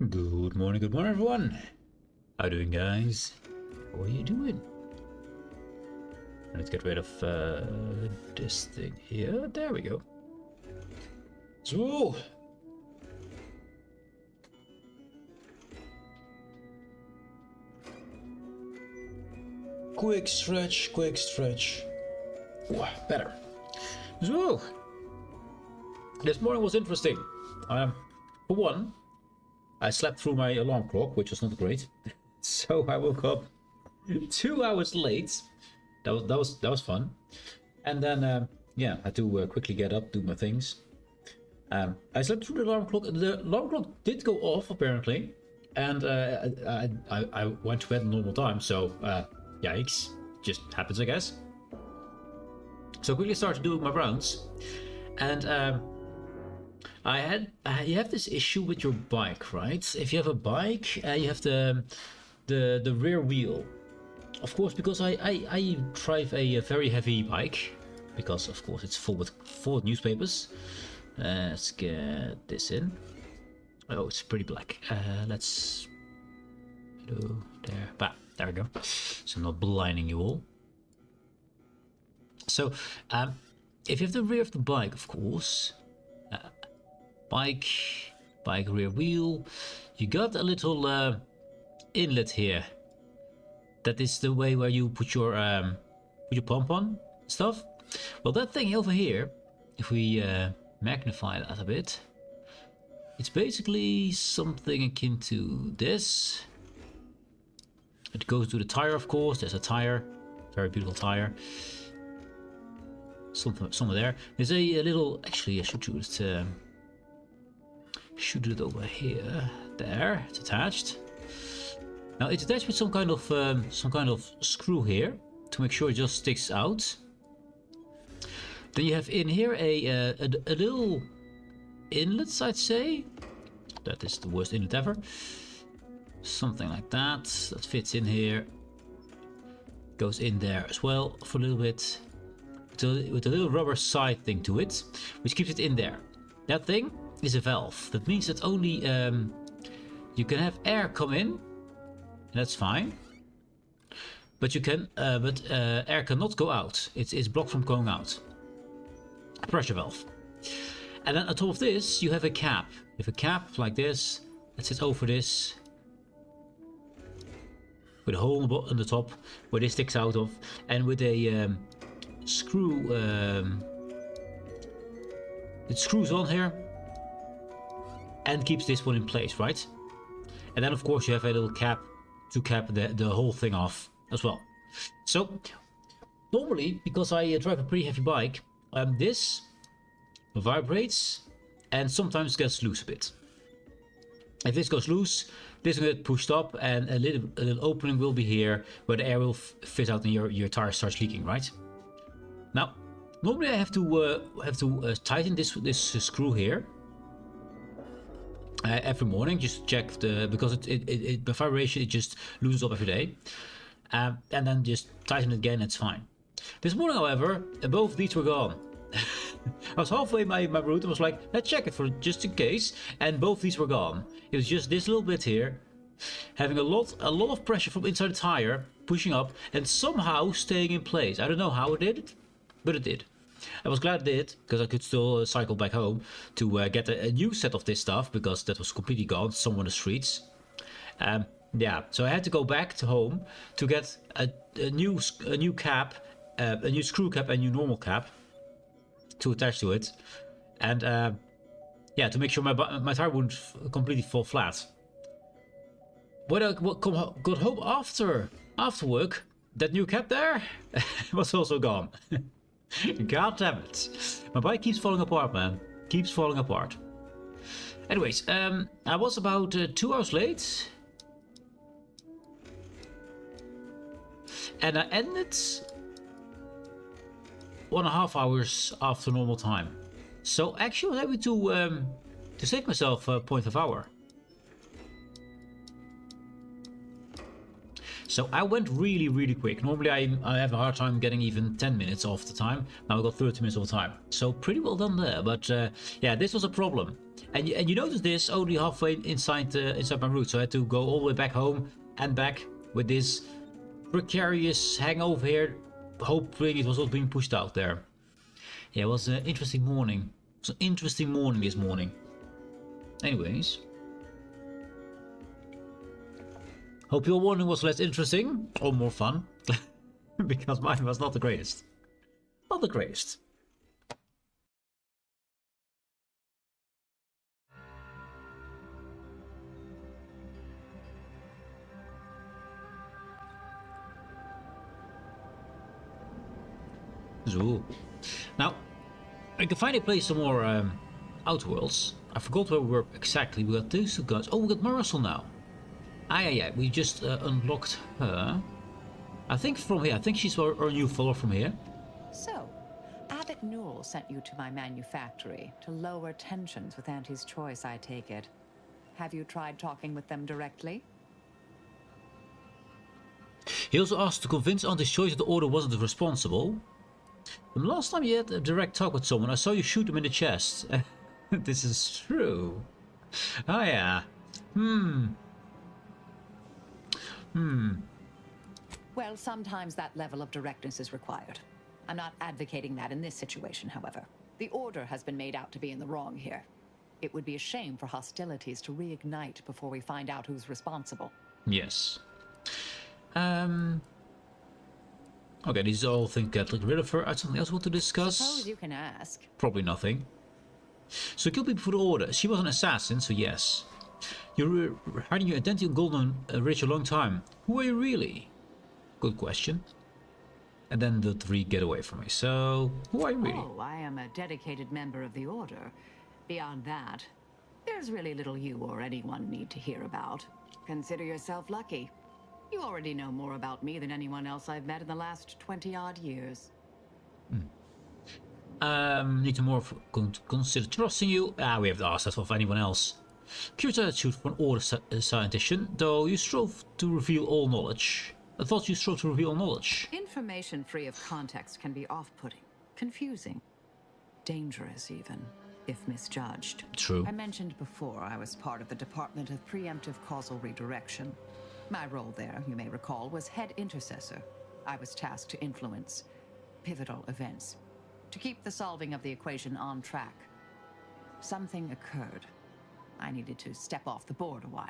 Good morning everyone. How you doing, guys? How are you doing? Let's get rid of this thing here. There we go. So, quick stretch, quick stretch. Ooh, better. So, this morning was interesting. For one, I slept through my alarm clock, which was not great. So I woke up 2 hours late. That was fun. And then yeah, I had to quickly get up, do my things. I slept through the alarm clock. The alarm clock did go off apparently, and I went to bed at normal time. So yikes, just happens, I guess. So I quickly started doing my rounds, and you have this issue with your bike, right? If you have a bike, you have the rear wheel. Of course, because I drive a very heavy bike, because of course it's full with newspapers. Let's get this in. Oh, it's pretty black. Let's go there. Bah, there we go. So I'm not blinding you all. So, if you have the rear of the bike, of course. Bike rear wheel, you got a little inlet here. That is the way where you put your pump on stuff. Well, that thing over here, if we magnify that a bit, it's basically something akin to this. It goes to the tire, of course. There's a tire, very beautiful tire. Somewhere there. There's a little. Actually, I should do it. Shoot it over here. There, it's attached. Now it's attached with some kind of screw here to make sure it just sticks out. Then you have in here a little inlet, I'd say. That is the worst inlet ever. Something like that. That fits in here. Goes in there as well for a little bit. With a little rubber side thing to it, which keeps it in there. That thing is a valve. That means that only you can have air come in, and that's fine. But you can, air cannot go out. It's blocked from going out. A pressure valve. And then on top of this, you have a cap. You have a cap like this that sits over this, with a hole on the top where this sticks out of, and with a screw. It screws on here and keeps this one in place, right? And then of course you have a little cap to cap the whole thing off as well. So normally, because I drive a pretty heavy bike, this vibrates and sometimes gets loose a bit. If this goes loose, this will get pushed up, and a little opening will be here where the air will fit out and your tire starts leaking, right? Now, normally I have to tighten this screw here every morning, just to check because the vibration, it just loosens up every day, and then just tighten it again. It's fine. This morning, however, both of these were gone. I was halfway my route and was like, let's check it for just in case, and both these were gone. It was just this little bit here, having a lot of pressure from inside the tire, pushing up and somehow staying in place. I don't know how it did it, but it did. I was glad it did, because I could still cycle back home to get a new set of this stuff, because that was completely gone somewhere in the streets. Yeah, so I had to go back to home to get a new cap, a new screw cap, and a new normal cap to attach to it, and yeah, to make sure my tire wouldn't completely fall flat. When I got home after work, that new cap there was also gone. God damn it. My bike keeps falling apart, man. Keeps falling apart. Anyways, I was about 2 hours late. And I ended 1.5 hours after normal time. So actually I was able to save myself a point of hour. So I went really quick. Normally I have a hard time getting even 10 minutes off the time. Now I got 30 minutes of the time. So pretty well done there. But yeah, this was a problem. And you notice this only halfway inside my route. So I had to go all the way back home and back with this precarious hangover here. Hoping it was not being pushed out there. Yeah, it was an interesting morning. It was an interesting morning this morning. Anyways. Hope your morning was less interesting or more fun. Because mine was not the greatest. Not the greatest. So, now, I can finally play some more Outworlds. I forgot where we were exactly. We got those two guns. Oh, we got Marisol now. Yeah, we just unlocked her. I think from here. I think she's our new follower from here. So, Abbot Newell sent you to my manufactory to lower tensions with Auntie's choice, I take it. Have you tried talking with them directly? He also asked to convince Auntie's choice that the order wasn't responsible. The last time you had a direct talk with someone, I saw you shoot him in the chest. This is true. Oh yeah. Well, sometimes that level of directness is required. I'm not advocating that in this situation, however. The order has been made out to be in the wrong here. It would be a shame for hostilities to reignite before we find out who's responsible. Yes. Okay, these all think get rid of her. I have something else we want to discuss. Suppose you can ask. Probably nothing. So kill people for the order. She was an assassin, so yes. You're hiding your identity on Golden Ridge a long time. Who are you really? Good question. And then the three get away from me. So, who are you really? Oh, I am a dedicated member of the Order. Beyond that, there's really little you or anyone need to hear about. Consider yourself lucky. You already know more about me than anyone else I've met in the last 20-odd years. Need to more consider trusting you. We have to ask that of anyone else. Curious attitude for an Order scientist, though you strove to reveal all knowledge. I thought you strove to reveal knowledge. Information free of context can be off-putting, confusing, dangerous even, if misjudged. True. I mentioned before I was part of the Department of Preemptive Causal Redirection. My role there, you may recall, was head intercessor. I was tasked to influence pivotal events, to keep the solving of the equation on track. Something occurred. I needed to step off the board a while.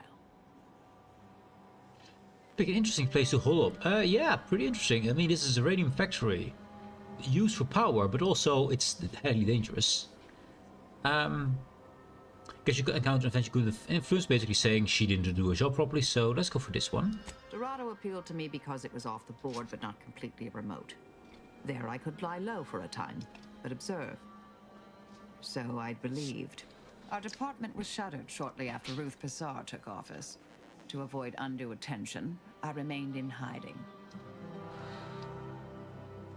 Pick an interesting place to hole up. Yeah, pretty interesting. I mean, this is a radium factory. Used for power, but also it's highly dangerous. Guess you could encounter an event you could have influenced, basically saying she didn't do her job properly, so let's go for this one. Dorado appealed to me because it was off the board, but not completely remote. There I could lie low for a time, but observe. So I'd believed. Our department was shuttered shortly after Ruth Pissar took office. To avoid undue attention, I remained in hiding.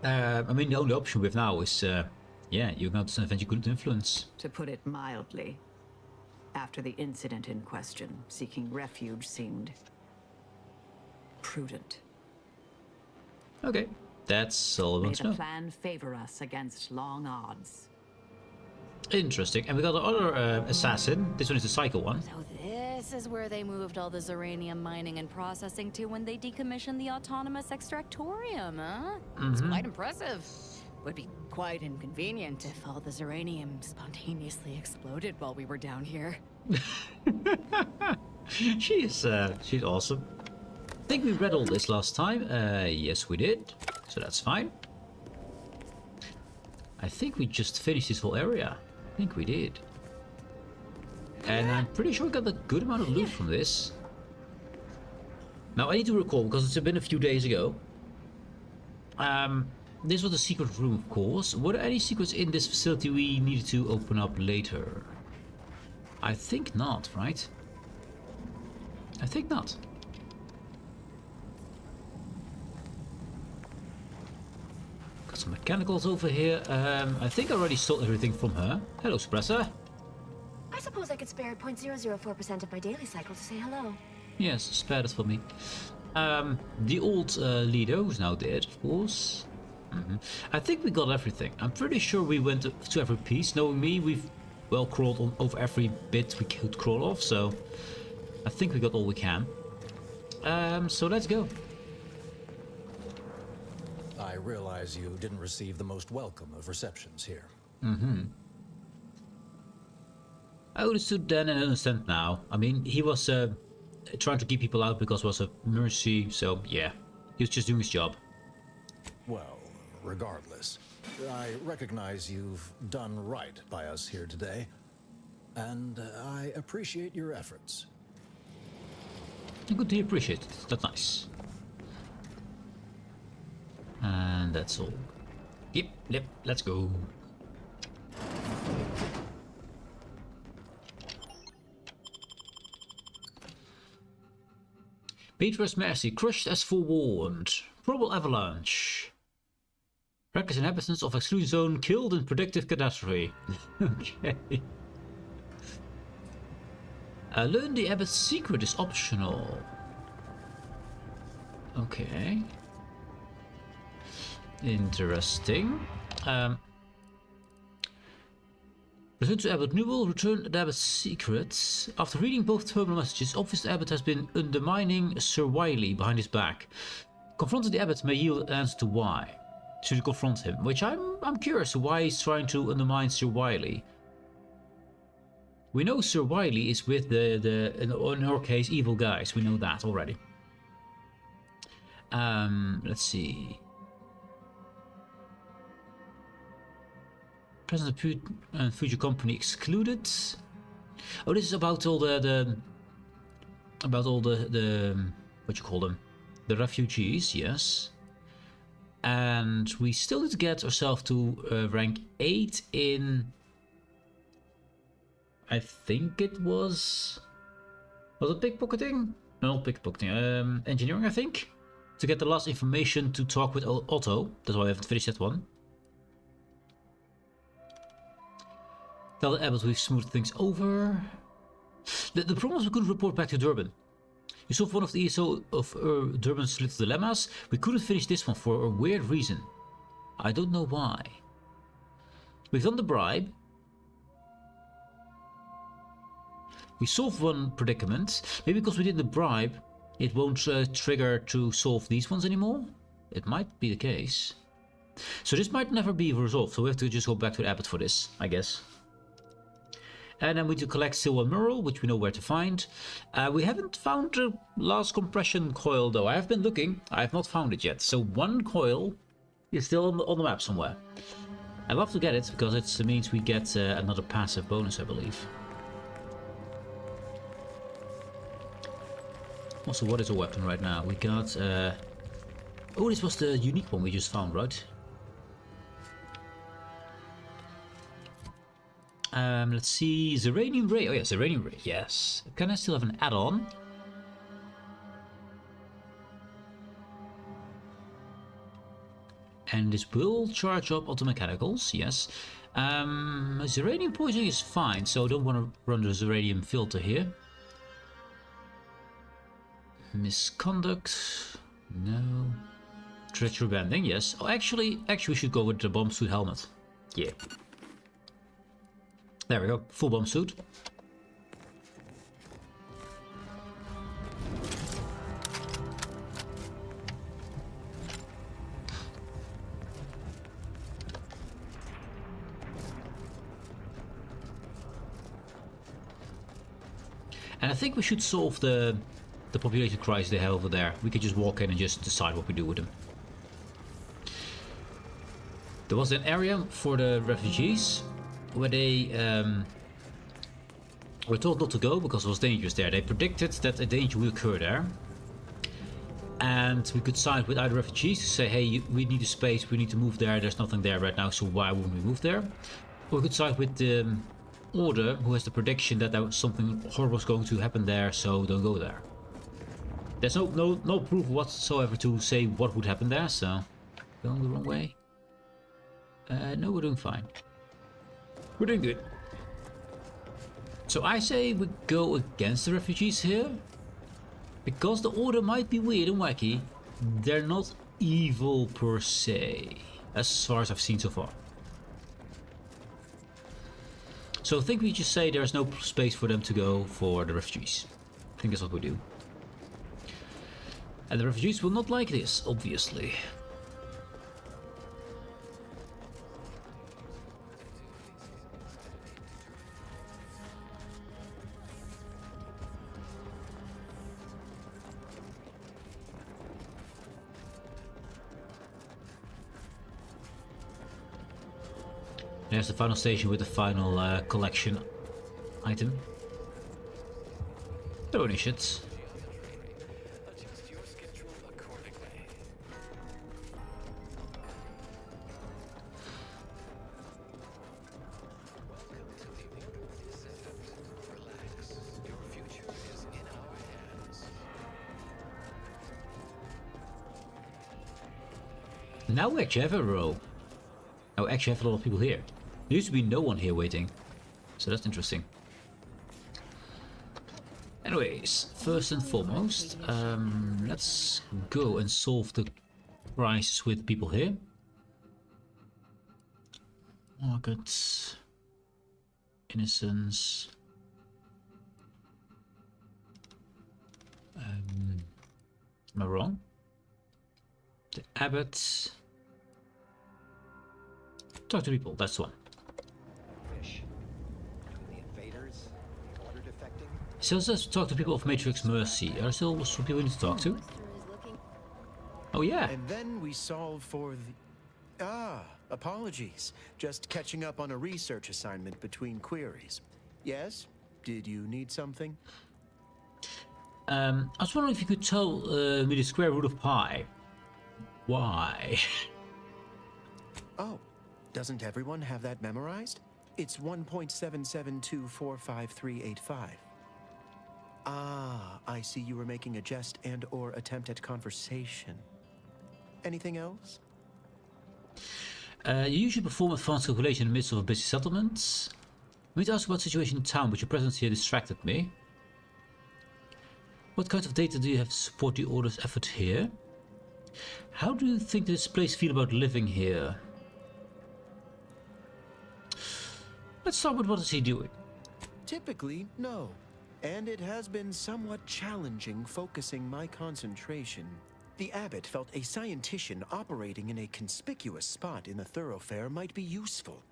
I mean, the only option we have now is, yeah, you encountered an event you couldn't influence. To put it mildly, after the incident in question, seeking refuge seemed prudent. Okay, that's all I want to know. May the plan favor us against long odds. Interesting. And we got the other assassin. This one is the psycho one. So this is where they moved all this uranium mining and processing to when they decommissioned the autonomous extractorium, huh? It's quite impressive. Would be quite inconvenient if all this uranium spontaneously exploded while we were down here. She's awesome. I think we read all this last time. Yes, we did. So that's fine. I think we just finished this whole area. I think we did. And I'm pretty sure we got a good amount of loot from this. Now I need to recall, because it's been a few days ago. This was a secret room, of course. Were there any secrets in this facility we needed to open up later? I think not, right? I think not. Got some mechanicals over here. I think I already stole everything from her. Hello, Suppressor. I suppose I could spare 0.004% of my daily cycle to say hello. Yes, spare that for me. The old leader, who's now dead, of course. I think we got everything. I'm pretty sure we went to every piece. Knowing me, we've well crawled over every bit we could crawl off, so I think we got all we can. So let's go. I realize you didn't receive the most welcome of receptions here. I understood then and understand now. I mean, he was trying to keep people out because it was a mercy, so yeah, he was just doing his job. Well, regardless, I recognize you've done right by us here today, and I appreciate your efforts. Good to appreciate it. That's nice. And that's all. Yep, let's go. Beatrice Mercy, crushed as forewarned. Probable avalanche. Reckless inhabitants of exclusion zone killed in predictive catastrophe. Okay. Learn the abbot's secret is optional. Okay. Interesting. Return to Abbot Newell, return the Abbot's secrets. After reading both terminal messages, obvious the Abbot has been undermining Sir Wiley behind his back. Confronting the Abbot may yield an answer to why. Should you confront him? Which I'm curious why he's trying to undermine Sir Wiley. We know Sir Wiley is with the in our case, evil guys. We know that already. Let's see. Present and future company excluded. Oh, this is about all the what you call them, the refugees. Yes. And we still need to get ourselves to rank 8 in. I think it was it pickpocketing? No, not pickpocketing. Engineering, I think. To get the last information to talk with Otto. That's why I haven't finished that one. Tell the Abbot we've smoothed things over. The problem is we couldn't report back to Durban. You solved one of the ESO of Durban's little dilemmas. We couldn't finish this one for a weird reason. I don't know why. We've done the bribe. We solved one predicament. Maybe because we did the bribe, it won't trigger to solve these ones anymore. It might be the case. So this might never be resolved. So we have to just go back to the Abbot for this, I guess. And then we need to collect Silver Mural, which we know where to find. We haven't found the last compression coil though. I have been looking. I have not found it yet. So one coil is still on the map somewhere. I'd love to get it because it means we get another passive bonus, I believe. Also, what is a weapon right now? We got... oh, this was the unique one we just found, right? Let's see, Zeranium Ray. Oh yes, Zeranium Ray, yes. Can I still have an add-on? And this will charge up automechanicals, yes. Zeranium poisoning is fine, so I don't want to run the Zeranium filter here. Misconduct, no. Treachery bending, yes. Oh, actually, we should go with the bomb suit helmet. Yeah. There we go, full bomb suit. And I think we should solve the population crisis they have over there. We could just walk in and just decide what we do with them. There was an area for the refugees where they were told not to go because it was dangerous there. They predicted that a danger would occur there. And we could side with either refugees to say, hey, we need a space, we need to move there, there's nothing there right now, so why wouldn't we move there? Or we could side with the Order, who has the prediction that there was something horrible was going to happen there, so don't go there. There's no proof whatsoever to say what would happen there, so... Going the wrong way? No, we're doing fine. We're doing good. So I say we go against the refugees here. Because the Order might be weird and wacky, they're not evil per se, as far as I've seen so far. So I think we just say there's no space for them to go for the refugees. I think that's what we do. And the refugees will not like this, obviously. There's the final station with the final collection item. No initiates. Now we actually have a row. Now we actually have a lot of people here. There used to be no one here waiting. So that's interesting. Anyways, first and foremost, let's go and solve the crisis with people here. Market. Innocence. Am I wrong? The abbot. Talk to people, that's the one. So let's talk to people of Matrix Mercy. Are there still some people we need to talk to? Oh yeah. And then we solve for the... apologies. Just catching up on a research assignment between queries. Yes? Did you need something? I was wondering if you could tell me the square root of pi. Why? Oh, doesn't everyone have that memorized? It's 1.77245385. Ah, I see you were making a jest and or attempt at conversation. Anything else? You usually perform advanced calculation in the midst of a busy settlement. I need to ask about the situation in town, but your presence here distracted me. What kinds of data do you have to support the Order's effort here? How do you think this place feel about living here? Let's start with what is he doing? Typically, no. And it has been somewhat challenging focusing my concentration. The abbot felt a scientician operating in a conspicuous spot in the thoroughfare might be useful.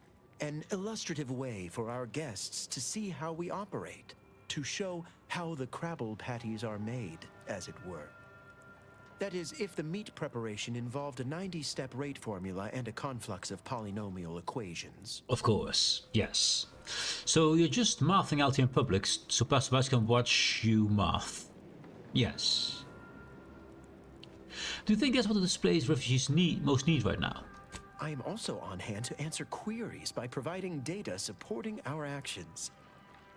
An illustrative way for our guests to see how we operate. To show how the crabble patties are made, as it were. That is, if the meat preparation involved a 90-step rate formula and a conflux of polynomial equations. Of course, yes. So you're just mathing out here in public, so passerbys can watch you math. Yes. Do you think that's what the display's refugees most need right now? I am also on hand to answer queries by providing data supporting our actions.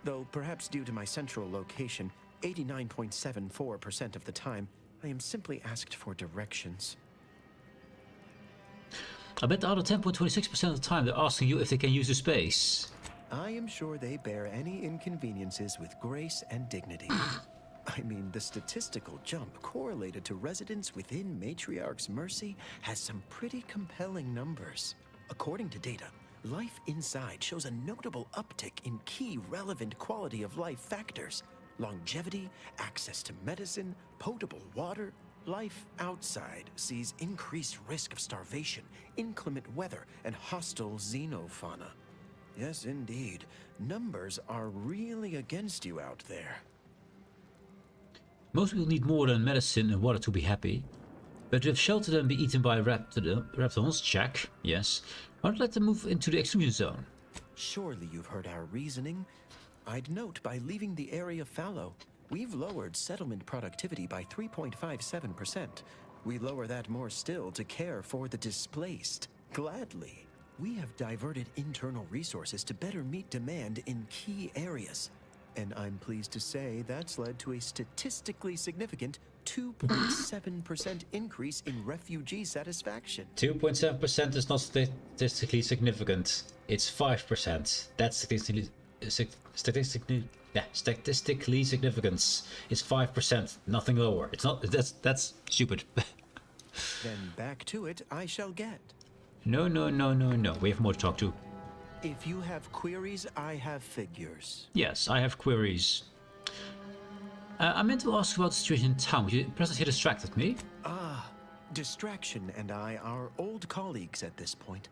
Though perhaps due to my central location, 89.74% of the time, I am simply asked for directions. I bet the other 10.26% of the time they're asking you if they can use the space. I am sure they bear any inconveniences with grace and dignity. I mean, the statistical jump correlated to residents within Matriarch's Mercy has some pretty compelling numbers. According to data, life inside shows a notable uptick in key relevant quality of life factors. Longevity, access to medicine, potable water. Life outside sees increased risk of starvation, inclement weather, and hostile xenofauna. Yes, indeed. Numbers are really against you out there. Most people need more than medicine and water to be happy. But if shelter and be eaten by reptiles, check, yes. Why not let them move into the exclusion zone? Surely you've heard our reasoning. I'd note by leaving the area fallow, we've lowered settlement productivity by 3.57%. We lower that more still to care for the displaced. Gladly. We have diverted internal resources to better meet demand in key areas. And I'm pleased to say that's led to a statistically significant 2.7% increase in refugee satisfaction. 2.7% is not statistically significant. It's 5%. That's statistically Statistically significance is 5%, nothing lower. It's not. That's stupid. Then back to it I shall get. No. We have more to talk to. If you have queries, I have figures. Yes, I have queries. I meant to ask about the situation in town. You presently distracted me. Distraction and I are old colleagues at this point.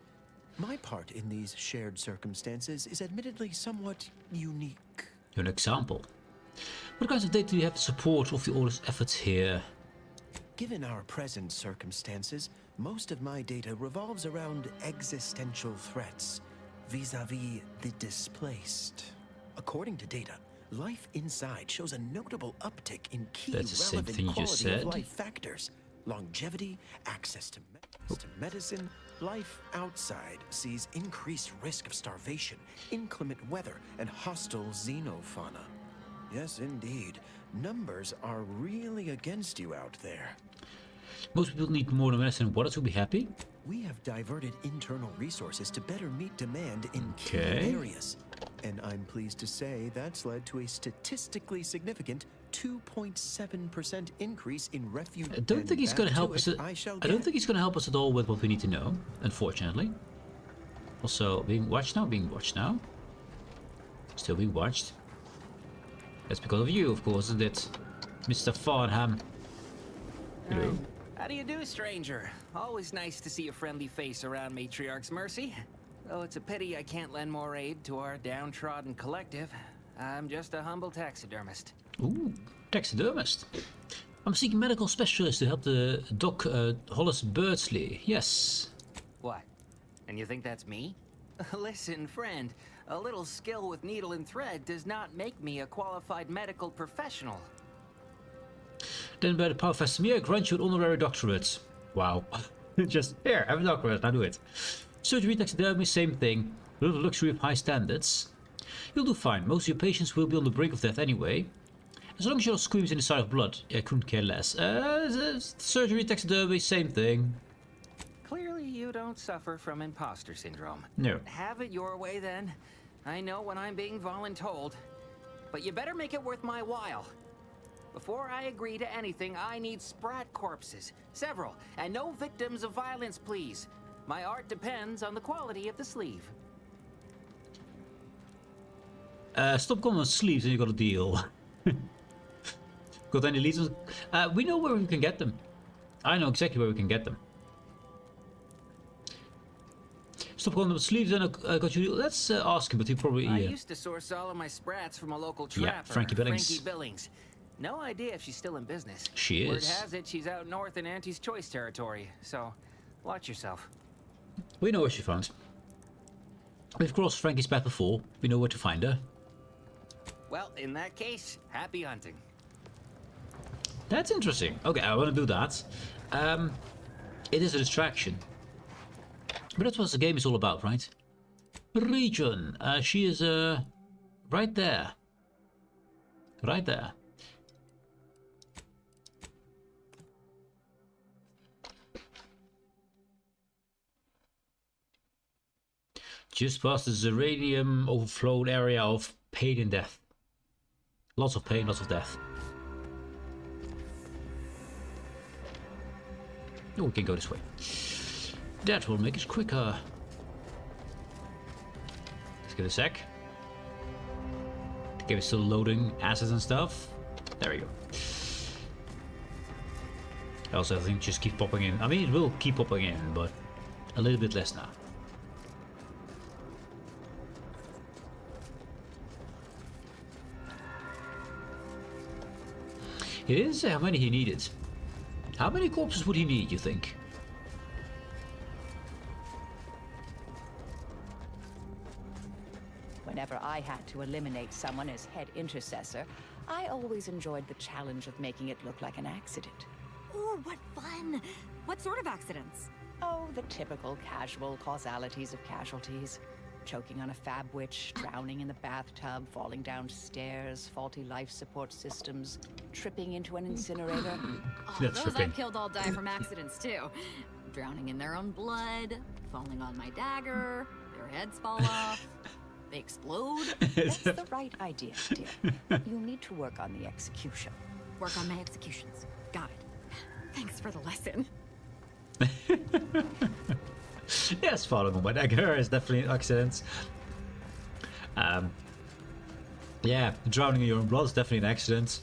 My part in these shared circumstances is admittedly somewhat unique. An example. What kinds of data do you have to support of the oldest efforts here? Given our present circumstances, most of my data revolves around existential threats vis-a-vis the displaced. According to data, life inside shows a notable uptick in key That's the same relevant thing you just quality of said. life factors. Longevity, access to medicine, life outside sees increased risk of starvation, inclement weather, and hostile xenofauna. Yes, indeed. Numbers are really against you out there. Most people need more medicine and water to be happy. We have diverted internal resources to better meet demand in Okay. key areas. And I'm pleased to say that's led to a statistically significant 2.7% increase in refugee. I don't think he's going to help us. I don't think he's going to help us at all with what we need to know, unfortunately. Also, being watched now. Still being watched. That's because of you, of course, isn't it, Mr. Farnham? Hello. How do you do, stranger? Always nice to see a friendly face around Matriarch's Mercy. Though it's a pity I can't lend more aid to our downtrodden collective. I'm just a humble taxidermist. Ooh, taxidermist. I'm seeking medical specialists to help the Doc Hollis Birdsley. Yes. What? And you think that's me? Listen, friend. A little skill with needle and thread does not make me a qualified medical professional. Then by the power of Vesemir, grant you an honorary doctorate. Wow. Just, here, have a doctorate, now do it. Surgery, taxidermy, same thing. With the luxury of high standards. You'll do fine. Most of your patients will be on the brink of death anyway. As long as you're not screams in the sight of blood, I couldn't care less. Surgery, taxidermy, same thing. Clearly you don't suffer from imposter syndrome. No. Have it your way then. I know when I'm being voluntold. But you better make it worth my while. Before I agree to anything, I need sprat corpses. Several. And no victims of violence, please. My art depends on the quality of the sleeve. Stop calling on sleeves and you got a deal. Got any leads? We know where we can get them. I know exactly where we can get them. Stop calling them sleeves and I got you. Let's ask him, but he probably. I used to source all of my sprats from a local trapper, Frankie Billings. Frankie Billings. No idea if she's still in business. She Word is. has it she's out north in Auntie's Choice territory, so watch yourself. We know where she found. We've crossed Frankie's path before. We know where to find her. Well, in that case, happy hunting. That's interesting. Okay, I want to do that. It is a distraction. But that's what the game is all about, right? Region. She is right there. Right there. Just past the Zeranium overflowed area of pain and death. Lots of pain, lots of death. Oh, we can go this way. That will make it quicker. Let's get a sec. The game is still loading assets and stuff. There we go. Also, I think just keep popping in. I mean, it will keep popping in, but a little bit less now. He didn't say how many he needed. How many corpses would he need, you think? Whenever I had to eliminate someone as head intercessor, I always enjoyed the challenge of making it look like an accident. Ooh, what fun! What sort of accidents? Oh, the typical casual causalities of casualties. Choking on a fab witch, drowning in the bathtub, falling down stairs, faulty life support systems, tripping into an incinerator. Oh, That's those tripping. I've killed all die from accidents too. Drowning in their own blood, falling on my dagger, their heads fall off. They explode? That's the right idea, dear. You'll need to work on the execution. Work on my executions. Got it. Thanks for the lesson. Yes, falling on my dagger is definitely an accident. Yeah, drowning in your own blood is definitely an accident.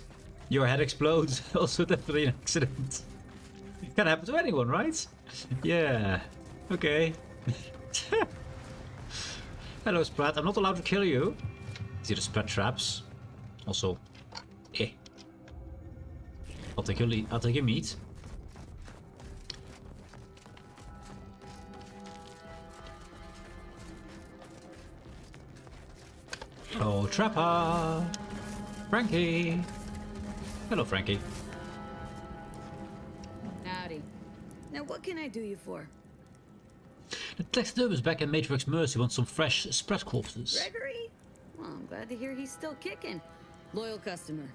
Your head explodes, also definitely an accident. Can happen to anyone, right? Yeah. Okay. Hello, Sprat. I'm not allowed to kill you. See the Sprat traps. Also, I'll take your meat. Oh, Trapper! Frankie! Hello, Frankie. Howdy. Now what can I do you for? The taxidermist back in Matrix Mercy wants some fresh spread corpses. Gregory? Well, I'm glad to hear he's still kicking. Loyal customer.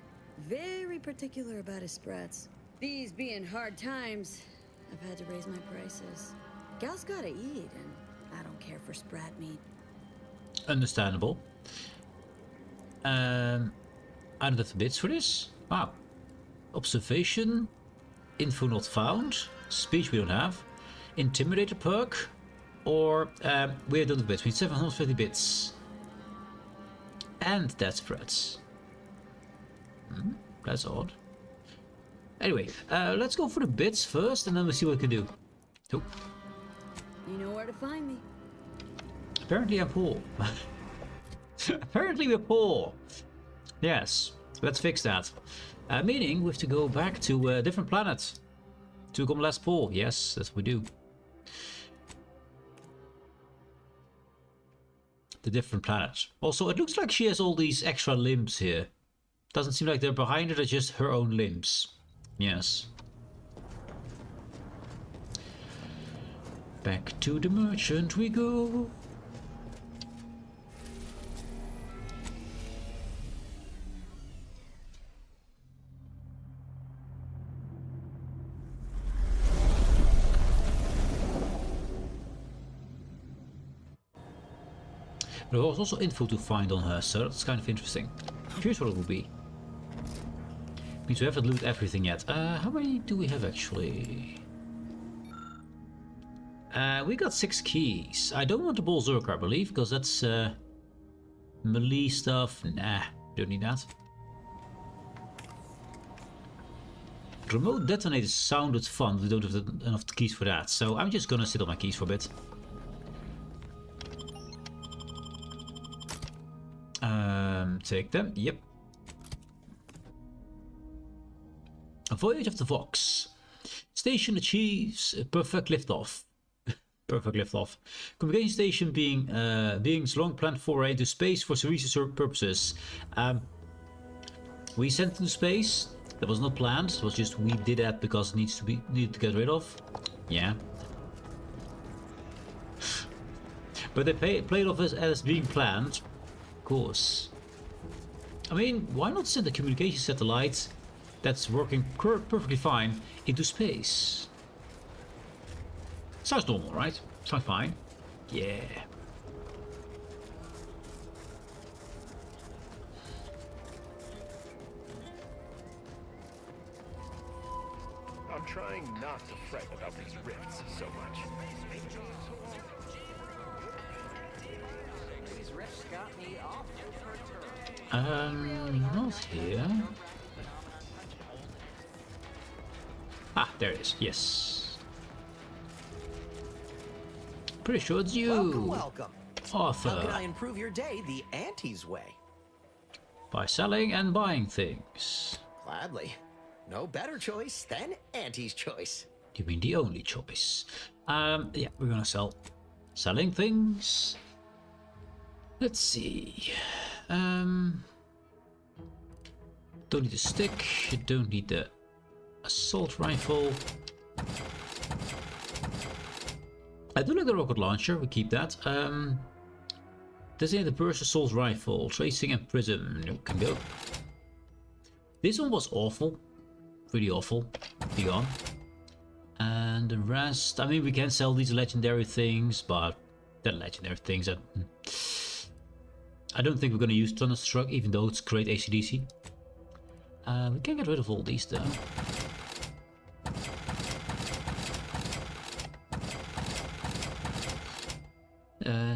Very particular about his sprats. These being hard times, I've had to raise my prices. Gal's gotta eat, and I don't care for sprat meat. Understandable. I don't have the bits for this. Wow. Observation. Info not found. Speech we don't have. Intimidator perk. Or we have done the bits. We need 750 bits. And death threats. That's odd. Anyway, let's go for the bits first and then we'll see what we can do. Oh. You know where to find me. Apparently I'm poor. Apparently we're poor. Yes, let's fix that. Meaning we have to go back to a different planet to become less poor. Yes, that's what we do. The different planet. Also, it looks like she has all these extra limbs here. Doesn't seem like they're behind her, they're just her own limbs. Yes. Back to the merchant we go. There was also info to find on her, so that's kind of interesting. Here's what it will be. Means we haven't looted everything yet. How many do we have actually? We got 6 keys. I don't want the Berserker, I believe, because that's melee stuff. Nah, don't need that. Remote detonator sounded fun, but we don't have enough keys for that. So I'm just gonna sit on my keys for a bit. Take them. Yep. A voyage of the Vox. Station achieves perfect liftoff. Perfect liftoff. Communication station being's long-planned foray into space for research purposes. We sent into space. That was not planned. It was just we did that because it needed to get rid of. Yeah. But they played off as being planned. Of course. I mean, why not send a communication satellite that's working perfectly fine into space? Sounds normal, right? Sounds fine. Yeah. I'm trying not to fret about these rifts so much. These rifts got me off. Not here. Ah, there it is. Yes. Pretty sure it's you. Welcome, welcome. Arthur. How can I improve your day the Auntie's way? By selling and buying things. Gladly. No better choice than Auntie's choice. You mean the only choice? Yeah, we're gonna sell. Selling things. Let's see. Don't need a stick. You don't need the assault rifle. I do like the rocket launcher. We keep that. Designated burst assault rifle, tracing and prism. No, can go. This one was awful. Really awful. Be gone. And the rest, I mean, we can sell these legendary things, but the legendary things are I don't think we're going to use Thunderstruck, even though it's great ACDC. We can get rid of all these though.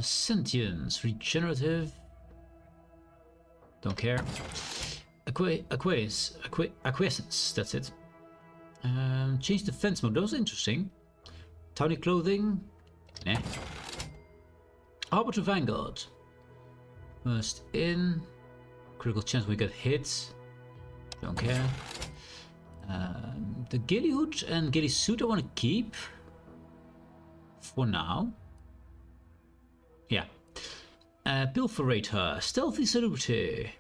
Sentience, regenerative. Don't care. Acquiescence, that's it. Change defense mode, those are interesting. Tiny clothing. Nah. Arbiter Vanguard. First in. Critical chance we get hit. Don't care. The ghillie hood and ghillie suit I want to keep. For now. Yeah. Pilferator. Stealthy celebrity.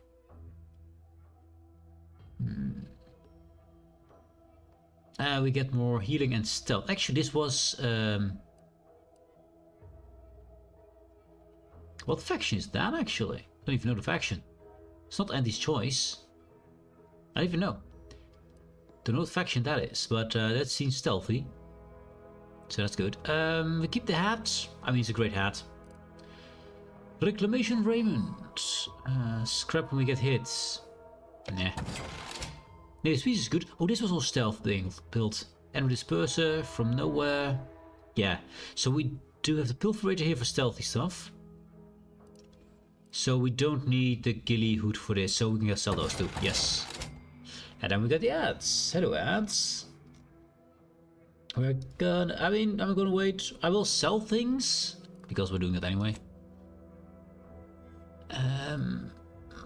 We get more healing and stealth. Actually, this was... What faction is that, actually? I don't even know the faction. It's not Andy's choice. I don't even know. Don't know what faction that is, but that seems stealthy. So that's good. We keep the hat. I mean, it's a great hat. Reclamation Raymond. Scrap when we get hit. Nah. Native species is good. Oh, this was all stealth being built. Enemy disperser from nowhere. Yeah. So we do have the Pilferator here for stealthy stuff. So we don't need the ghillie hood for this, so we can just sell those too. Yes. And then we got the ads. Hello, ads. We're gonna... I mean, I'm gonna wait. I will sell things, because we're doing that anyway.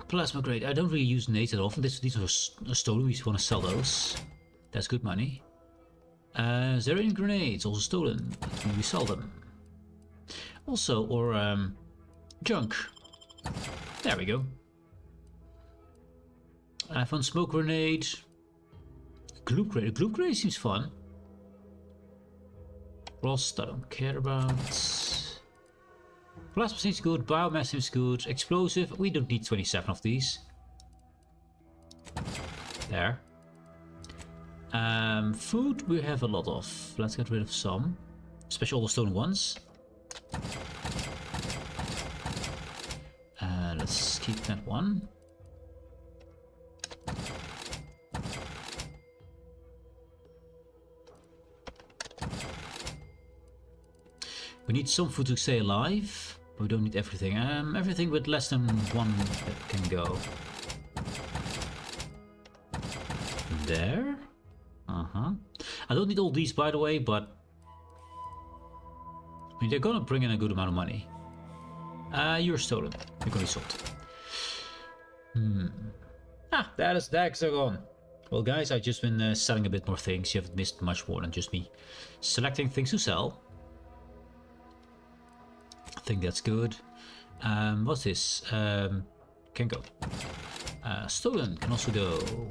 Plasma grade. I don't really use nades that often. These are stolen. We just want to sell those. That's good money. Zerian grenades, also stolen. We sell them. Also, or junk. There we go. I found smoke grenade. Gloop grenade. Gloop grenade seems fun. Frost, I don't care about. Plasma seems good. Biomass seems good. Explosive. We don't need 27 of these. There. Food we have a lot of. Let's get rid of some. Especially all the stolen ones. Let's keep that one. We need some food to stay alive, but we don't need everything. Everything with less than one can go. There. I don't need all these, by the way, but I mean, they're gonna bring in a good amount of money. You're stolen. You're gonna be sold. That is Hexagon. Well, guys, I've just been selling a bit more things. You haven't missed much more than just me selecting things to sell. I think that's good. What's this? Can go. Stolen can also go.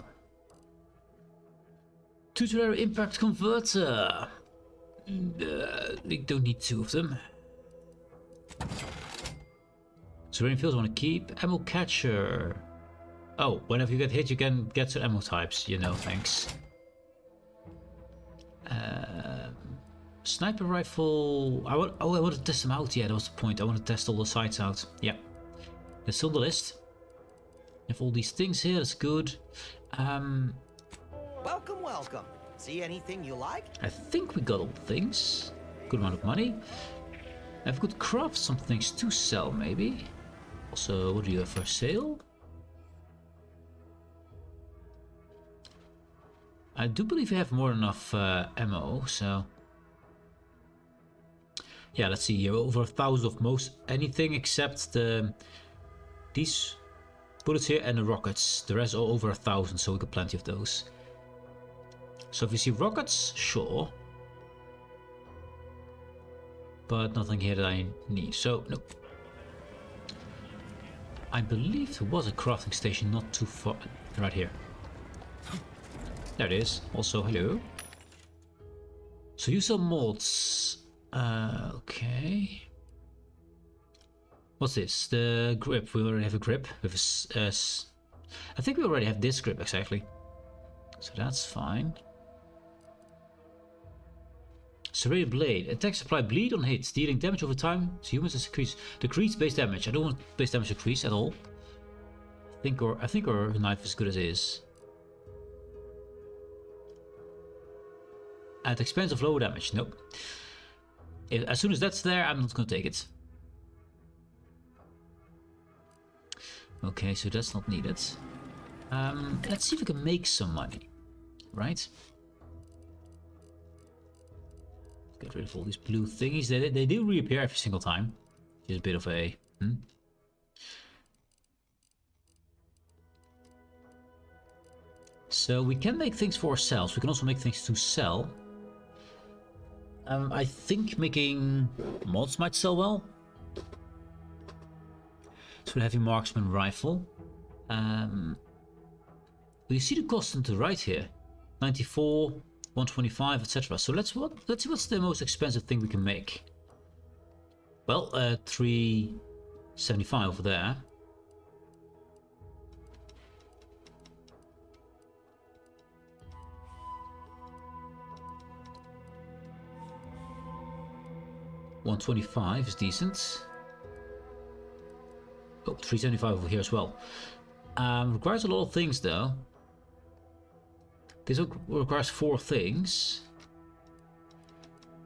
Tutorial impact converter. We don't need two of them. Serene fields I want to keep. Ammo catcher. Oh, whenever you get hit, you can get some ammo types. You know, thanks. Sniper rifle. I want to test them out. Yeah, that was the point. I want to test all the sights out. Yeah, that's still the list. We have all these things here. That's good. Welcome, welcome. See anything you like? I think we got all the things. Good amount of money. I could craft some things to sell, maybe. Also, what do you have for sale? I do believe we have more than enough ammo, so... Yeah, let's see here. Over 1,000 of most anything except these bullets here and the rockets. The rest are over 1,000, so we got plenty of those. So if you see rockets, sure. But nothing here that I need, so nope. I believe there was a crafting station not too far. Right here. There it is. Also, hello. So you sell mods. Okay. What's this? The grip. We already have a grip. With I think we already have this grip exactly. So that's fine. Serrated Blade. Attacks apply bleed on hits, dealing damage over time to humans as decrease base damage. I don't want base damage decrease at all. I think our knife is good as is. At expense of lower damage. Nope. As soon as that's there, I'm not going to take it. Okay, so that's not needed. Let's see if we can make some money. Right? Get rid of all these blue thingies. They do reappear every single time. Which is a bit of a... So we can make things for ourselves. We can also make things to sell. I think making mods might sell well. So a heavy marksman rifle. You see the cost on the right here. 94, 125, etc. So let's see what's the most expensive thing we can make. Well, 375 over there. $125 is decent. Oh, 375 over here as well. Requires a lot of things though. This requires 4 things.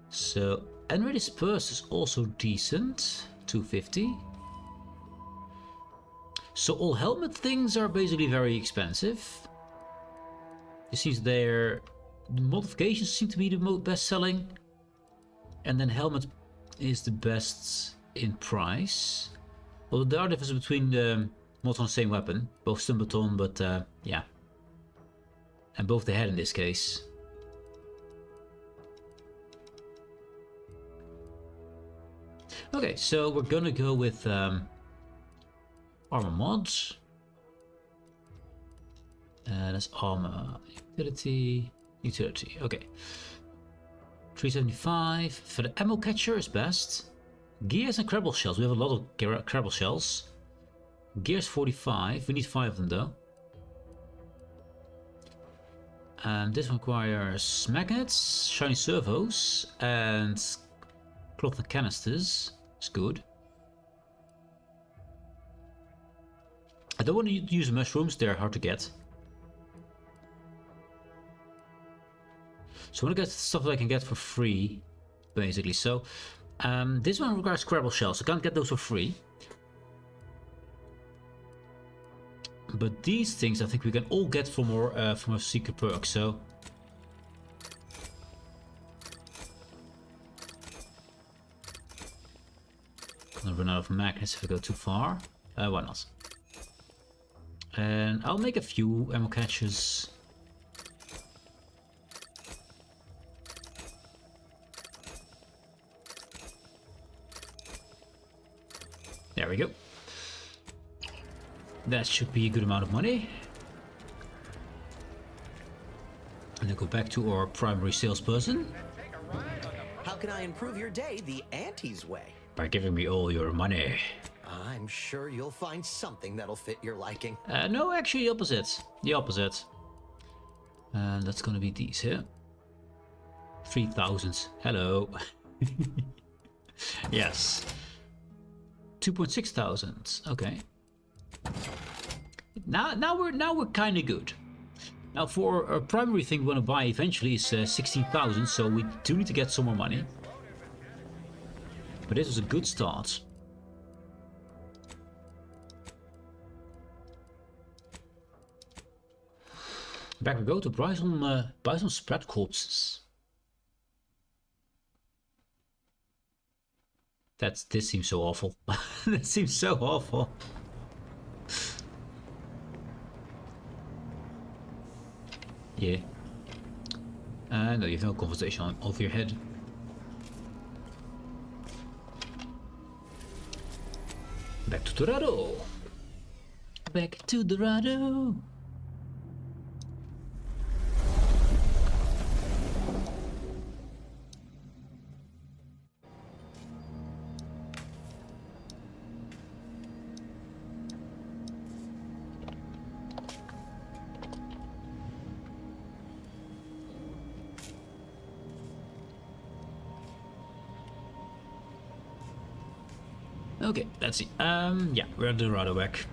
So, Enrated Purse is also decent. 250. So all helmet things are basically very expensive. It seems the modifications seem to be the best selling. And then helmet is the best in price. Although there are differences between the mods on the same weapon. Both stun baton, but yeah. And both the head in this case. Okay, so we're gonna go with armor mods. That's armor utility. Okay. 375 for the ammo catcher is best. Gears and Crabble shells. We have a lot of Crabble shells. Gears 45. We need 5 of them though. This one requires magnets, shiny servos, and cloth and canisters. It's good. I don't want to use mushrooms, they're hard to get. So I want to get stuff that I can get for free, basically. So this one requires Crabble shells. I can't get those for free. But these things I think we can all get from our secret perk, so... Gonna run out of magnets if we go too far. Why not? And I'll make a few ammo catches. There we go. That should be a good amount of money. And then go back to our primary salesperson. How can I improve your day the Auntie's way? By giving me all your money. I'm sure you'll find something that'll fit your liking. No, actually the opposite. The opposite. And that's gonna be these here. 3,000. Hello. Yes. 2.6 thousand. Okay. Now we're kind of good. Now for our primary thing we want to buy eventually is 16,000, so we do need to get some more money. But this is a good start. Back we go to buy some spread corpses. This seems so awful. That seems so awful. Yeah. No, you have no conversation over your head. Back to Dorado. Back to Dorado. Okay, let's see. Yeah, we're at the Radovac.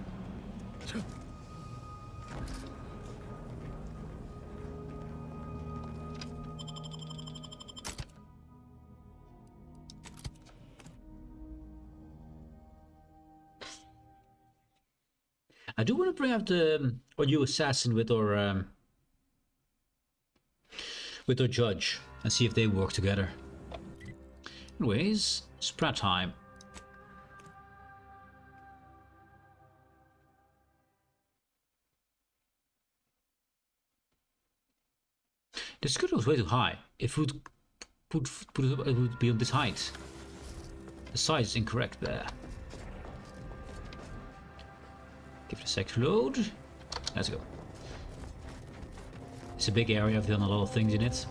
I do want to bring up the our new assassin with our judge and see if they work together. Anyways, Sprat time. The skirt was way too high. If we would put it, it would be on this height. The size is incorrect there. Give it a sec to load. Let's go. It's a big area. I've done a lot of things in it.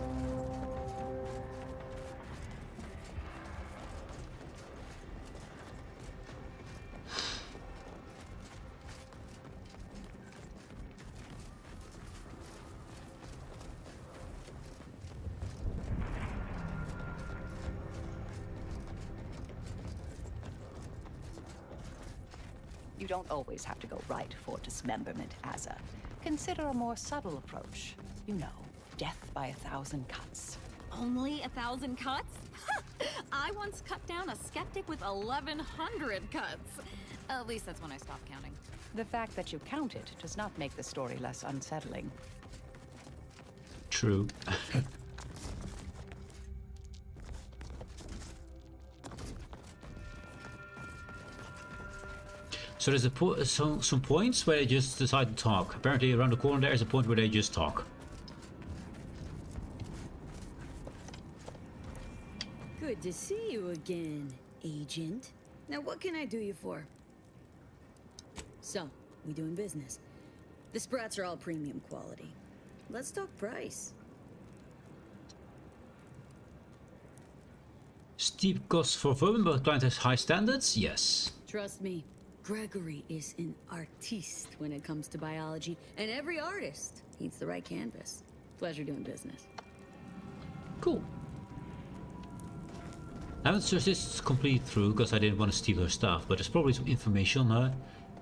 You don't always have to go right for dismemberment, Asa. Consider a more subtle approach. You know, death by 1,000 cuts. Only 1,000 cuts? I once cut down a skeptic with 1,100 cuts. At least that's when I stopped counting. The fact that you counted does not make the story less unsettling. True. So there's some points where they just decide to talk. Apparently around the corner there is a point where they just talk. Good to see you again, Agent. Now what can I do you for? So, we doing business. The sprats are all premium quality. Let's talk price. Steep costs for vermin, but client has high standards? Yes. Trust me, Gregory is an artiste when it comes to biology, and every artist needs the right canvas. Pleasure doing business. Cool. I haven't searched this complete through because I didn't want to steal her stuff, but there's probably some information on her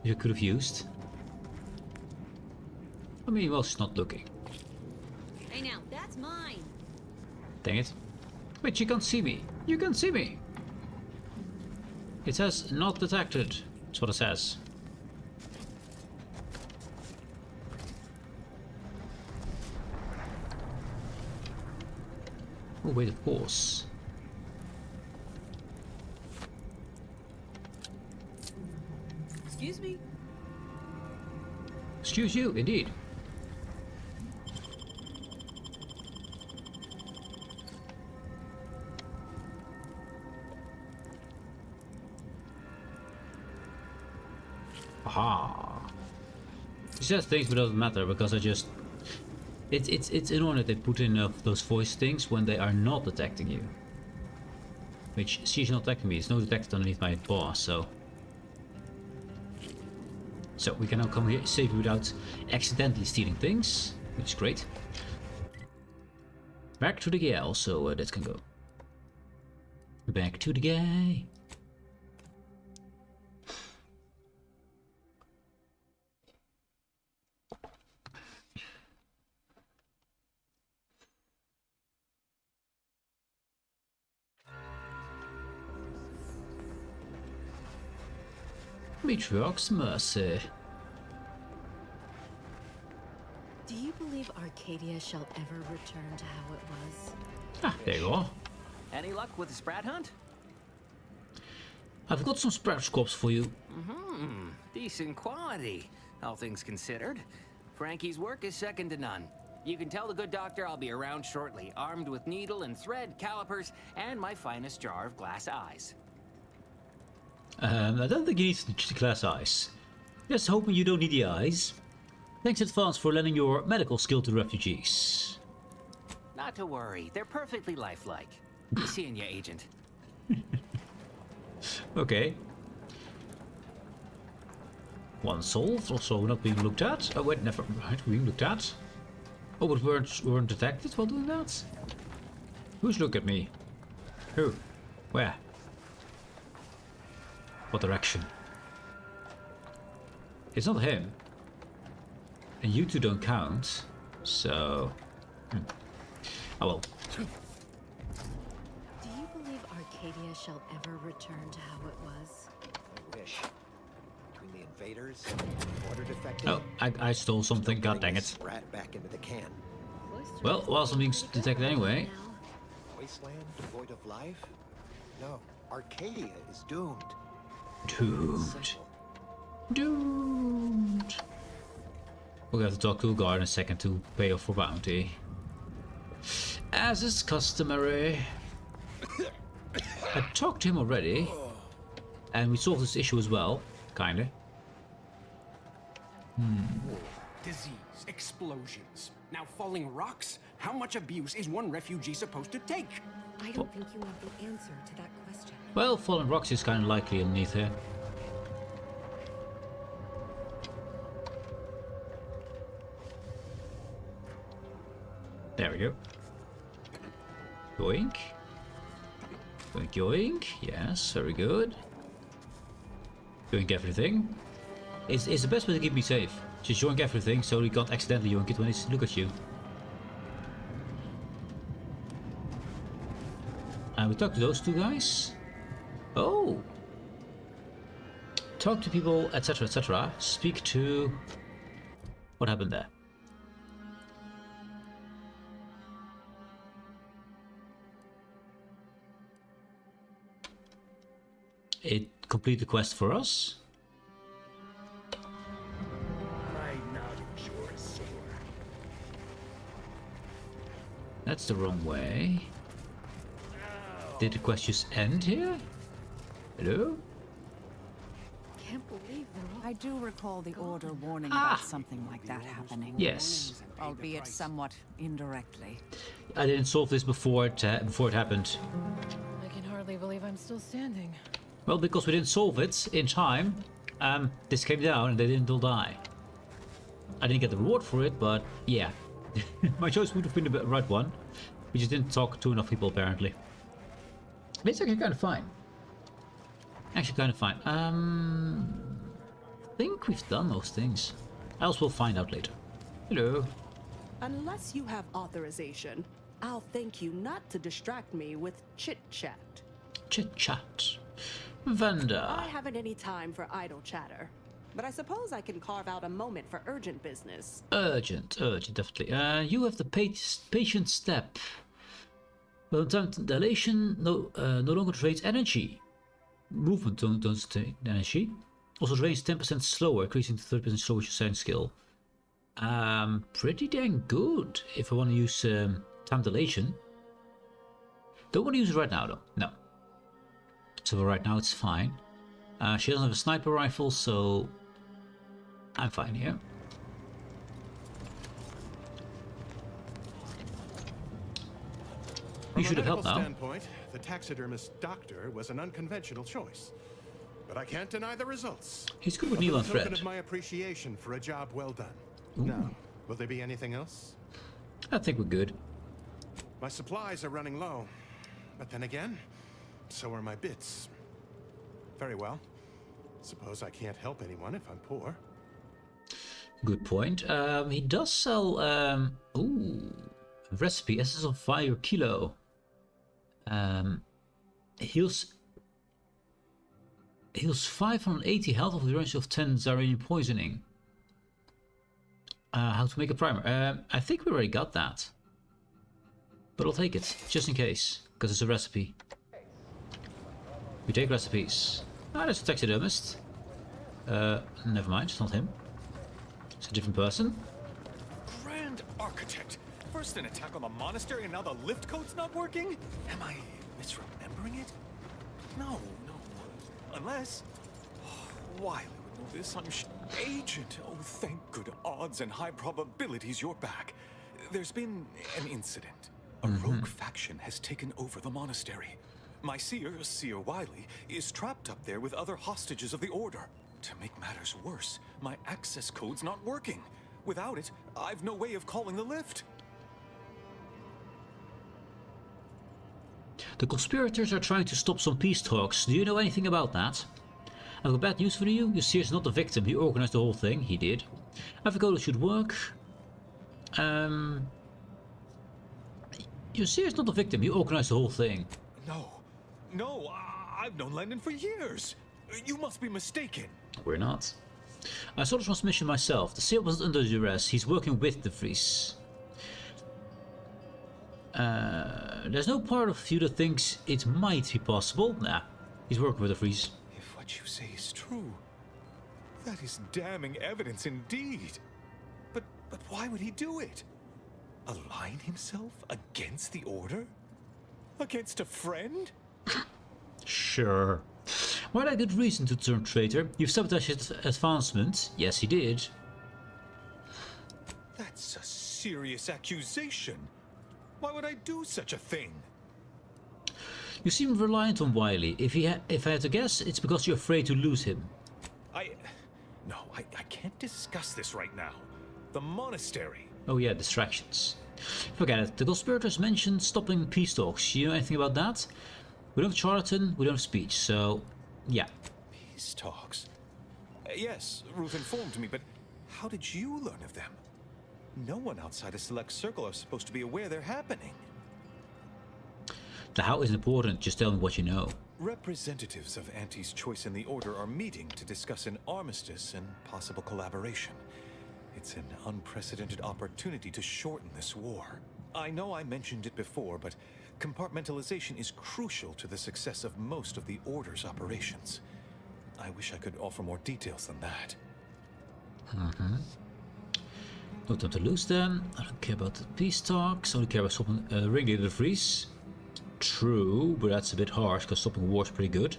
you could have used. I mean, well, she's not looking. Hey now, that's mine! Dang it. Wait, you can't see me. You can't see me. It says not detected. That's what it says. Oh, wait, of course. Excuse me? Excuse you, indeed. Aha. He says things, but it doesn't matter because I just... It's annoying that they put in those voice things when they are not detecting you. Which, she's not detecting me, it's no detected underneath my boss, so... So we can now come here safely without accidentally stealing things, which is great. Back to the guy also, that can go. Back to the guy. Matriarch's mercy. Do you believe Arcadia shall ever return to how it was? Ah, there you are. Any luck with the sprat hunt? I've got some sprat scopes for you. Decent quality, all things considered. Frankie's work is second to none. You can tell the good doctor I'll be around shortly, armed with needle and thread, calipers, and my finest jar of glass eyes. I don't think you need the glass eyes. Just hoping you don't need the eyes. Thanks in advance for lending your medical skill to refugees. Not to worry, they're perfectly lifelike. Seeing you, Agent. Okay. One solved, also not being looked at. Oh wait, never mind, being looked at. Oh, but weren't detected while doing that? Who's looking at me? Who? Where? What direction? It's not him. And you two don't count. So... Oh well. Do you believe Arcadia shall ever return to how it was? I wish. Between the invaders, order defected. Oh, I stole something. God dang it. Sprat back into the can. Well, wasn't being detected anyway. Wasteland devoid of life? No, Arcadia is doomed. Doomed. Doomed. We'll have to talk to a guard in a second to pay off for bounty. As is customary. I talked to him already. And we solved this issue as well. Kinda. Disease, explosions, now falling rocks. How much abuse is one refugee supposed to take? I don't think you have the answer to that question. Well, fallen rocks is kind of likely underneath here. There we go. Yoink. Yoink, yoink. Yes, very good. Yoink everything. It's the best way to keep me safe. Just yoink everything so you can't accidentally yoink it when it's look at you. And we talk to those two guys. Oh! Talk to people, etc., etc. Speak to... What happened there? It completed the quest for us. That's the wrong way. Did the quest just end here? Hello? Can't believe they're all... I do recall the order warning about something like that happening. Yes. Albeit somewhat indirectly. I didn't solve this before it happened. I can hardly believe I'm still standing. Well, because we didn't solve it in time, this came down and they didn't all die. I didn't get the reward for it, but yeah. My choice would have been the right one. We just didn't talk to enough people, apparently. It's actually kind of fine. Actually kind of fine. I think we've done most things. Else we'll find out later. Hello. Unless you have authorization, I'll thank you not to distract me with chit-chat. Chit-chat. Vendor. I haven't any time for idle chatter, but I suppose I can carve out a moment for urgent business. Urgent, definitely. You have the patient step. Well, time dilation no longer drains energy. Movement don't drain energy. Also drains 10% slower, increasing to 30% slower with your science skill. Pretty dang good if I want to use time dilation. Don't want to use it right now though. No. So for right now it's fine. She doesn't have a sniper rifle, so I'm fine here. You should have helped now. From a medical standpoint, the taxidermist doctor was an unconventional choice. But I can't deny the results. He's good with Neil and Fred. Token of my appreciation for a job well done. Ooh. Now, will there be anything else? I think we're good. My supplies are running low. But then again, so are my bits. Very well. Suppose I can't help anyone if I'm poor. Good point. He does sell recipe essence of fire kilo. Heals 580 health of the range of 10 Zaranian poisoning. How to make a primer? I think we already got that. But I'll take it, just in case, because it's a recipe. We take recipes. Ah, there's a taxidermist. Never mind, it's not him. It's a different person. Grand Architect! First an attack on the monastery and now the lift code's not working? Am I misremembering it? No. Unless... Wiley would know this, Agent! Oh, thank good odds and high probabilities you're back. There's been an incident. A rogue faction has taken over the monastery. My seer Wiley, is trapped up there with other hostages of the Order. To make matters worse, my access code's not working. Without it, I've no way of calling the lift. The conspirators are trying to stop some peace talks. Do you know anything about that? I've got bad news for you. Yusir is not the victim. He organized the whole thing. He did. I forgot it should work. Yusir is not the victim. He organized the whole thing. No, I've known Landon for years. You must be mistaken. We're not. I saw the transmission myself. The sale wasn't under duress. He's working with the Vries. There's no part of you that thinks it might be possible. Nah, he's working with the Vries. If what you say is true, that is damning evidence indeed. But why would he do it? Align himself against the Order? Against a friend? Sure. Why had a good reason to turn traitor? You've sabotaged his advancement. Yes, he did. That's a serious accusation. Why would I do such a thing? You seem reliant on Wiley. If I had to guess, it's because you're afraid to lose him. No, I can't discuss this right now. The monastery. Oh yeah, distractions. Forget it. The conspirators mentioned stopping peace talks. You know anything about that? We don't have charlatan, we don't have speech, so yeah. Peace talks? Yes, Ruth informed me, but how did you learn of them? No one outside a select circle are supposed to be aware they're happening. The how isn't important, just tell me what you know. Representatives of Auntie's Choice and the Order are meeting to discuss an armistice and possible collaboration. It's an unprecedented opportunity to shorten this war. I know I mentioned it before, but compartmentalization is crucial to the success of most of the Order's operations. I wish I could offer more details than that. No time to lose them. I don't care about the peace talks. I only care about stopping ringleader the Vries. True, but that's a bit harsh because stopping war is pretty good.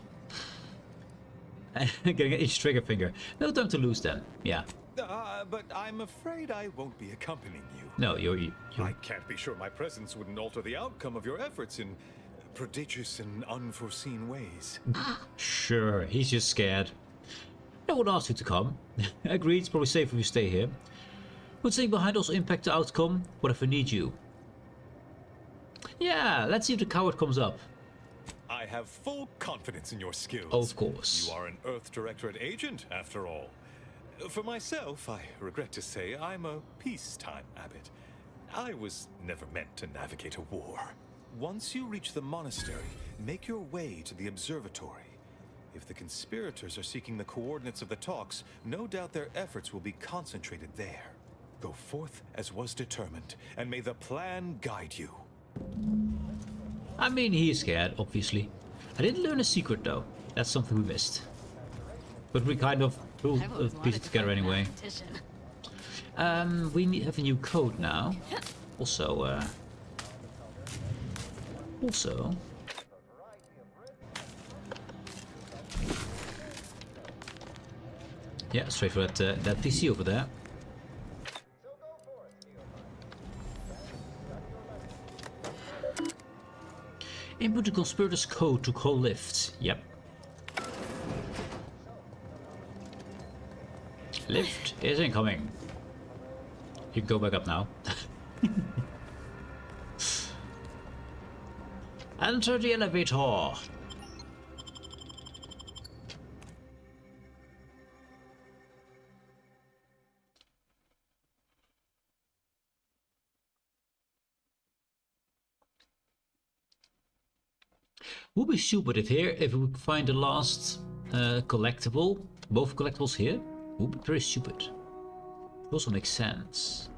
Getting an itch trigger finger. No time to lose them. Yeah. But I'm afraid I won't be accompanying you. No, you're... I can't be sure my presence wouldn't alter the outcome of your efforts in prodigious and unforeseen ways. Sure, he's just scared. No one asked you to come. Agreed, it's probably safer if you stay here. Would staying behind also impact the outcome? What if I need you? Yeah, let's see if the coward comes up. I have full confidence in your skills. Of course. You are an Earth Directorate agent, after all. For myself, I regret to say I'm a peacetime abbot. I was never meant to navigate a war. Once you reach the monastery, make your way to the observatory. If the conspirators are seeking the coordinates of the talks, no doubt their efforts will be concentrated there. Go forth as was determined, and may the plan guide you. I mean, he is scared, obviously. I didn't learn a secret, though. That's something we missed. But we kind of piece it together anyway. We have a new code now. Also, yeah, straight for that PC over there. Input the conspirators' code to call lift. Yep. Lift is incoming. You can go back up now. Enter the elevator. Would be stupid if we could find the last collectible, both collectibles here. Would be very stupid. It also makes sense.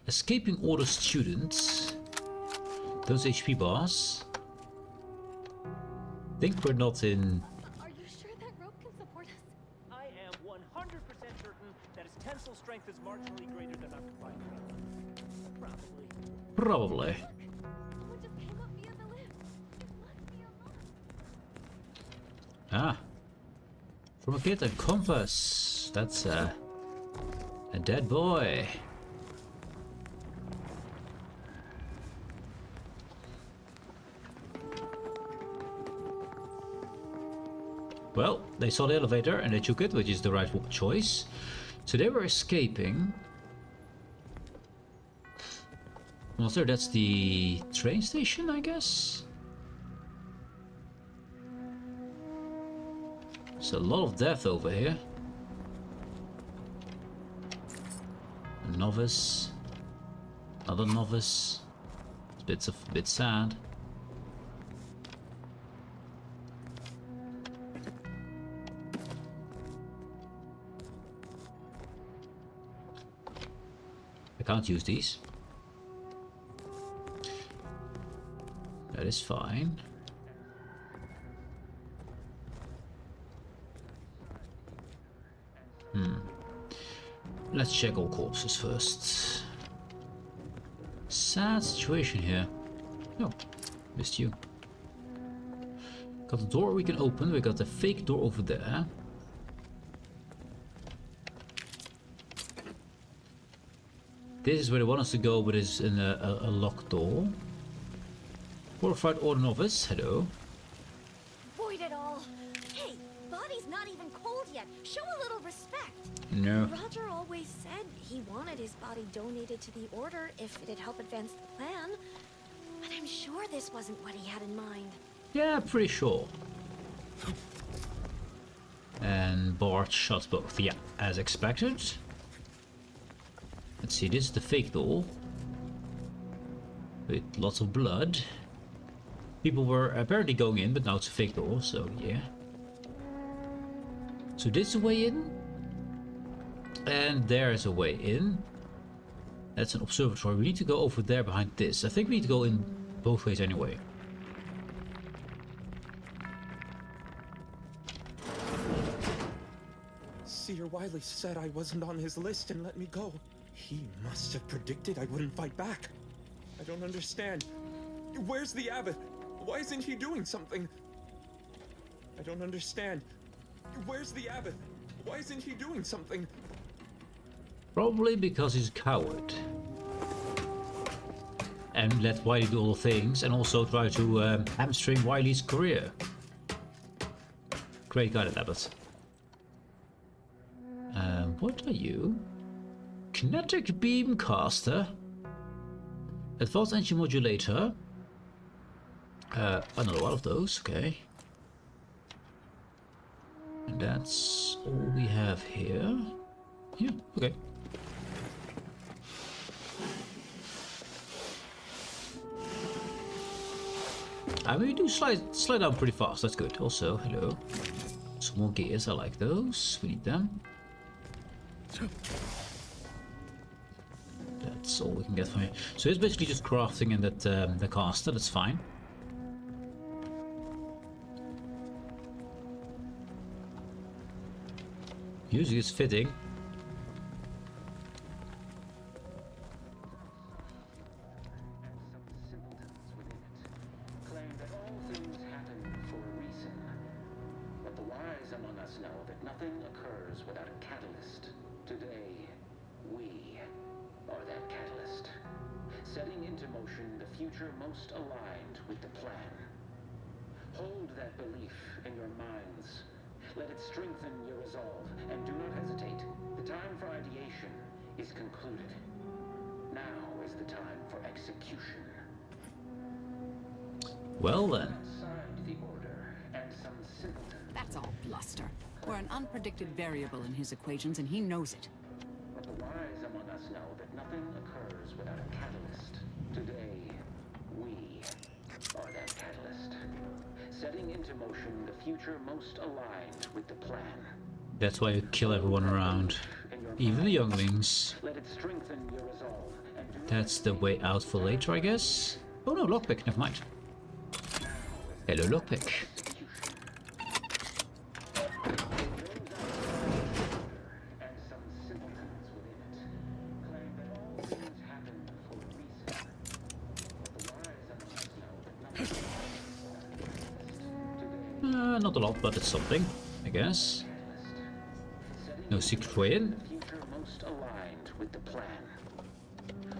Escaping Order students. Those HP bars. Think we're not in. Are you sure that rope can support us? I am 100% certain that its tensile strength is marginally greater than our combined strength. Probably. Someone just came up via the lift. It must be a lock. Ah. From a kid and compass. That's a dead boy. Well, they saw the elevator and they took it, which is the right choice. So they were escaping. What's there? That's the train station, I guess? There's a lot of death over here. A novice. Another novice. It's a bit sad. I can't use these. That is fine. Let's check all corpses first. Sad situation here. Oh, missed you. Got a door we can open. We got a fake door over there. This is where they want us to go, but it's in a locked door. Qualified Order Novice, hello. Avoid it all. Hey, body's not even cold yet. Show a little respect. No. Roger always said he wanted his body donated to the Order if it'd help advance the plan. But I'm sure this wasn't what he had in mind. Yeah, pretty sure. And Bart shot both. Yeah, as expected. Let's see, this is the fake door. With lots of blood. People were apparently going in, but now it's a fake door, so yeah. So this is a way in. And there is a way in. That's an observatory. We need to go over there behind this. I think we need to go in both ways anyway. Seer Wiley said I wasn't on his list and let me go. He must have predicted I wouldn't fight back. I don't understand. Where's the abbot? Why isn't he doing something? I don't understand. Where's the abbot? Why isn't he doing something? Probably because he's a coward. And let Wiley do all the things, and also try to hamstring Wiley's career. Great guy, that abbot. What are you? Kinetic Beam Caster. Advanced Engine Modulator. Another one of those, okay. And that's all we have here. Yeah, okay. I mean, we do slide down pretty fast, that's good. Also, hello. Some more gears, I like those. We need them. That's all we can get from here. So it's basically just crafting in that the caster, that's fine. Music is fitting. Claim that all things happen for a reason. But the wise among us know that nothing occurs without a catalyst. Today, we are that catalyst, setting into motion the future most aligned with the plan. Hold that belief in your minds. Let it strengthen your resolve, and do not hesitate. The time for ideation is concluded. Now is the time for execution. Well then. The order and some simpleton. That's all bluster. We're an unpredicted variable in his equations, and he knows it. But the wise among us know that nothing occurs without a catalyst. Today, we are that catalyst, setting into motion the future most aligned with the plan. That's why you kill everyone around, even the younglings. Let it strengthen your resolve. That's the way out for later, I guess. Oh no, lockpick, never mind. Hello, lockpick. Not a lot, but it's something, I guess. No secret way in. Future most aligned with the plan.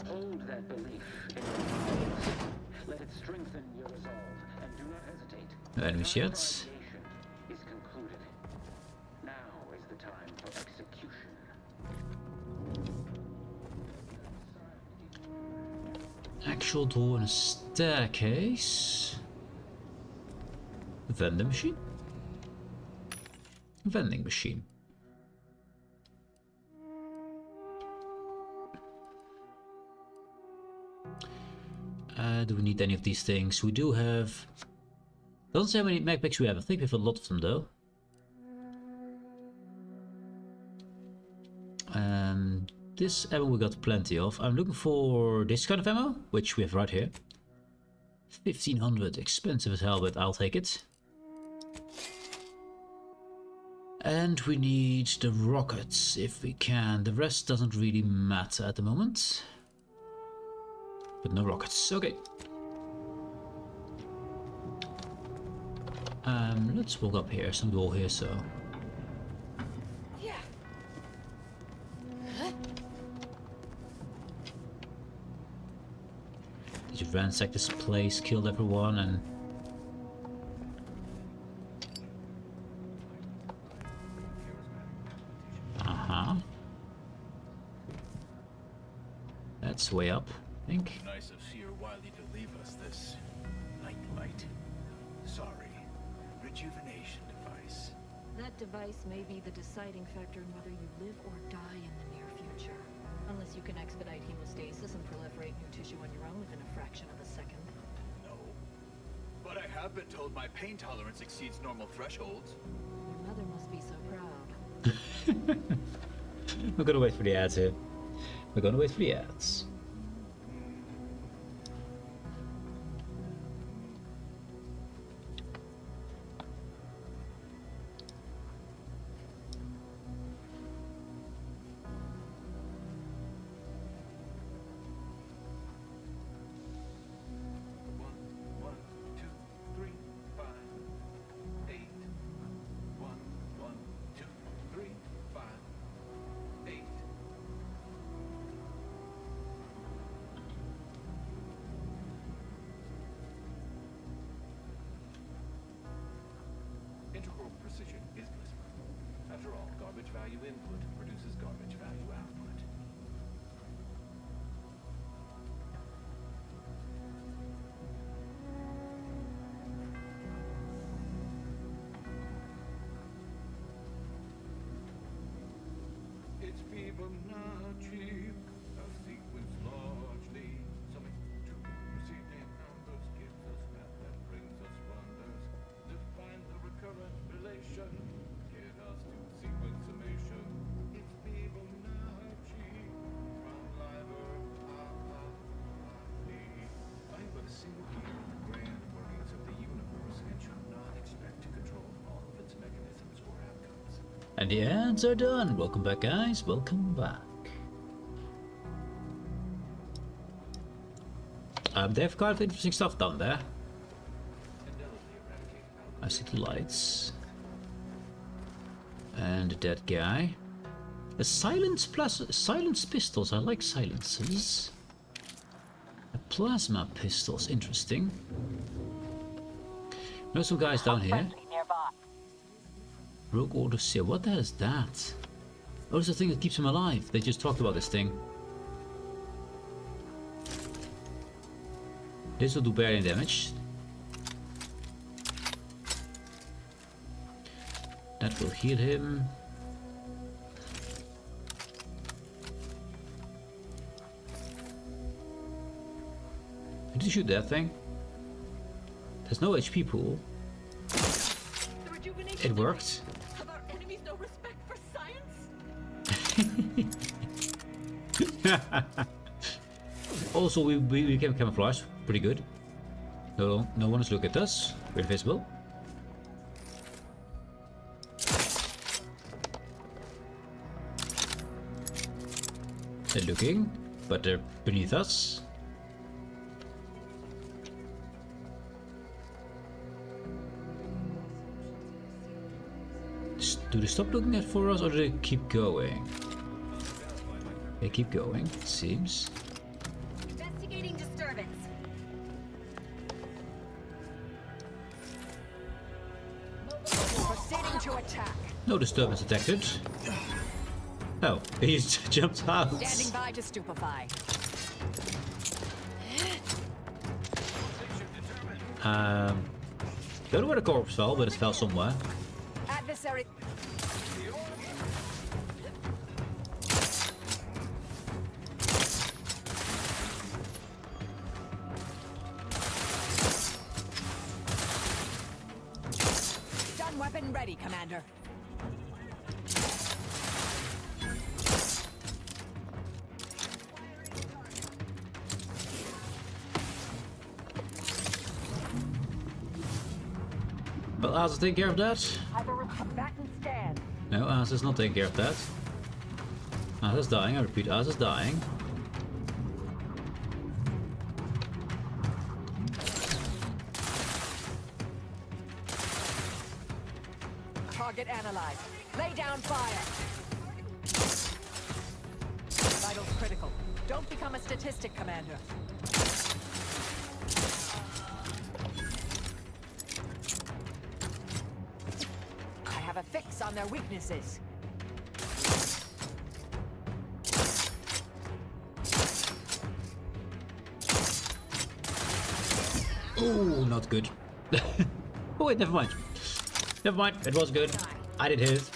Hold that belief in your minds. Let it strengthen your resolve, and do not hesitate. No enemies yet. Is concluded. Now is the time for actual door and a staircase. Vending machine? Vending machine. Do we need any of these things? We do have... Doesn't say how many mag packs we have. I think we have a lot of them though. This ammo we got plenty of. I'm looking for this kind of ammo, which we have right here. 1500, expensive as hell, but I'll take it. And we need the rockets if we can. The rest doesn't really matter at the moment. But no rockets. Okay. Let's walk up here. Some door here, so. Yeah. Did you ransack this place, killed everyone, and that's way up, I think. Nice of Sir Wiley to leave us this nightlight. Sorry. Rejuvenation device. That device may be the deciding factor in whether you live or die in the near future. Unless you can expedite hemostasis and proliferate new tissue on your own within a fraction of a second. No. But I have been told my pain tolerance exceeds normal thresholds. Your mother must be so proud. We're gonna wait for the ads here. We're gonna wait for the ads. Integral precision is blissful. After all, garbage value input produces garbage value output. It's Fibonacci, a sequence largely summing to preceding numbers gives us math that brings us wonders. Define the recurrent relation, get us to sequence summation. It's Fibonacci from Liber I am but a single unit of the grand workings of the universe and should not expect to control all of its mechanisms or outcomes. And the ads are done. Welcome back, guys. Welcome back. They've got interesting stuff down there. I see the lights. And the dead guy. A silence pistols. I like silences. A plasma pistols. Interesting. There's some guys down here. Rogue Order Seal. What the hell is that? Oh, it's the thing that keeps him alive. They just talked about this thing. This will do barely damage. That will heal him. Did you shoot that thing? There's no HP pool. It worked. Have our enemies no respect for science? Also, we became camouflaged. Pretty good. No one is looking at us. We're invisible. They're looking, but they're beneath us. Do they stop looking for us or do they keep going? They keep going, it seems. Investigating disturbance. Proceeding to attack. No disturbance detected. Oh, he's jumped out. Standing by to stupefy. Don't know where the corpse fell, but it fell somewhere. Adversary. Stun weapon ready, Commander. Well, Asa taking care of that? Back and stand. No, Asa's not taking care of that. Asa's dying, I repeat, Asa's dying. Target analyzed. Lay down fire. Vitals critical. Don't become a statistic, Commander. I have a fix on their weaknesses. Oh, not good. Oh wait, never mind. Never mind, it was good. I did hit.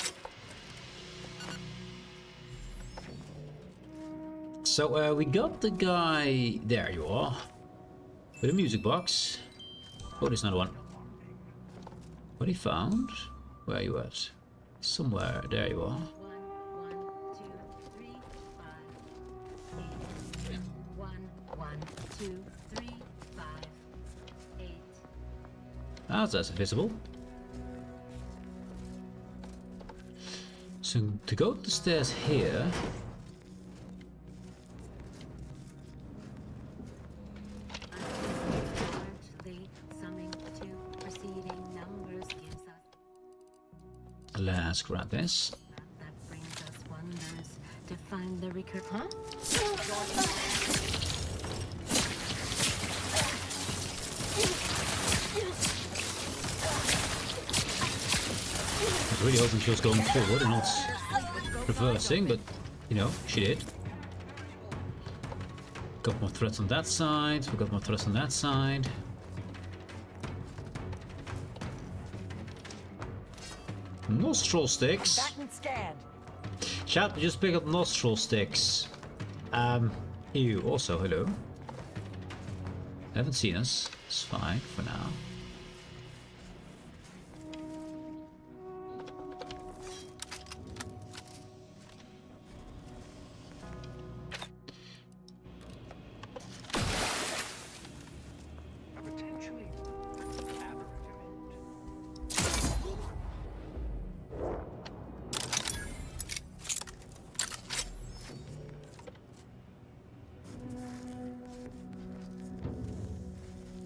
So we got the guy. There you are. With a music box. Oh, there's another one. What he found? Where are you at? Somewhere. There you are. 1, 2, 3, 5, 8. Ah, that's invisible. So to go up the stairs here. Let's grab this. That brings us wonders to find the recur. Huh? I was really hoping she was going forward and not reversing, but you know, she did. Got more threats on that side, we got more threats on that side. Nostril sticks. Back and scan. Chat, we just picked up nostril sticks. You also, hello. Haven't seen us. It's fine for now.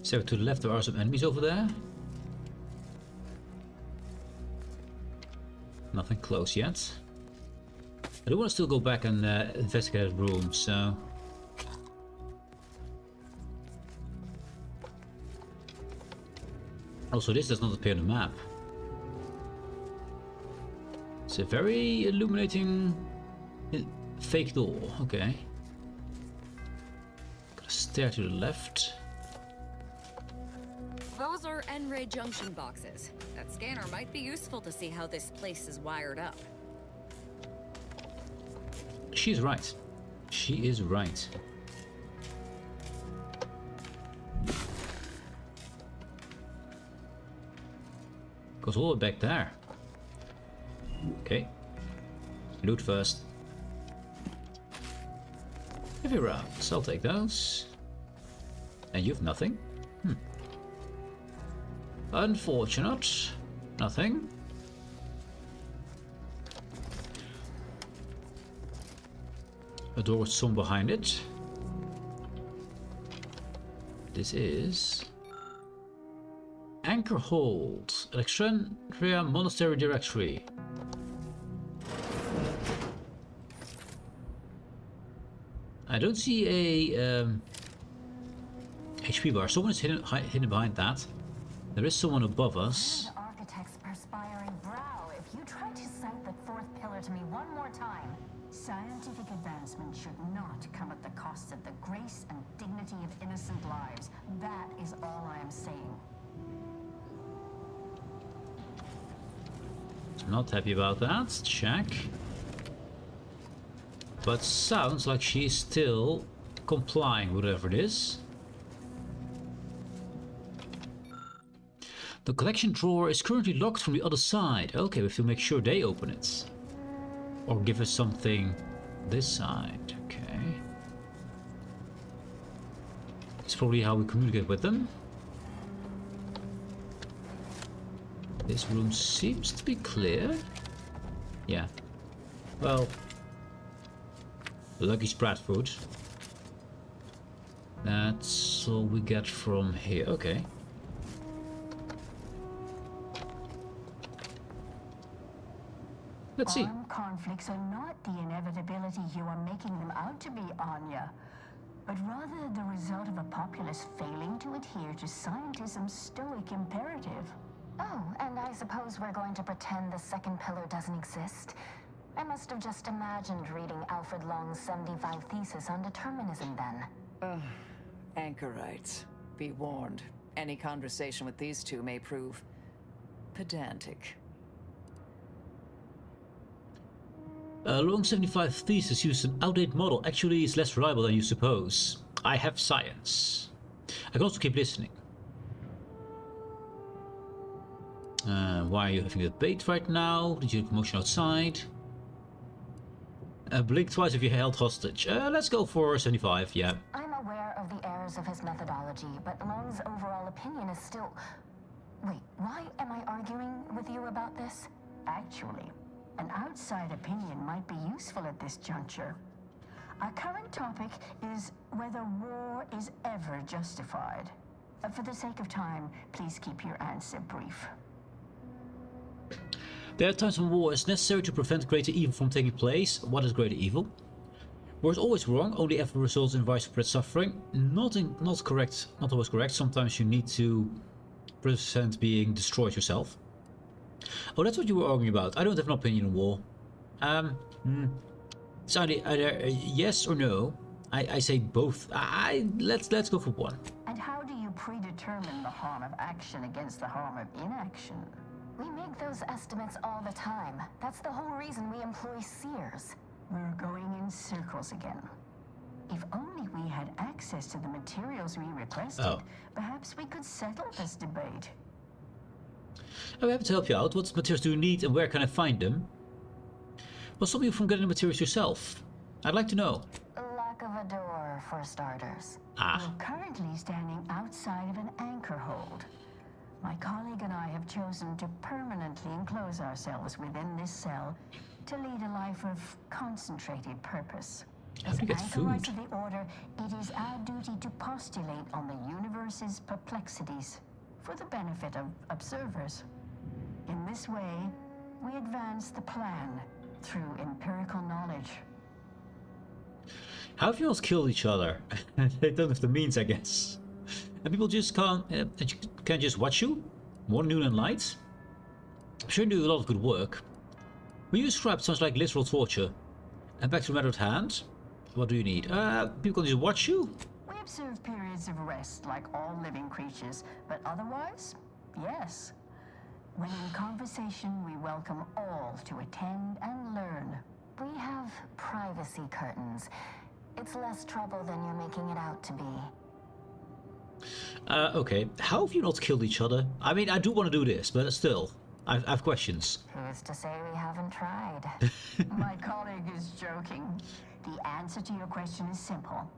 So to the left there are some enemies over there. Nothing close yet. I do want to still go back and investigate that room, so... Also, this does not appear on the map. It's a very illuminating fake door, okay. Got a stair to the left. Those are N-ray junction boxes. That scanner might be useful to see how this place is wired up. She's right. She is right. Goes all the way back there. Okay. Loot first. Heavy rounds, I'll take those. And you've nothing? Unfortunate. Nothing. A door with some behind it. This is... Anchor Hold. Alexandria Monastery Directory. I don't see a HP bar. Someone is hidden behind that. There is someone above us. Architect's perspiring brow. If you try to cite the fourth pillar to me one more time, scientific advancement should not come at the cost of the grace and dignity of innocent lives. That is all I am saying. Not happy about that. Check. But sounds like she's still complying, whatever it is. The collection drawer is currently locked from the other side. Okay, we have to make sure they open it. Or give us something this side. Okay. It's probably how we communicate with them. This room seems to be clear. Yeah. Well, lucky sprat food. That's all we get from here. Okay. Let's see. Armed conflicts are not the inevitability you are making them out to be, Anya, but rather the result of a populace failing to adhere to scientism's stoic imperative. Oh, and I suppose we're going to pretend the second pillar doesn't exist. I must have just imagined reading Alfred Long's 75 Thesis on determinism then. Anchorites, be warned. Any conversation with these two may prove pedantic. Long 75 Thesis used an outdated model. Actually, it's less reliable than you suppose. I have science. I can also keep listening. Why are you having a debate right now? Did you have commotion outside? Blink twice if you're held hostage. Let's go for 75, yeah. I'm aware of the errors of his methodology, but Long's overall opinion is still... Wait, why am I arguing with you about this? Actually, an outside opinion might be useful at this juncture. Our current topic is whether war is ever justified. For the sake of time, please keep your answer brief. There are times when war is necessary to prevent greater evil from taking place. What is greater evil? War is always wrong, only ever results in widespread suffering. Not correct, not always correct. Sometimes you need to prevent being destroyed yourself. Oh, that's what you were arguing about. I don't have an opinion on war. It's either yes or no. I say both. Let's go for one. And how do you predetermine the harm of action against the harm of inaction? We make those estimates all the time. That's the whole reason we employ seers. We're going in circles again. If only we had access to the materials we requested, perhaps we could settle this debate. I'm happy to help you out. What materials do you need and where can I find them? What's stopping you from getting the materials yourself? I'd like to know. Lack of a door, for starters. We're currently standing outside of an anchor hold. My colleague and I have chosen to permanently enclose ourselves within this cell to lead a life of concentrated purpose. As anchorites of the Order, it is our duty to postulate on the universe's perplexities for the benefit of observers. In this way, we advance the plan through empirical knowledge. How have you all killed each other? They don't have the means, I guess. And people just can't just watch you? More noon and light? I'm sure you do a lot of good work. When you describe sounds like literal torture. And back to the matter at hand. What do you need? People can just watch you? We observe periods of rest like all living creatures, but otherwise, yes. When in conversation, we welcome all to attend and learn. We have privacy curtains. It's less trouble than you're making it out to be. Okay. How have you not killed each other? I mean, I do want to do this, but still, I have questions. Who's to say we haven't tried? My colleague is joking. The answer to your question is simple.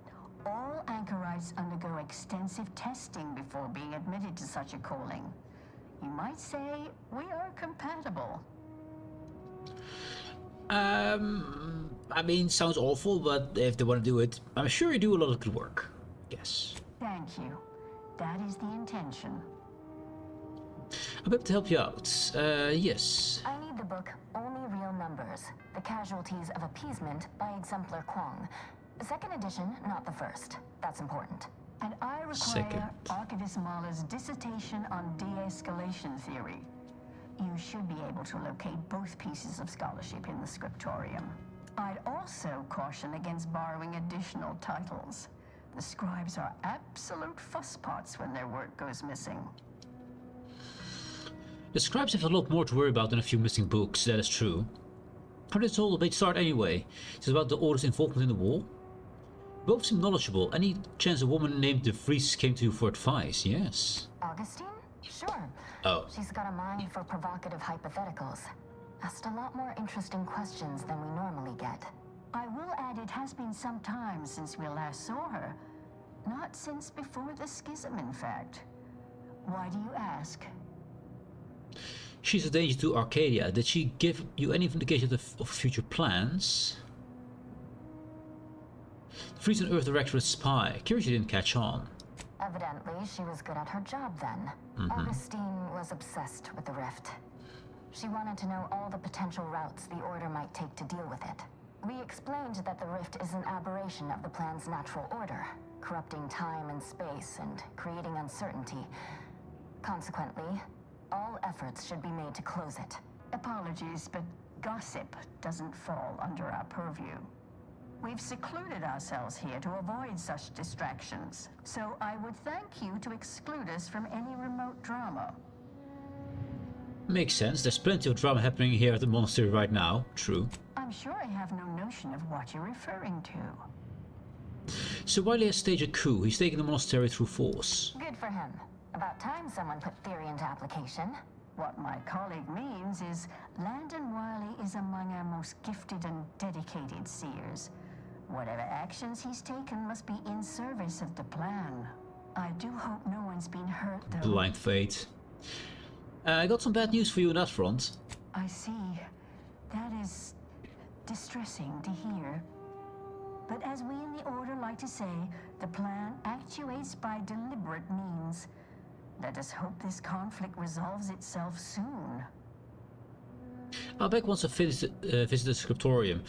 All anchorites undergo extensive testing before being admitted to such a calling. You might say we are compatible. I mean, sounds awful, but if they want to do it, I'm sure you do a lot of good work. Yes. Thank you. That is the intention. I'm able to help you out. Yes. I need the book Only Real Numbers, The Casualties of Appeasement by Exemplar Kwong. Second edition, not the first. That's important. And I require Archivist Mahler's dissertation on de-escalation theory. You should be able to locate both pieces of scholarship in the scriptorium. I'd also caution against borrowing additional titles. The scribes are absolute fusspots when their work goes missing. The scribes have a lot more to worry about than a few missing books, that is true. How did this whole debate start anyway? Is it about the Order's involvement in the war? Both seem knowledgeable. Any chance a woman named De Vries came to you for advice? Yes. Augustine? Sure. Oh. She's got a mind for provocative hypotheticals. Asked a lot more interesting questions than we normally get. I will add it has been some time since we last saw her. Not since before the schism, in fact. Why do you ask? She's a danger to Arcadia. Did she give you any indication of future plans? Freeze and Earth Directorate spy. Curious you didn't catch on. Evidently, she was good at her job then. Augustine was obsessed with the rift. She wanted to know all the potential routes the Order might take to deal with it. We explained that the rift is an aberration of the plan's natural order, corrupting time and space and creating uncertainty. Consequently, all efforts should be made to close it. Apologies, but gossip doesn't fall under our purview. We've secluded ourselves here to avoid such distractions, so I would thank you to exclude us from any remote drama. Makes sense. There's plenty of drama happening here at the monastery right now. True. I'm sure I have no notion of what you're referring to. So Wiley has staged a coup. He's taken the monastery through force. Good for him. About time someone put theory into application. What my colleague means is Landon Wiley is among our most gifted and dedicated seers. Whatever actions he's taken must be in service of the plan. I do hope no one's been hurt, though. Blind fate. I got some bad news for you on that front. I see. That is distressing to hear. But as we in the Order like to say, the plan actuates by deliberate means. Let us hope this conflict resolves itself soon. Beck wants to visit the scriptorium.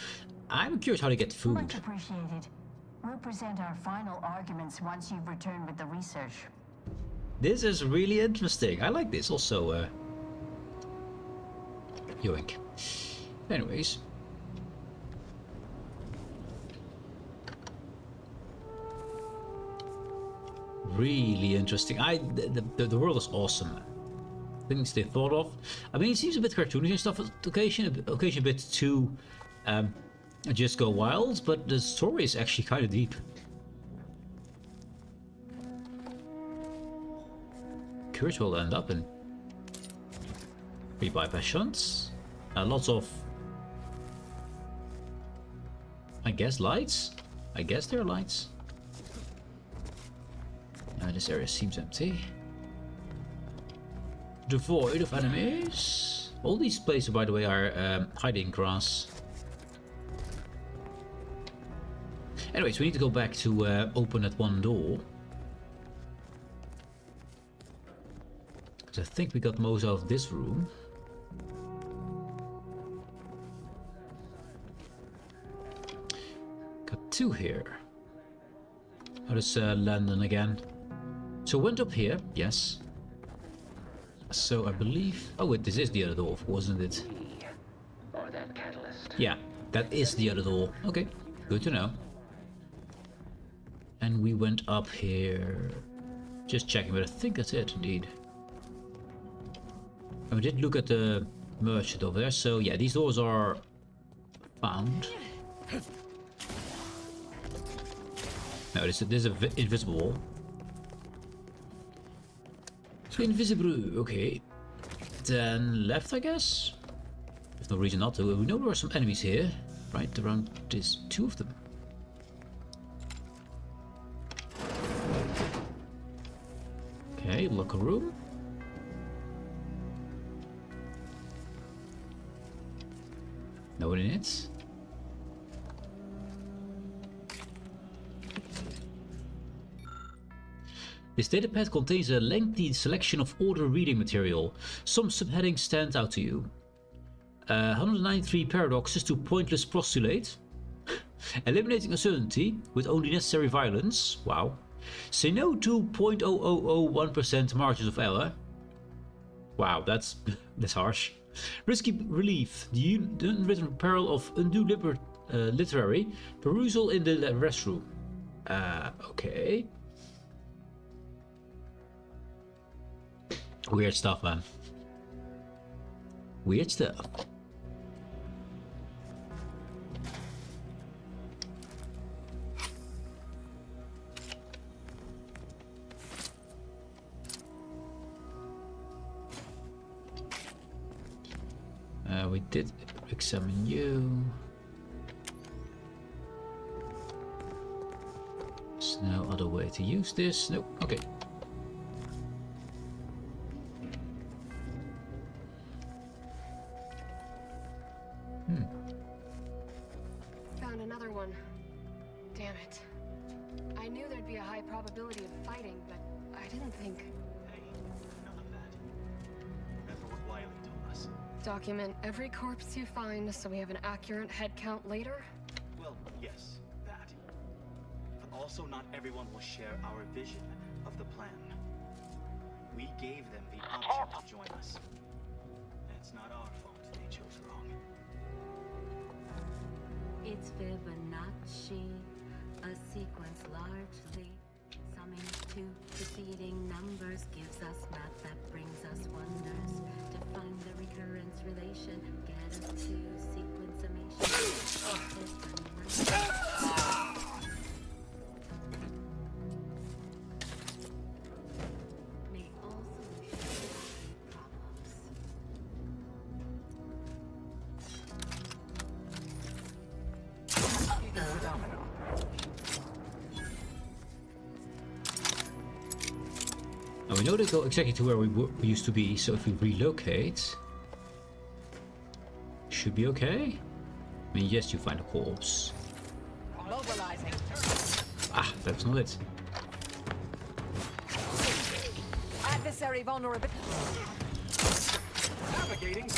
I'm curious how to get food. Much appreciated. We'll present our final arguments once you've returned with the research. This is really interesting. I like this. Also, yoink. Anyways. Really interesting. The world is awesome. Things they thought of. I mean, it seems a bit cartoonish and stuff. Occasion a bit too just go wild, but the story is actually kind of deep. Curious where we'll end up in. Free bypass shunts. Lots of, I guess, lights. I guess they're lights. This area seems empty. Devoid of enemies. All these places, by the way, are hiding grass. Anyways, we need to go back to open that one door. Because I think we got most out of this room. Got two here. How does Landon again? So went up here, yes. So I believe... Oh wait, this is the other door, wasn't it? Or that catalyst. Yeah, that is the other door. Okay, good to know. And we went up here. Just checking, but I think that's it indeed. And we did look at the merchant over there, so yeah, these doors are found. No, this is an invisible wall. So invisible, okay. Then left, I guess. There's no reason not to. We know there are some enemies here, right? Around this, two of them. Okay, locker room. No one in it. This datapad contains a lengthy selection of order reading material. Some subheadings stand out to you. 193 paradoxes to pointless postulate. Eliminating uncertainty with only necessary violence. Wow. Say no to 0.0001% margins of error. Wow, that's harsh. Risky relief. The unwritten peril of undue literary perusal in the restroom. Okay. Weird stuff, man. Weird stuff. We did examine you. There's no other way to use this. Nope. Okay. Found another one. Damn it. I knew there'd be a high probability of fighting, but I didn't think. Hey, none of that. Remember what Wiley told us. Document every corpse you find so we have an accurate head count later? Well, yes, that. But also not everyone will share our vision of the plan. We gave them the option to join us. It's not our fault they chose wrong. It's Fibonacci, a sequence largely summing two preceding numbers gives us math that brings us wonders. To find the recurrence relation, get us to sequence summation. May all solutions be problems. Now we know they go exactly to where we used to be, so if we relocate, should be okay. I mean, yes, you find a corpse. Mobilizing. Ah, that's not it. Adversary vulnerability. Navigating.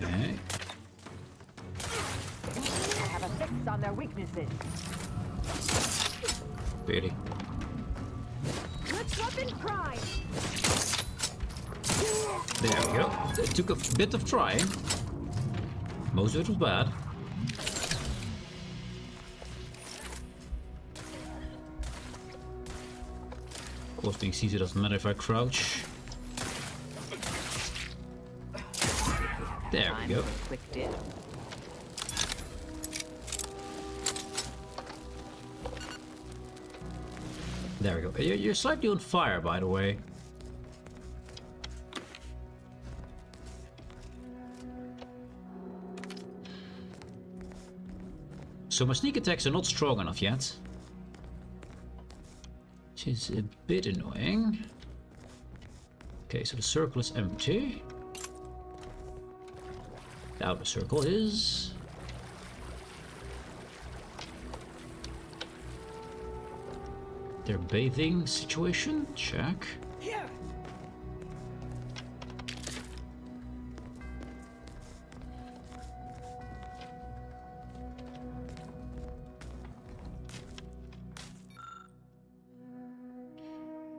Okay. I have a fix on their weaknesses. Really. Let's up and cry! There we go. It took a bit of trying. Most of it was bad. Of course, being seated doesn't matter if I crouch. There we go. Quick dip. There we go. You're slightly on fire, by the way. So my sneak attacks are not strong enough yet. Which is a bit annoying. Okay, so the circle is empty. The outer circle is... Their bathing situation? Check. Here!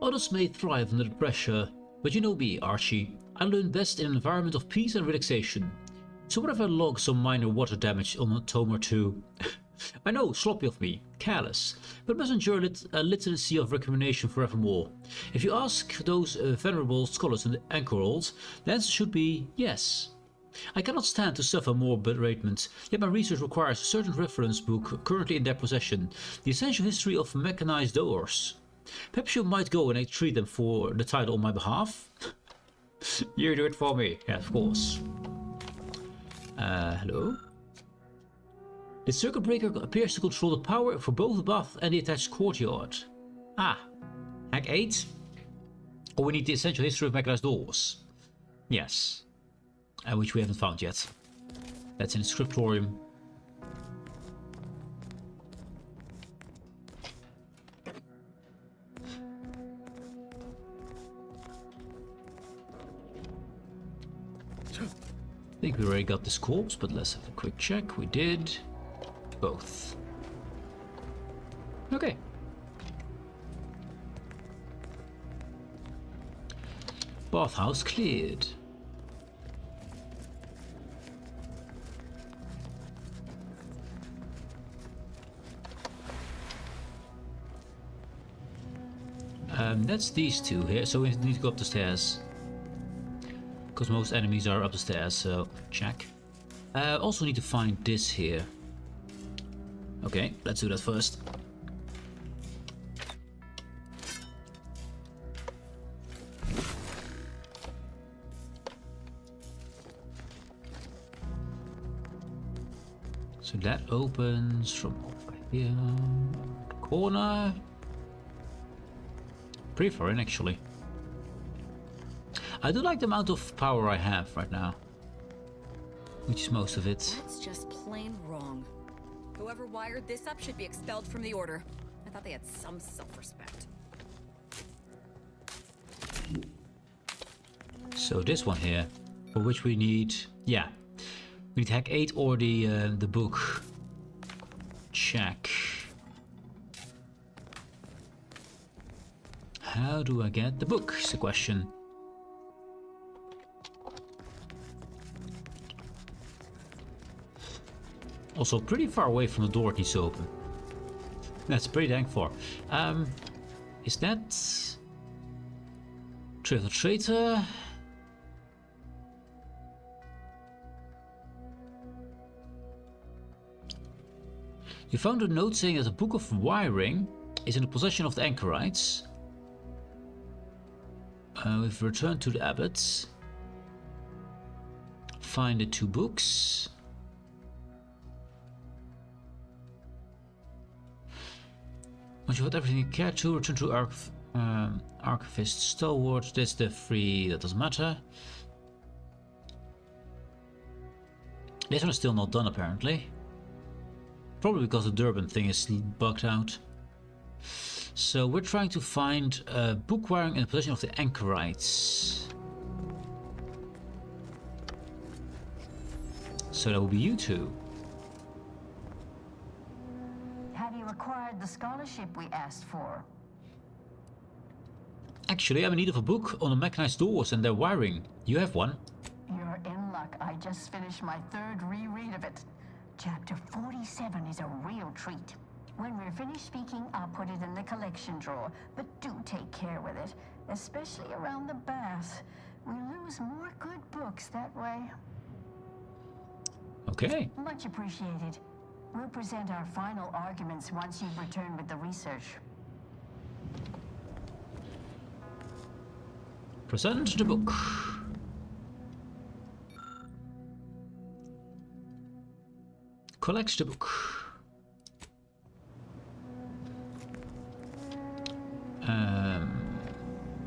Others may thrive under the pressure, but you know me, Archie. I learn best in an environment of peace and relaxation. So what if I log some minor water damage on a tome or two? I know, sloppy of me, careless, but must endure a literacy of recrimination forevermore. If you ask those venerable scholars in the Anchorhold, the answer should be yes. I cannot stand to suffer more beratement, yet my research requires a certain reference book currently in their possession, The Essential History of Mechanized Doors. Perhaps you might go and treat them for the title on my behalf? You do it for me, yeah, of course. Hello? The circuit breaker appears to control the power for both the bath and the attached courtyard. Ah, hack 8? Or we need the essential history of mechanized doors. Yes. Which we haven't found yet. That's in the scriptorium. I think we already got this corpse, but let's have a quick check. We did both. Okay. Bathhouse cleared. That's these two here, so we need to go up the stairs. Because most enemies are up the stairs, so check. Also need to find this here. Okay, let's do that first. So that opens from over here. Corner. Pretty far in, actually. I do like the amount of power I have right now. Which is most of it. That's just plain wrong. Whoever wired this up should be expelled from the Order. I thought they had some self-respect. So this one here, for which we need, yeah, we need hack 8 or the book. Check. How do I get the book? Is the question. Also pretty far away from the door it needs to open. That's pretty dang far. Is that Traitor? You found a note saying that the book of wiring is in the possession of the anchorites. We've returned to the abbot. Find the 2 books. Once you've got everything you care to, return to Archivist Stalwart. That's the free, that doesn't matter. This one is still not done apparently. Probably because the Durban thing is bugged out. So we're trying to find book wiring in the possession of the anchorites. So that will be you two. Have you acquired the scholarship we asked for? Actually, I'm in need of a book on the mechanized doors and their wiring. You have one. You're in luck. I just finished my 3rd reread of it. Chapter 47 is a real treat. When we're finished speaking, I'll put it in the collection drawer, but do take care with it, especially around the bath. We lose more good books that way. Okay. Much appreciated. We'll present our final arguments once you've returned with the research. Present the book. Collect the book.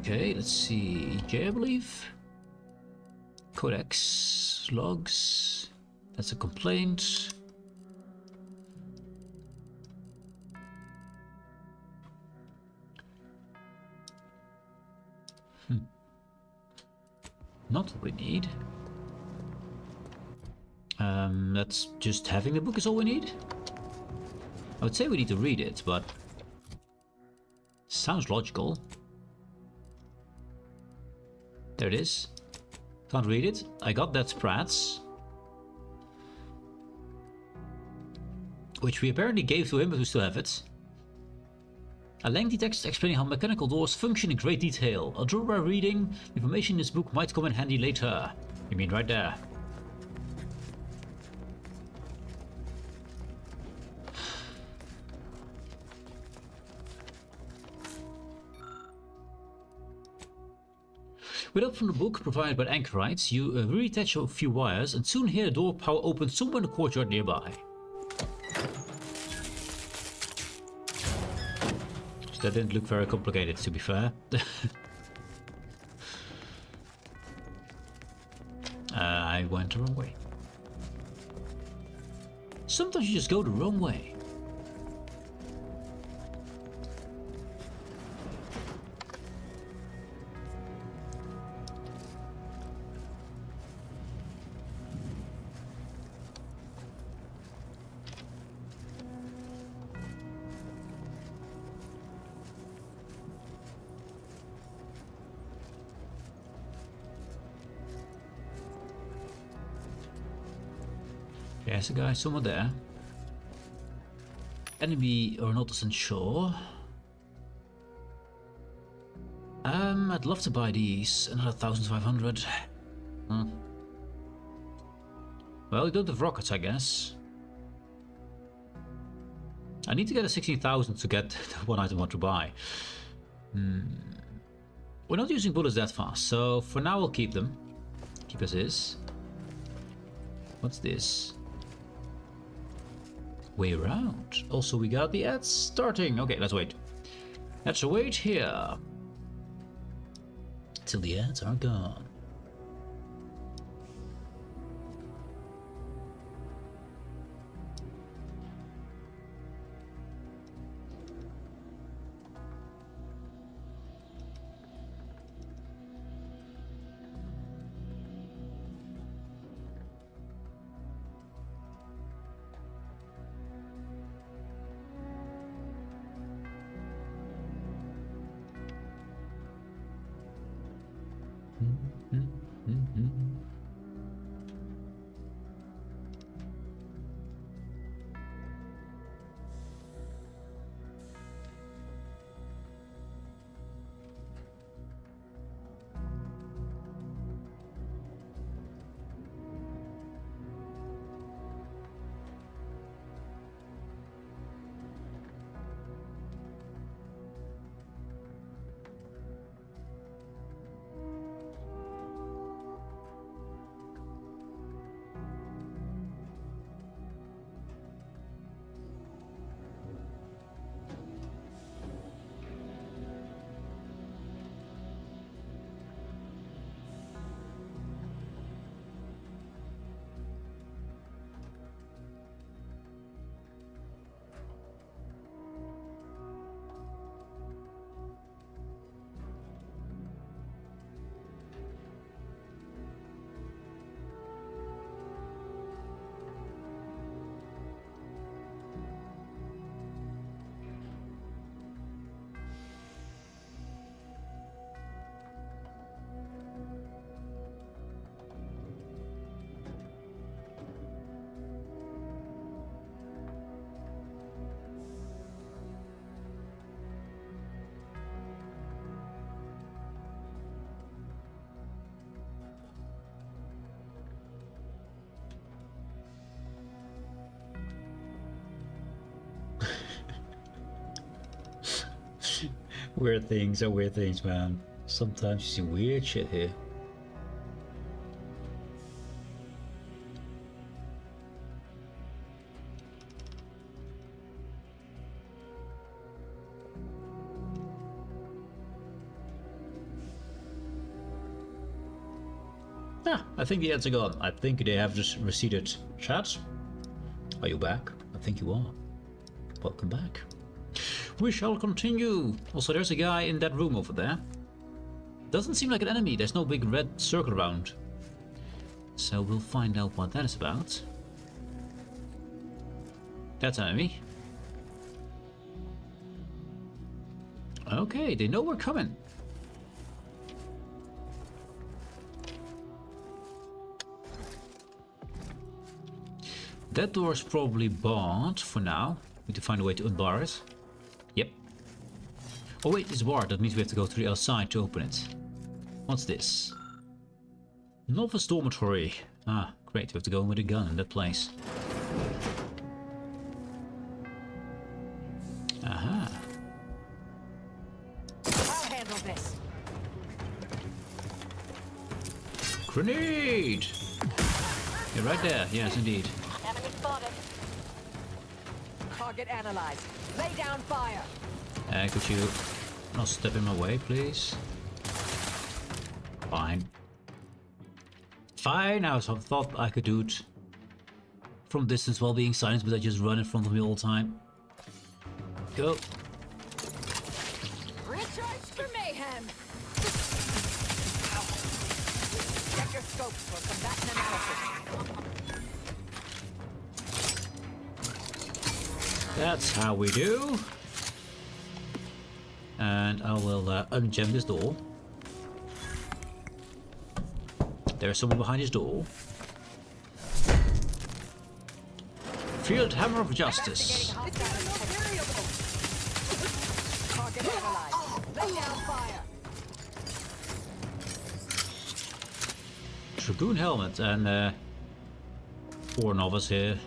Okay, let's see. J, I believe. Codex logs. That's a complaint. Not what we need. That's just having the book is all we need. I would say we need to read it, but sounds logical. There it is. Can't read it. I got that Spratz, which we apparently gave to him, but we still have it. A lengthy text explaining how mechanical doors function in great detail. A dry reading. Information in this book might come in handy later. You mean right there. With help from the book provided by the anchorites, you reattach a few wires and soon hear the door power open somewhere in the courtyard nearby. So that didn't look very complicated, to be fair. I went the wrong way. Sometimes you just go the wrong way. There's a guy somewhere there. Enemy or not isn't sure. I'd love to buy these. Another 1,500. Well, we don't have rockets, I guess. I need to get a 16,000 to get the one item I want to buy. We're not using bullets that fast, so for now we'll keep them. Keep as is. What's this? Way around. Also, we got the ads starting. Okay, let's wait. Let's wait here till the ads are gone. Weird things are weird things, man. Sometimes you see weird shit here. I think the ads are gone. I think they have just receded. Chat, are you back? I think you are. Welcome back. We shall continue. Also, there's a guy in that room over there. Doesn't seem like an enemy. There's no big red circle around. So we'll find out what that is about. That's an enemy. Okay, they know we're coming. That door's probably barred for now. Need to find a way to unbar it. Yep. Oh wait, it's barred. That means we have to go to the other side to open it. What's this? Novice dormitory. Ah, great. We have to go in with a gun in that place. Aha. I'll handle this. Grenade! You're right there. Yes, indeed. Enemy spotted. Target analyzed. Lay down fire. Could you not step in my way, please? Fine. Fine, I thought I could do it from distance while being silenced, but I just run in front of me all the time. Go. Recharge for mayhem. Check your scopes for combatant analysis. That's how we do. And I will unjam this door. There's someone behind this door. Field Hammer of Justice. Target analyzed. Lay down fire. Dragoon helmet and poor novice here.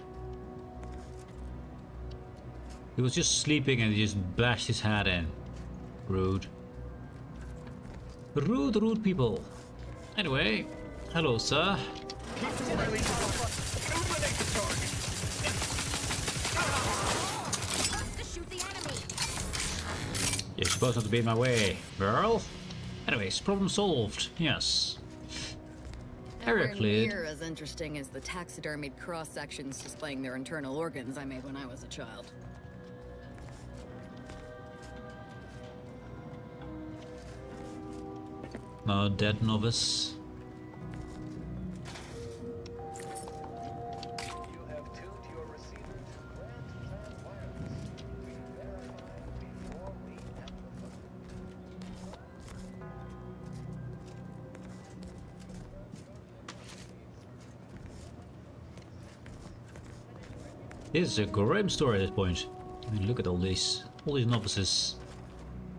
He was just sleeping and he just bashed his head in. Rude. Rude people. Anyway, hello, sir. You're supposed not to be in my way, girl. Anyways, problem solved. Yes. Area cleared. Near as interesting as the taxidermied cross sections displaying their internal organs I made when I was a child. No dead novice. This is a grim story at this point. I mean, look at all these novices.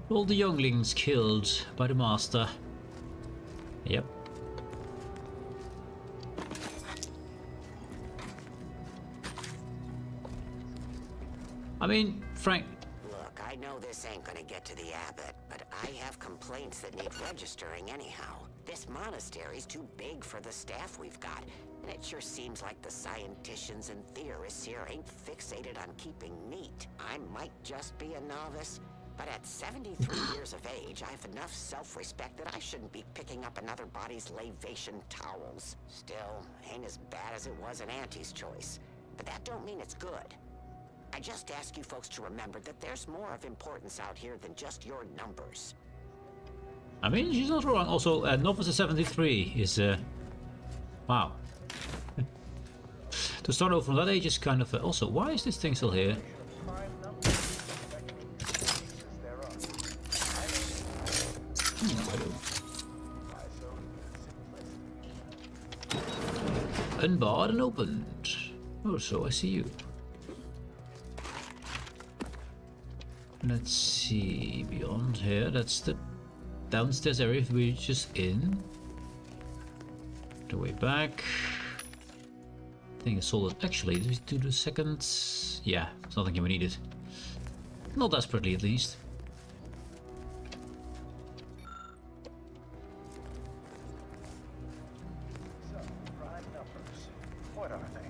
All the younglings killed by the master. Yep. I mean, Frank. Look, I know this ain't gonna get to the abbot, but I have complaints that need registering anyhow. This monastery's too big for the staff we've got, and it sure seems like the scienticians and theorists here ain't fixated on keeping neat. I might just be a novice, but at 73 years of age, I have enough self-respect that I shouldn't be picking up another body's lavation towels. Still, ain't as bad as it was in Auntie's choice, but that don't mean it's good. I just ask you folks to remember that there's more of importance out here than just your numbers. I mean, she's not wrong. Also, novice 73 is wow. To start off from that age is kind of also, why is this thing still here? Unbarred and opened. Oh, so I see you. Let's see, beyond here, that's the downstairs area we're just in. The way back. I think it's solid. Actually, did we do the second? Yeah, it's nothing we needed. Not desperately, at least. So, prime numbers. What are they?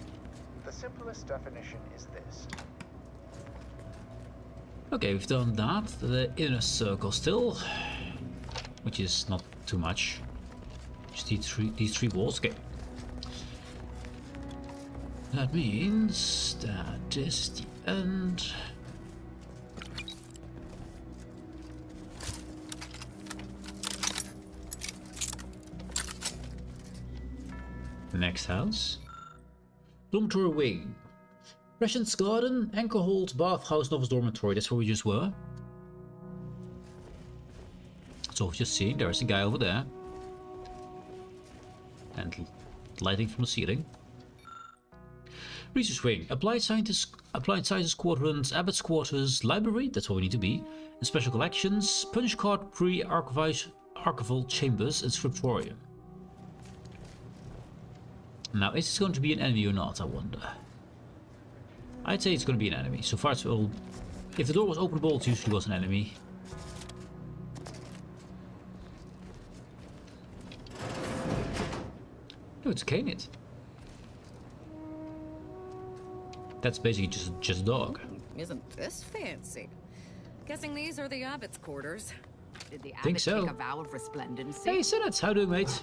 The simplest definition is this. Okay, we've done that. The inner circle still, which is not too much. Just these three walls. Okay. That means that this is the end. The next house. Dormitory wing. Regent's Garden, Anchor Hold, Bathhouse, Novice Dormitory. That's where we just were. So we've just seen there's a guy over there. And lighting from the ceiling. Research wing, Applied Sciences Quadrant, Abbott's Quarters, Library, that's what we need to be, and Special Collections, Punch Card Archival Chambers, and Scriptorium. Now, is this going to be an enemy or not, I wonder? I'd say it's going to be an enemy. So far, it's all. If the door was openable, it usually was an enemy. No, it's a canid. That's basically just a dog. Isn't this fancy? Guessing these are the abbot's quarters. Did the abbot Think so. take a vow of resplendency? Hey, Senates, how you doing, mate?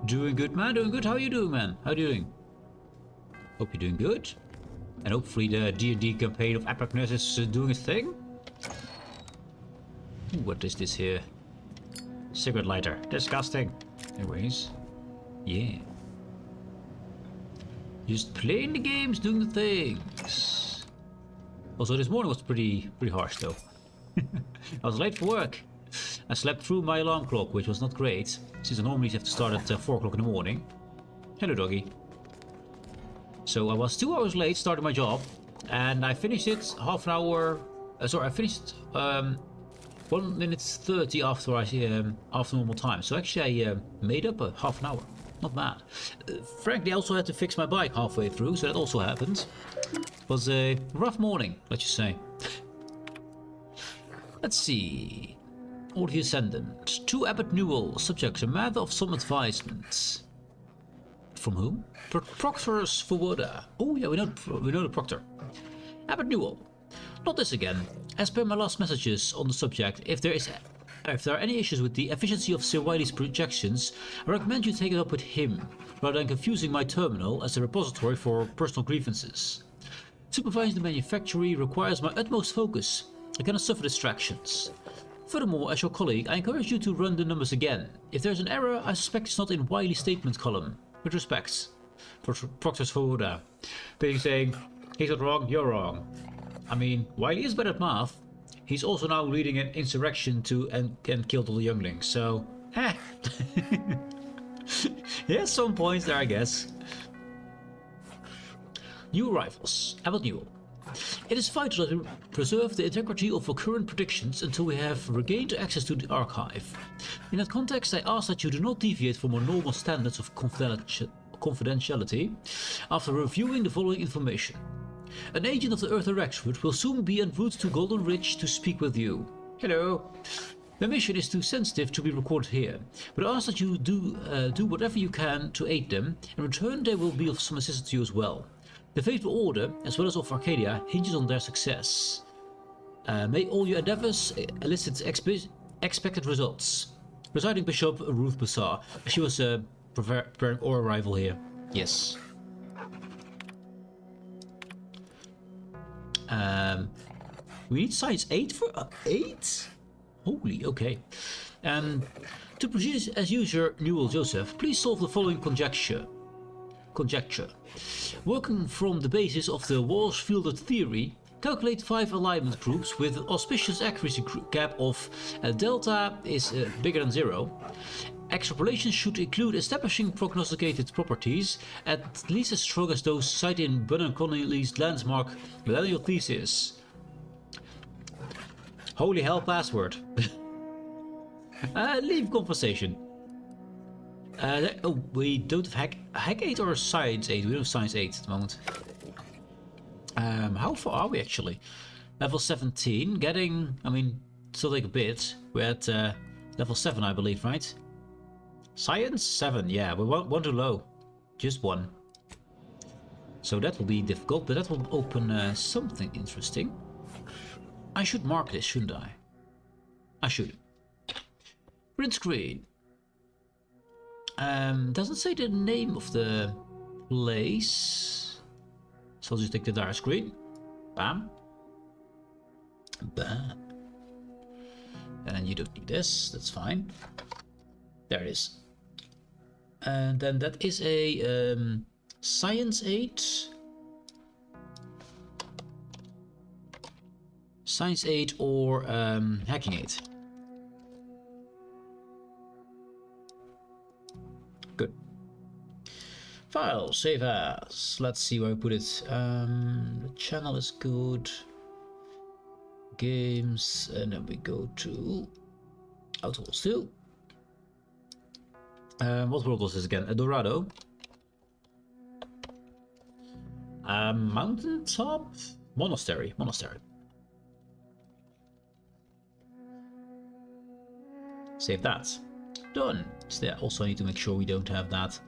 Doing good, man. Doing good. How you doing, man? How you doing? Hope you're doing good. And hopefully the D&D campaign of epicness is doing its thing. Ooh, what is this here? Cigarette lighter. Disgusting. Anyways. Yeah. Just playing the games, doing the things. Also, this morning was pretty harsh, though. I was late for work. I slept through my alarm clock, which was not great, since I normally have to start at 4 o'clock in the morning. Hello, doggy. So I was 2 hours late starting my job, and I finished it half an hour. Sorry, I finished 1 minute 30 after after normal time. So actually I made up a half an hour. Not bad. Frankly, I also had to fix my bike halfway through, so that also happened. It was a rough morning, let's just say. Let's see. All the Ascendant. To Abbot Newell, subject, a matter of some advisement. From whom? Proctor's Forwarder. Oh yeah, we know the Proctor. Abbot Newell. Not this again. As per my last messages on the subject, if there are any issues with the efficiency of Sir Wiley's projections, I recommend you take it up with him, rather than confusing my terminal as a repository for personal grievances. Supervising the manufactory requires my utmost focus. I cannot suffer distractions. Furthermore, as your colleague, I encourage you to run the numbers again. If there is an error, I suspect it's not in Wiley's statement column. With respects. For Proctor's Forwarder. Basically saying, he's not wrong, you're wrong. I mean, Wiley is better at math. He's also now leading an insurrection and killed all the younglings, so... Yeah, some points there, I guess. New arrivals. Abbot Newell. It is vital that we preserve the integrity of our current predictions until we have regained access to the archive. In that context, I ask that you do not deviate from our normal standards of confidentiality after reviewing the following information. An agent of the Earth Directorate will soon be en route to Golden Ridge to speak with you. Hello. The mission is too sensitive to be recorded here, but I ask that you do whatever you can to aid them. In return, they will be of some assistance to you as well. The fate of the Order, as well as of Arcadia, hinges on their success. May all your endeavors elicit expected results. Presiding Bishop Ruth Bassar. She was preparing our arrival here. Yes. We need science 8 for 8? Holy, okay. To proceed as usual, Newell Joseph, please solve the following conjecture. Working from the basis of the Walsh-Fielded theory, calculate 5 alignment groups with an auspicious accuracy gap of delta is bigger than 0. Extrapolation should include establishing prognosticated properties at least as strong as those cited in Bunner Connolly's landmark millennial thesis. Holy hell password. Leave conversation. Oh, we don't have hack 8 or science 8. We don't have science 8 at the moment. How far are we actually? Level 17. Getting, I mean, still take a bit. We're at level 7, I believe, right? Science 7, yeah, we're one too low. Just 1. So that will be difficult, but that will open something interesting. I should mark this, shouldn't I? I should. Print screen. Doesn't say the name of the place. So I'll just take the direct screen. Bam. Bam. And you don't need this, that's fine. There it is. And then that is a Science 8. Science 8 or Hacking 8. Good. File, save as. Let's see where I put it. The channel is good. Games, and then we go to Outlaws 2. What world was this again? Dorado. Mountaintop? Monastery. Save that. Done. So yeah, also I need to make sure we don't have that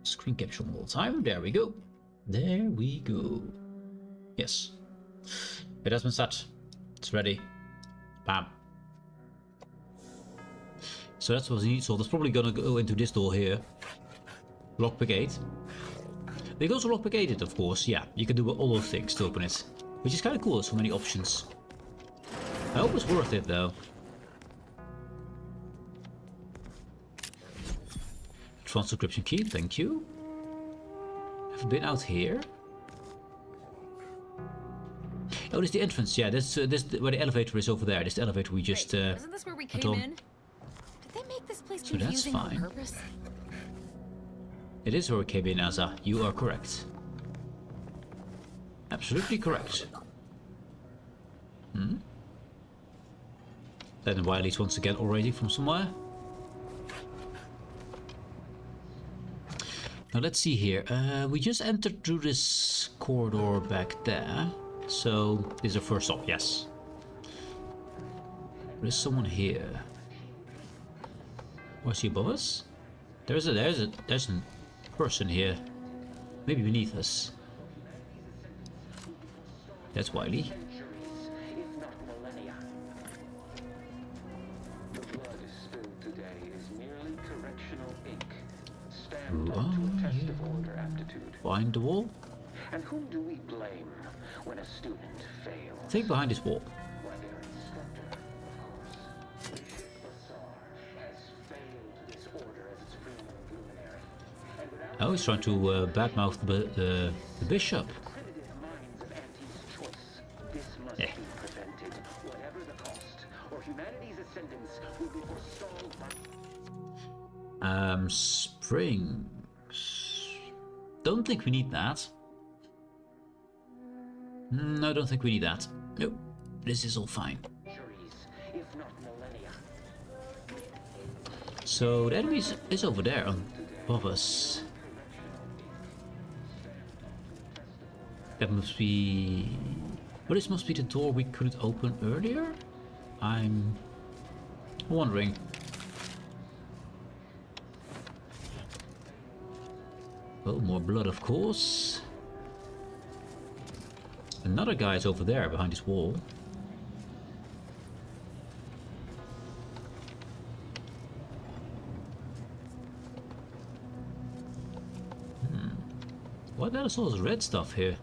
screen capture all the time. There we go. Yes. It has been set. It's ready. Bam. So that's what we need. So that's probably gonna go into this door here. Lockpick 8. We can also lockpick 8 it, of course. Yeah, you can do all those things to open it. Which is kind of cool, so many options. I hope it's worth it though. Advanced encryption key, thank you. Have you been out here? Oh, this is the entrance. Yeah, this where the elevator is over there. This is the elevator we just. Isn't this where we came in? Did they make this place confusing on purpose? It is where we came in, Asa. You are correct. Absolutely correct. Then Wiley's once again already from somewhere. Now let's see here. We just entered through this corridor back there. So this is our first stop, yes. There's someone here. Was he above us? There's a person here. Maybe beneath us. That's Wiley. Behind the wall? And whom do we blame when a student fails? I think behind this wall. Why, their instructor, of course. Bassar has failed this order as its premier luminary. And without Oh, he's trying to badmouth the bishop. accredited minds of Auntie's choice, this must be prevented, whatever the cost, or humanity's ascendance will be forestalled by... Springs. Don't think we need that. No, I don't think we need that. No, this is all fine. if not millennia. So the enemy is over there above us. That must be... Well, this must be the door we couldn't open earlier? I'm wondering. Well, more blood, of course. Another guy's over there behind this wall. What the hell is all this red stuff here?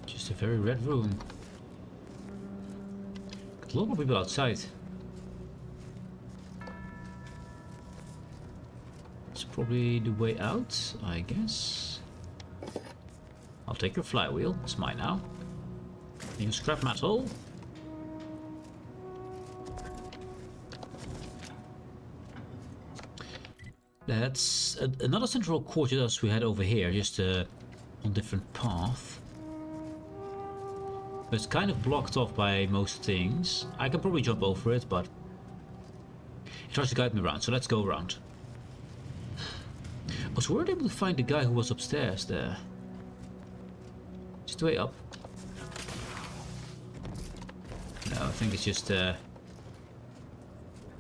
Just a very red room. A lot of people outside. It's probably the way out, I guess. I'll take your flywheel. It's mine now. New scrap metal. That's another central courtyard as we had over here, just on different path. But it's kind of blocked off by most things. I can probably jump over it, but it tries to guide me around, so let's go around. Oh, so we weren't able to find the guy who was upstairs there. Just the way up. No, I think it's just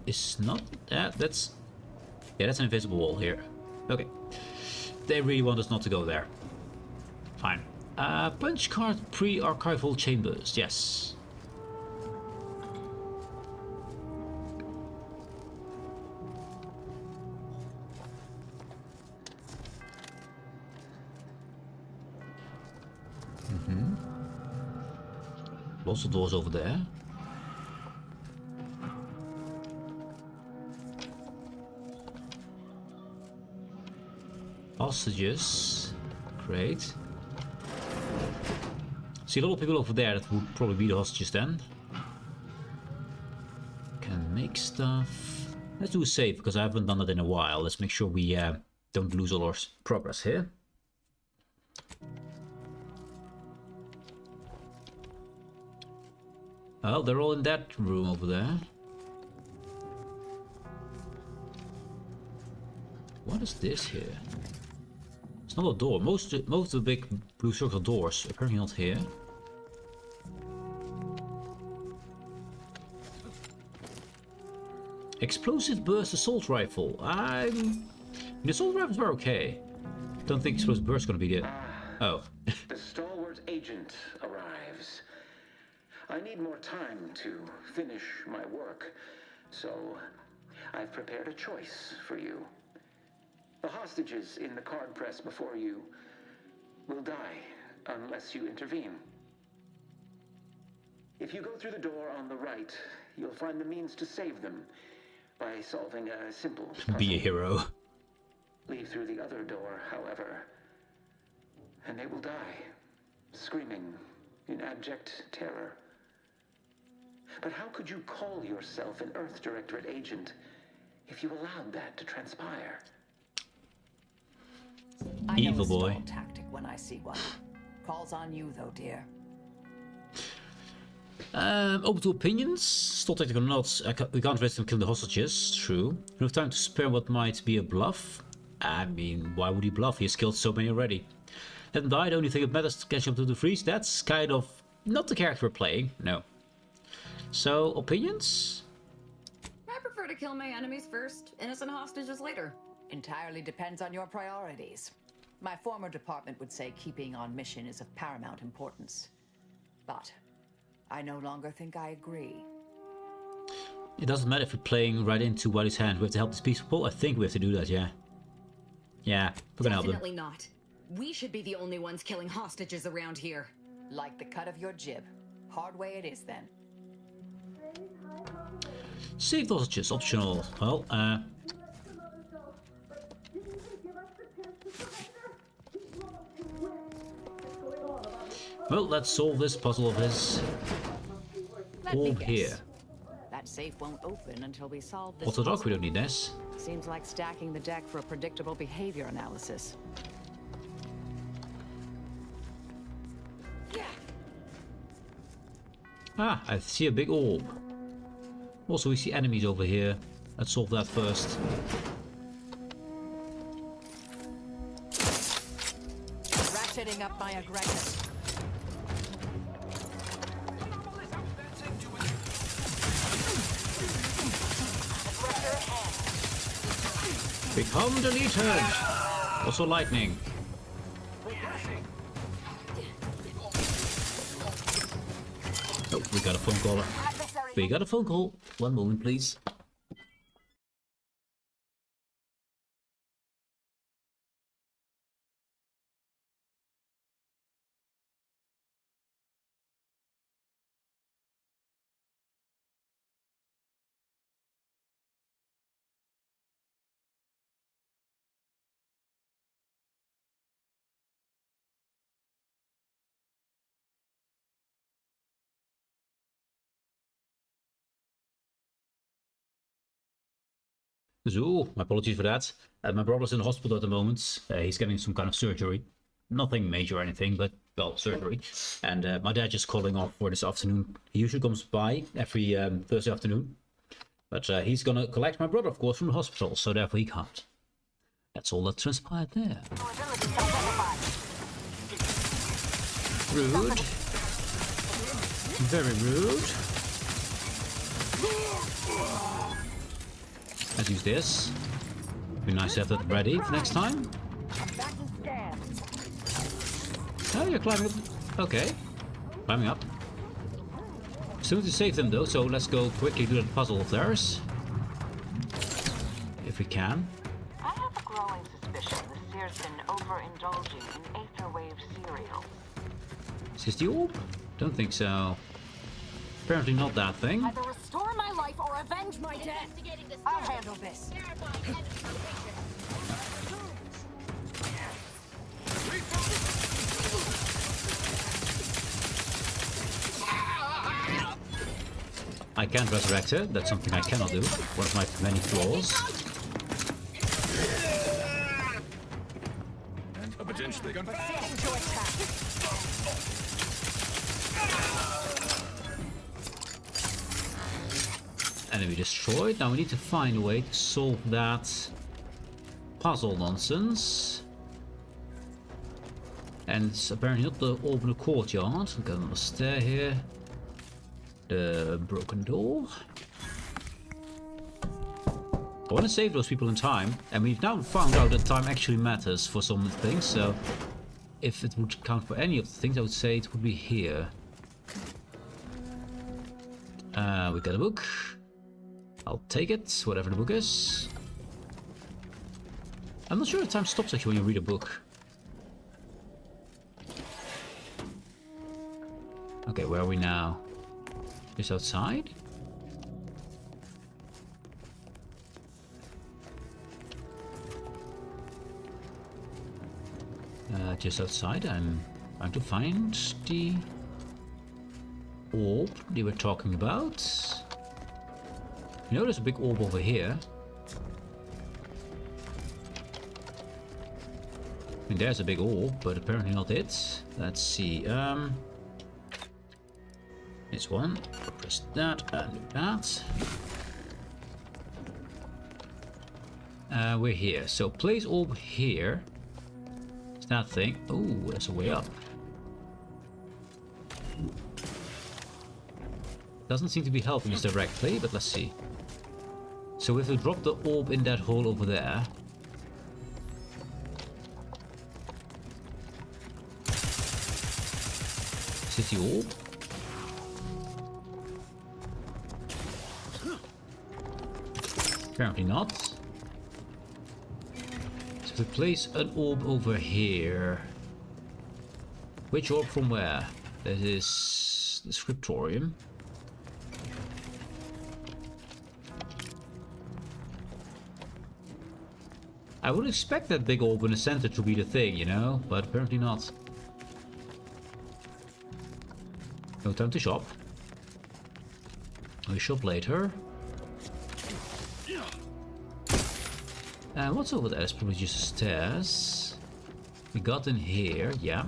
it's not that's an invisible wall here. Okay. They really want us not to go there. Fine. Punch card pre-archival chambers, yes. Lots of doors over there. Hostages. Great. See a lot of people over there that would probably be the hostages then. Can make stuff. Let's do a save because I haven't done that in a while. Let's make sure we don't lose all our progress here. Well, they're all in that room over there. What is this here? It's not a door. Most of the big blue circle doors apparently not here. Explosive burst assault rifle. The assault rifles were okay. Don't think explosive burst is gonna be good. Oh. The stalwart agent arrives. I need more time to finish my work, so I've prepared a choice for you. The hostages in the card press before you will die unless you intervene. If you go through the door on the right, you'll find the means to save them by solving a simple puzzle. Be a hero. Leave through the other door, however, and they will die, screaming in abject terror. But how could you call yourself an Earth Directorate agent if you allowed that to transpire? Evil I know a boy. stall tactic when I see one. Calls on you though, dear. Open to opinions. Still tactical or not, we can't risk him killing the hostages. True. We have time to spare what might be a bluff. I mean, why would he bluff? He has killed so many already. Let him die. The only thing that matters is to catch him to the freeze. That's kind of not the character we're playing. No. So, opinions? I prefer to kill my enemies first, innocent hostages later. Entirely depends on your priorities. My former department would say keeping on mission is of paramount importance. But I no longer think I agree. It doesn't matter if we're playing right into Wiley's hand. We have to help these people. I think we have to do that, yeah. Yeah, we're gonna help them. Definitely not. We should be the only ones killing hostages around here. Like the cut of your jib. Hard way it is then. Save the hostages, optional. Well, well, let's solve this puzzle of his. All here. That safe won't open until we solve this. What's the dog? We don't need this. Seems like stacking the deck for a predictable behavior analysis. Ah, I see a big orb. Also, we see enemies over here. Let's solve that first. Ratcheting up my aggression. Become deleted! Also lightning. Oh, we got a phone call. We got a phone call. One moment, please. So, my apologies for that. My brother's in the hospital at the moment. He's getting some kind of surgery. Nothing major or anything, but, well, surgery. And my dad just calling off for this afternoon. He usually comes by every Thursday afternoon. But he's gonna collect my brother, of course, from the hospital, so therefore he can't. That's all that transpired there. Rude. Very rude. Let's use this. Be nice to have that ready for next time. Oh, you're climbing up. Okay. Climbing up. Still need to save them though, so let's go quickly do that puzzle of theirs. If we can. I have a growing suspicion the Seer's been overindulging in Aetherwave cereal. Is this the orb? Don't think so. Apparently not that thing. Either restore my life or avenge my death. I'll handle this. I can't resurrect her. That's something I cannot do. One of my many flaws. And potentially gun. Enemy destroyed. Now we need to find a way to solve that puzzle nonsense. And it's apparently not the open courtyard. We've got another stair here. The broken door. I want to save those people in time, and we've now found out that time actually matters for some of the things, so if it would count for any of the things, I would say it would be here. We got a book. I'll take it, whatever the book is. I'm not sure if time stops actually when you read a book. Okay, where are we now? Just outside? Just outside. I'm trying to find the orb they were talking about. You know there's a big orb over here. there's a big orb, but apparently not it. Let's see. This one. Press that and do that. We're here. So place orb here. It's that thing. Oh, there's a way up. Doesn't seem to be helping us directly, but let's see. So we have to drop the orb in that hole over there. Is it the orb? Apparently not. So we place an orb over here. Which orb from where? That is the scriptorium. I would expect that big orb in the center to be the thing, you know, but apparently not. No time to shop. We shop later. And what's over there? It's probably just stairs. We got in here, yeah.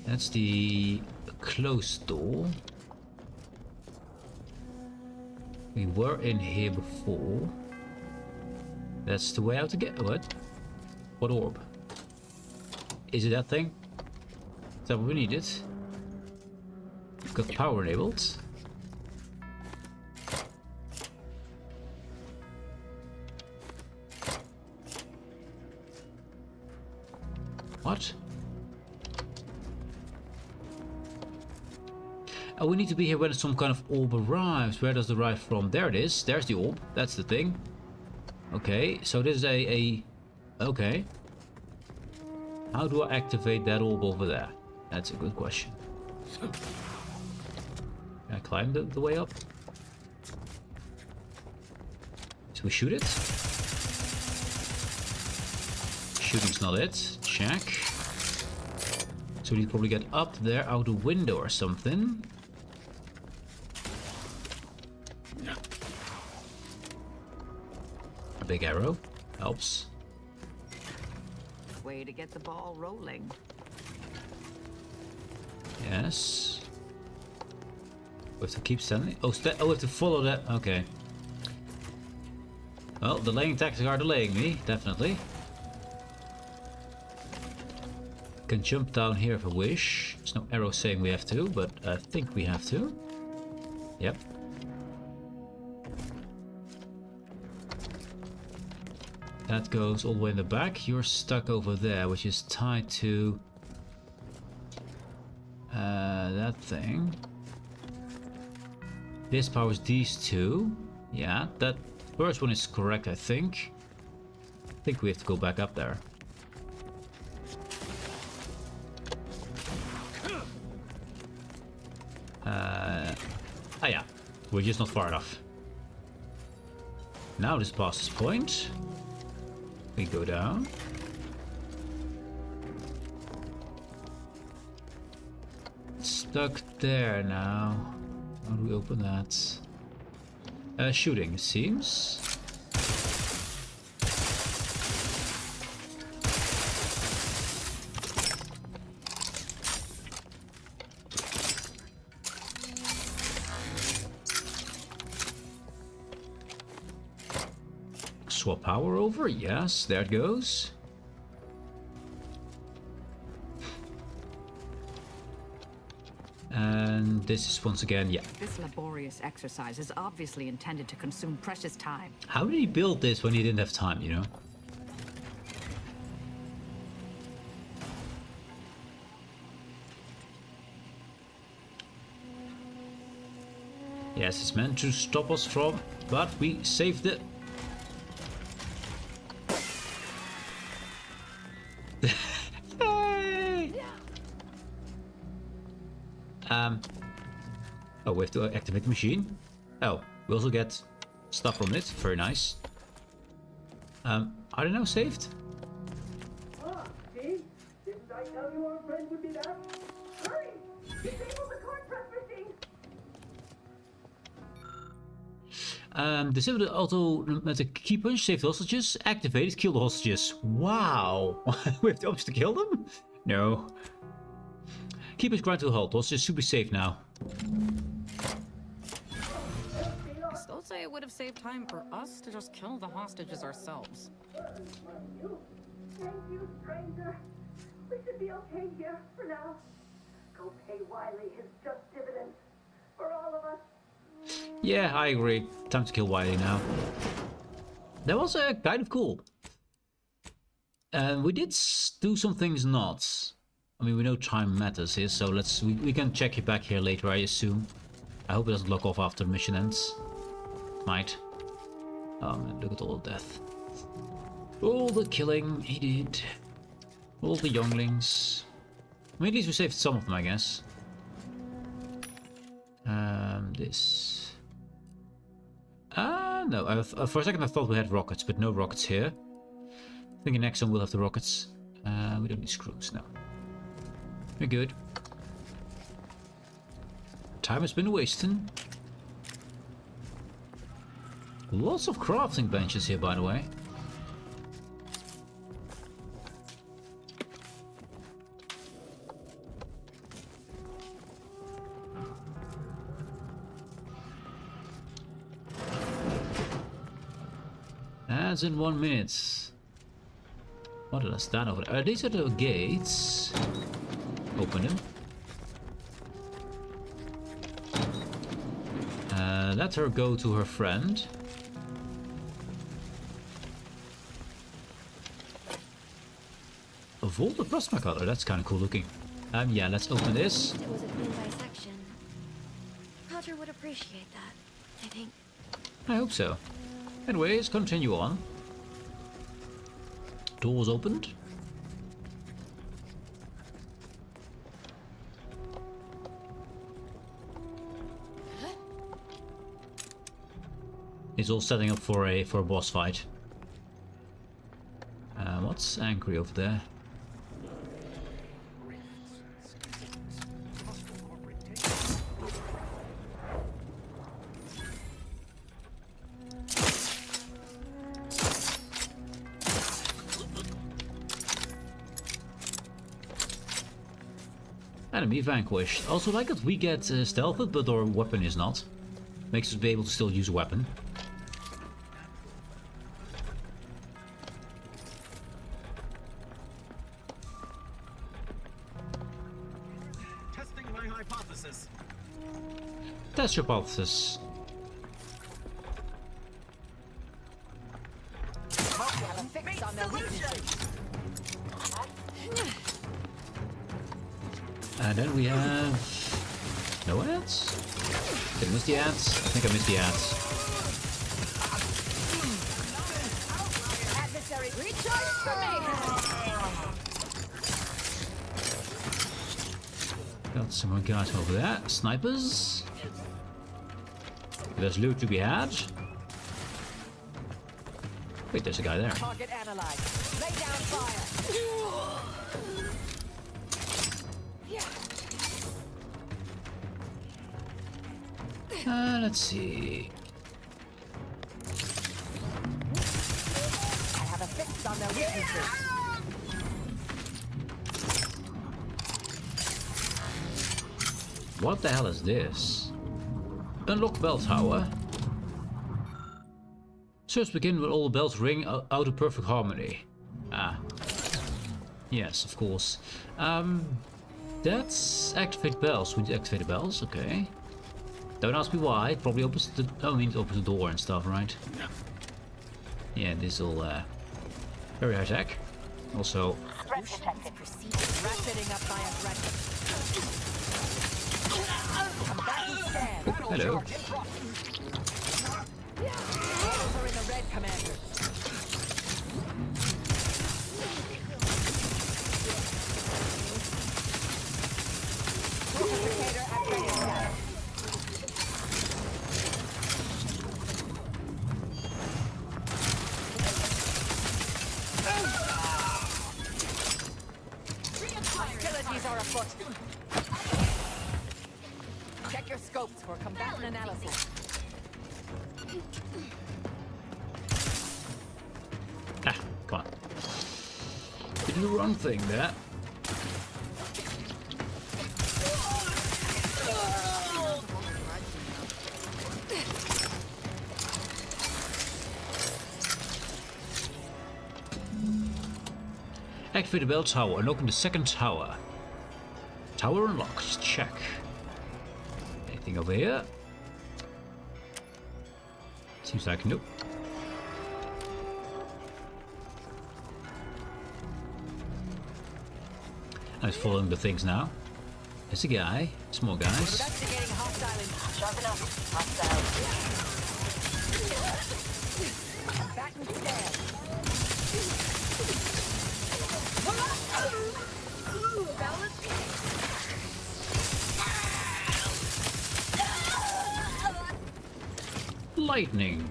That's the closed door. We were in here before. That's the way out to get. What? What orb? Is it that thing? Is that what we needed? Got power enabled. What? Oh, we need to be here when some kind of orb arrives. Where does it arrive from? There it is. There's the orb. That's the thing. Okay, so this is okay. How do I activate that orb over there? That's a good question. Can I climb the way up? So we shoot it. Shooting's not it. Check. So we need to probably get up there out a window or something. A big arrow helps. Way to get the ball rolling. Yes. We have to keep standing. Oh, we have to follow that. Okay. Well, delaying tactics are delaying me, definitely. Can jump down here if I wish. There's no arrow saying we have to, but I think we have to. Yep. That goes all the way in the back. You're stuck over there, which is tied to that thing. This powers these two. Yeah, that first one is correct, I think. I think we have to go back up there. Yeah, we're just not far enough. Now this past this point. We go down. It's stuck there now. How do we open that? Shooting, it seems. Swap power over, yes, there it goes. And this is once again, yeah. This laborious exercise is obviously intended to consume precious time. How did he build this when he didn't have time, you know? Yes, it's meant to stop us from, but we saved it. Oh, we have to activate the machine. Oh, we also get stuff from it. Very nice. Are they now saved? Ah, see? Didn't I tell you our friend would be back? Hurry! Disable the court press machine! Disable the automatic key punch, save the hostages, activate it, kill the hostages. Wow! We have the option to kill them? No. Keep it grind to a halt, hostages should be safe now. I still say it would have saved time for us to just kill the hostages ourselves. Thank you, stranger. We should be okay here for now. Go pay Wiley his just dividends for all of us. Yeah, I agree. Time to kill Wiley now. That was kind of cool. We did do some things not. I mean, we know time matters here, so we can check it back here later, I assume. I hope it doesn't lock off after the mission ends. Might. Oh man, look at all the death. All the killing he did. All the younglings. I mean, at least we saved some of them, I guess. This. No. For a second I thought we had rockets, but no rockets here. I think the next one we'll have the rockets. We don't need screws, no. We're good. Time has been wasting. Lots of crafting benches here, by the way. As in 1 minute. What did I stand over there? These are the gates. Open them. Let her go to her friend. A vaulted plasma cutter, that's kind of cool looking. Yeah, let's open this. It was a clean dissection. Roger would appreciate that, I think. I hope so. Anyways, continue on. Doors opened. He's all setting up for a boss fight. What's angry over there? Enemy vanquished. Also like that we get stealthed, but our weapon is not. Makes us be able to still use a weapon. Testing my hypothesis. Test your hypothesis. And then we have no ads? Did I miss the ads? I think I missed the ads. Adversary recharge for me. Got some more guys over there. Snipers. There's loot to be had. Wait, there's a guy there. Target analyzed. Lay down fire. Let's see. I have a fix on their weaknesses. What the hell is this? Unlock bell tower. Search begin when all the bells ring out of perfect harmony. Ah. Yes, of course. That's activate bells. We need to activate the bells, okay. Don't ask me why, it probably opens the... Oh, I mean it opens the door and stuff, right? Yeah, this is all very high tech. Also... Threat detected. Ratcheting up my aggression. Combatant stand. Oh, hello. Orders are in the red, Commander. Fortificator at ready status. Hostilities are afoot. Check your scopes for combatant analysis. Ah, come on. Did the wrong thing there. Activate the bell tower and open the second tower. Tower unlocked. Check. Anything over here? Seems like nope. I'm following the things now. There's a guy. Small guys. Investigating hostile. Sharp enough. Hostile. Back and stand. Lightning.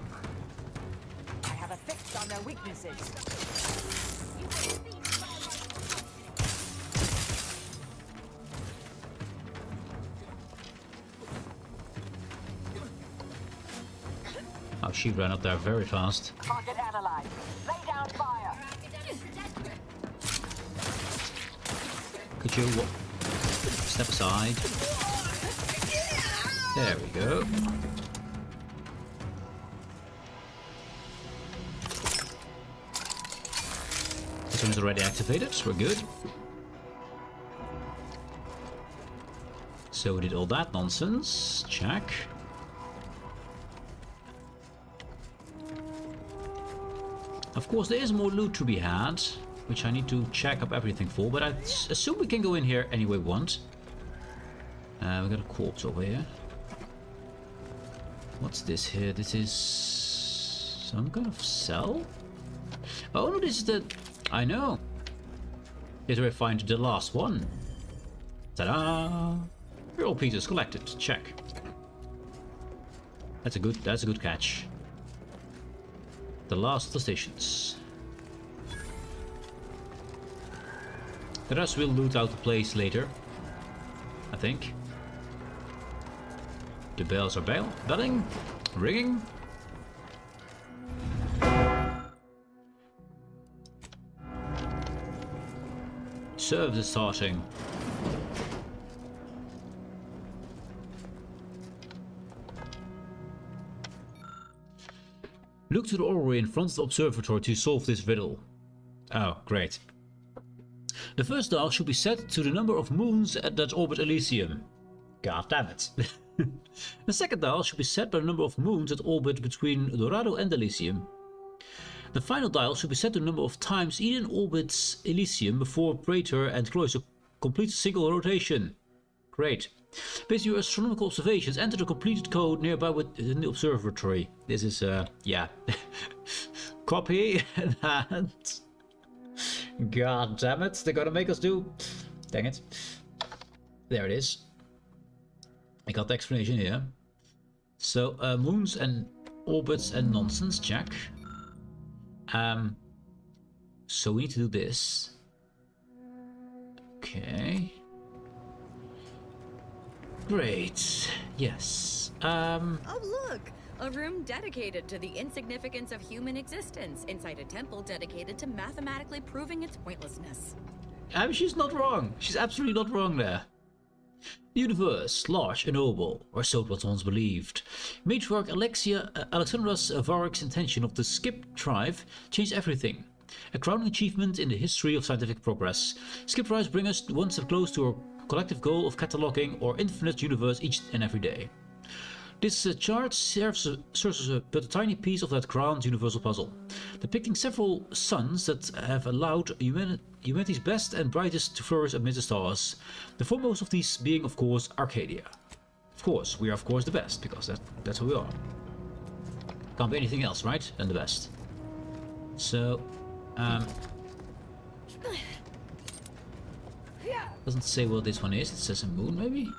I have a fix on their weaknesses. Oh, she ran up there very fast. Target analyzed. Lay down fire. Could you step aside? There we go. This one's already activated, so we're good. So we did all that nonsense. Check. Of course, there is more loot to be had, which I need to check up everything for, but I assume we can go in here any way we want. We got a corpse over here. What's this here? This is some kind of cell? Oh no, this is the... I know. Here's where I find the last one. Ta-da! Here, all pieces collected. Check. That's a good catch. The last of the stations. The rest will loot out the place later, I think. The bells are belling, ringing. Service is starting. Look to the orrery in front of the observatory to solve this riddle. Oh, great. The first dial should be set to the number of moons that orbit Elysium. God damn it. The second dial should be set by the number of moons that orbit between Dorado and Elysium. The final dial should be set to the number of times Eden orbits Elysium before Praetor and Cloister complete a single rotation. Great. Based on your astronomical observations, enter the completed code nearby within the observatory. This is, yeah. Copy and... God damn it, they're gonna make us do... Dang it. There it is. I got the explanation here. So, moons and orbits and nonsense, check. So we need to do this. Okay. Great. Yes. Oh, look! A room dedicated to the insignificance of human existence inside a temple dedicated to mathematically proving its pointlessness. She's not wrong. She's absolutely not wrong there. The universe, large and noble, or so it was once believed. Matriarch Alexandra Varek's intention of the Skip tribe changed everything. A crowning achievement in the history of scientific progress. Skip tribes bring us one step close to our collective goal of cataloging our infinite universe each and every day. This chart serves but a tiny piece of that grand universal puzzle, depicting several suns that have allowed humanity's best and brightest to flourish amidst the stars. The foremost of these being, of course, Arcadia. Of course, we are of course the best, because that's who we are. Can't be anything else, right? Than the best. So, doesn't say what this one is. It says a moon, maybe?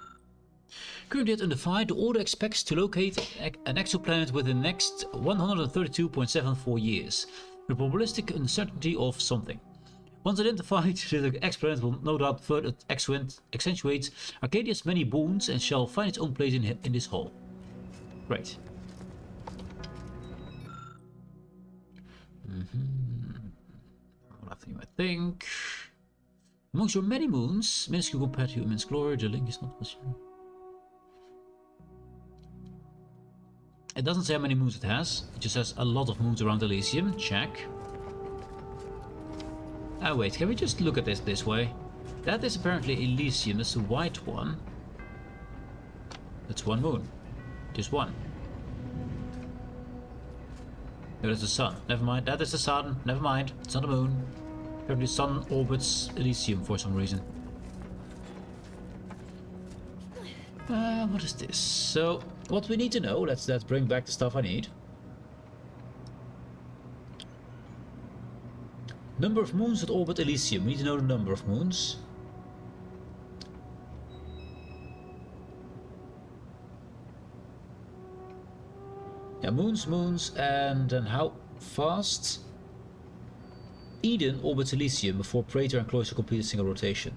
Currently yet undefined, the Order expects to locate an exoplanet within the next 132.74 years, with a probabilistic uncertainty of something. Once identified, the exoplanet will no doubt further accentuate Arcadia's many boons and shall find its own place in this hall. Great. Nothing, I think. Amongst your many moons, minuscule compared to immense glory, the link is not possible. It doesn't say how many moons it has. It just has a lot of moons around Elysium. Check. Ah, wait, can we just look at this way? That is apparently Elysium. That's the white one. That's one moon. Just one. No, that's the sun. Never mind. That is the sun. Never mind. It's not a moon. Apparently the sun orbits Elysium for some reason. What is this? So, what we need to know, let's bring back the stuff I need. Number of moons that orbit Elysium. We need to know the number of moons. Yeah, moons, and then how fast Eden orbits Elysium before Praetor and Cloister complete a single rotation.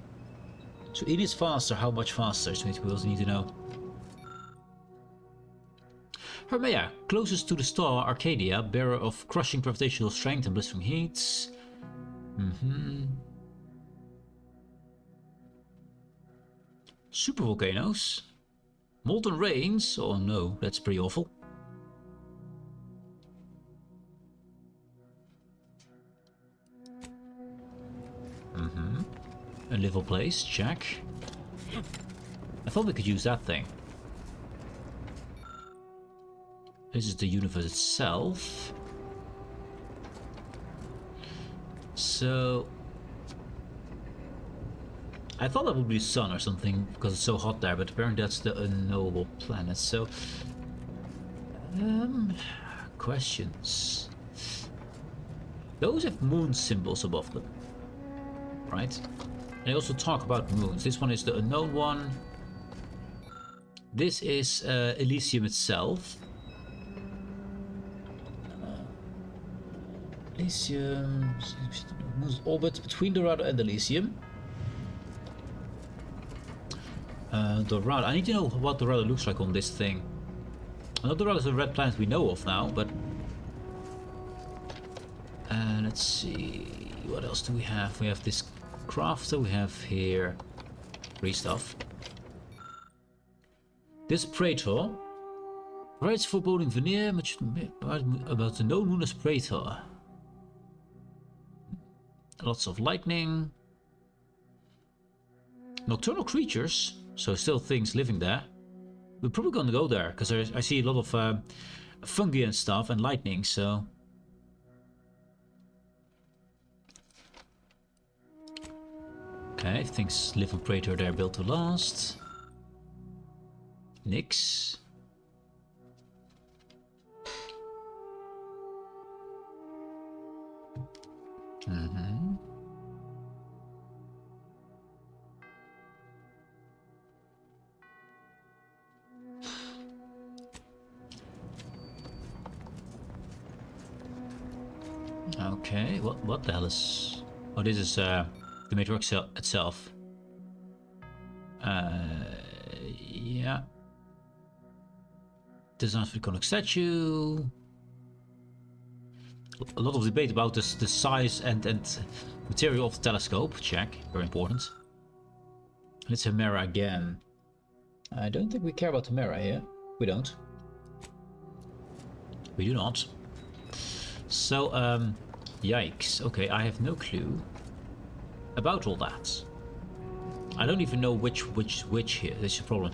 So Eden is faster, how much faster? So we also need to know. Hermea, closest to the star Arcadia, bearer of crushing gravitational strength and blistering heats. Supervolcanoes. Molten rains. Oh no, that's pretty awful. A livable place, check. I thought we could use that thing. This is the universe itself. So I thought that would be the sun or something because it's so hot there, but apparently that's the unknowable planet. So questions. Those have moon symbols above them, right? And they also talk about moons. This one is the unknown one. This is Elysium itself. Elysium moons orbit between Dorado and Elysium. Dorado. I need to know what Dorado looks like on this thing. I know Dorado is a red planet we know of now, but let's see, what else do we have? We have this crafter. We have here free stuff. This Praetor writes foreboding veneer much about the known moon as Praetor. Lots of lightning. Nocturnal creatures, so still things living there. We're probably gonna go there because I see a lot of fungi and stuff and lightning, so. Okay, things live on Praetor there, built to last. Nix. Okay, what the hell is? Oh, this is the matrix itself. Yeah. Design for the conic statue. A lot of debate about the size and material of the telescope. Check, very important. Let's Hemera again. I don't think we care about Hemera here. We don't. We do not. So, yikes. Okay, I have no clue about all that. I don't even know which here. That's the problem.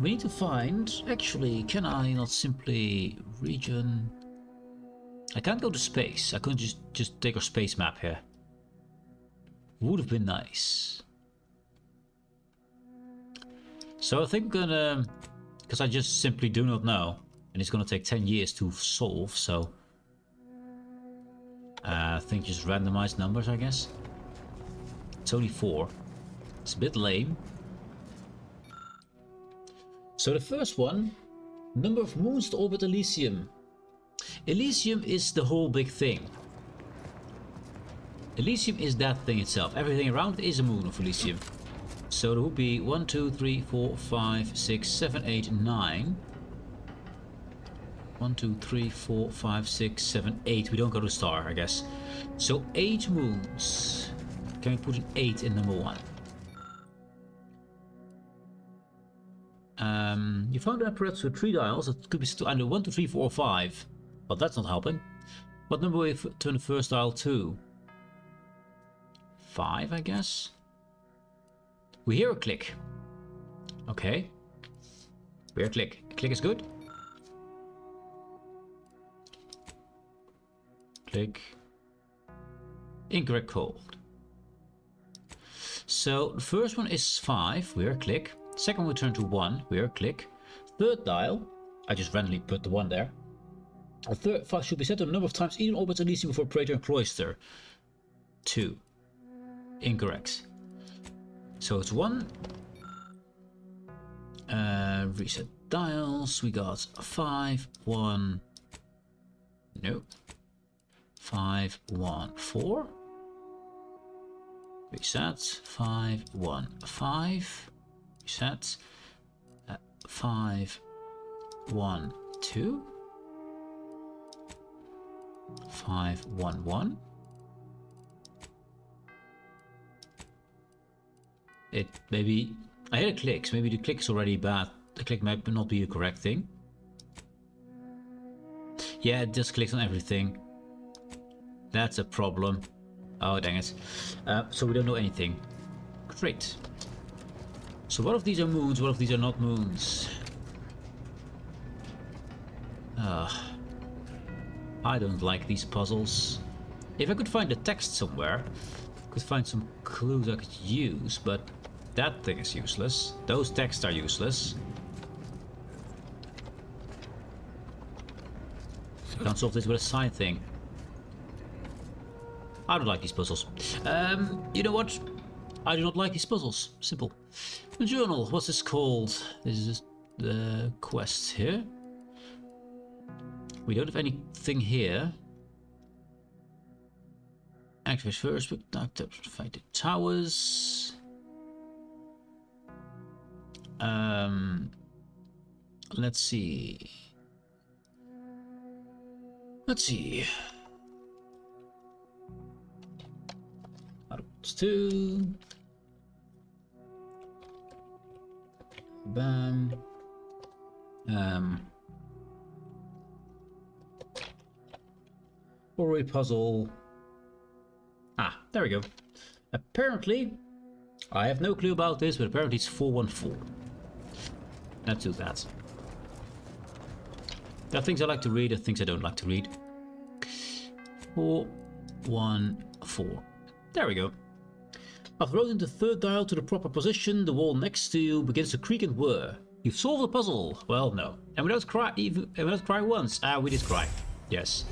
We need to find... Actually, can I not simply region... I can't go to space. I couldn't just take our space map here. Would have been nice. So I think I'm gonna... Because I just simply do not know. And it's gonna take 10 years to solve, so... I think just randomized numbers, I guess. It's only 4. It's a bit lame. So the first one, number of moons to orbit Elysium. Elysium is the whole big thing. Elysium is that thing itself. Everything around it is a moon of Elysium. So there would be 1, 2, 3, 4, 5, 6, 7, 8, 9. 1, 2, 3, 4, 5, 6, 7, 8. We don't go to star, I guess. So 8 moons. Can we put an 8 in number 1? You found an apparatus with 3 dials. It could be either 1, 2, 3, 4, or 5. But that's not helping. What number will you turn the first dial to? 5, I guess. We hear a click. Okay. We hear a click. Click is good. Click. Incorrect code. So the first one is 5. We hear a click. Second one we turn to 1. We hear a click. Third dial. I just randomly put the 1 there. A third file should be set to a number of times even orbits Elysium before Praetor and Cloister. 2. Incorrect. So it's 1. Reset dials. We got 5, 1. Nope. 5, 1, 4. Reset. 5, 1, 5. Reset. 5, 1, 2. 5, 1, 1. It maybe I had a click, so maybe the click is already bad. The click might not be the correct thing. Yeah, it just clicks on everything. That's a problem. Oh, dang it. So we don't know anything. Great. So what if these are moons? What if these are not moons? I don't like these puzzles. If I could find the text somewhere, I could find some clues I could use, but that thing is useless. Those texts are useless. I can't solve this with a side thing. I don't like these puzzles. You know what? I do not like these puzzles. Simple. The journal. What's this called? This is the quest here. We don't have anything here. Activate first, but fight the towers. Let's see. Let's see. Outputs 2. Bam. Or a puzzle. Ah, there we go. Apparently, I have no clue about this, but apparently it's 414. Not too bad. There are things I like to read, there are things I don't like to read. 414. There we go. After rotating the third dial to the proper position, the wall next to you begins to creak and whir. You've solved the puzzle. Well, no. And without cry once. Ah, we did cry. Yes.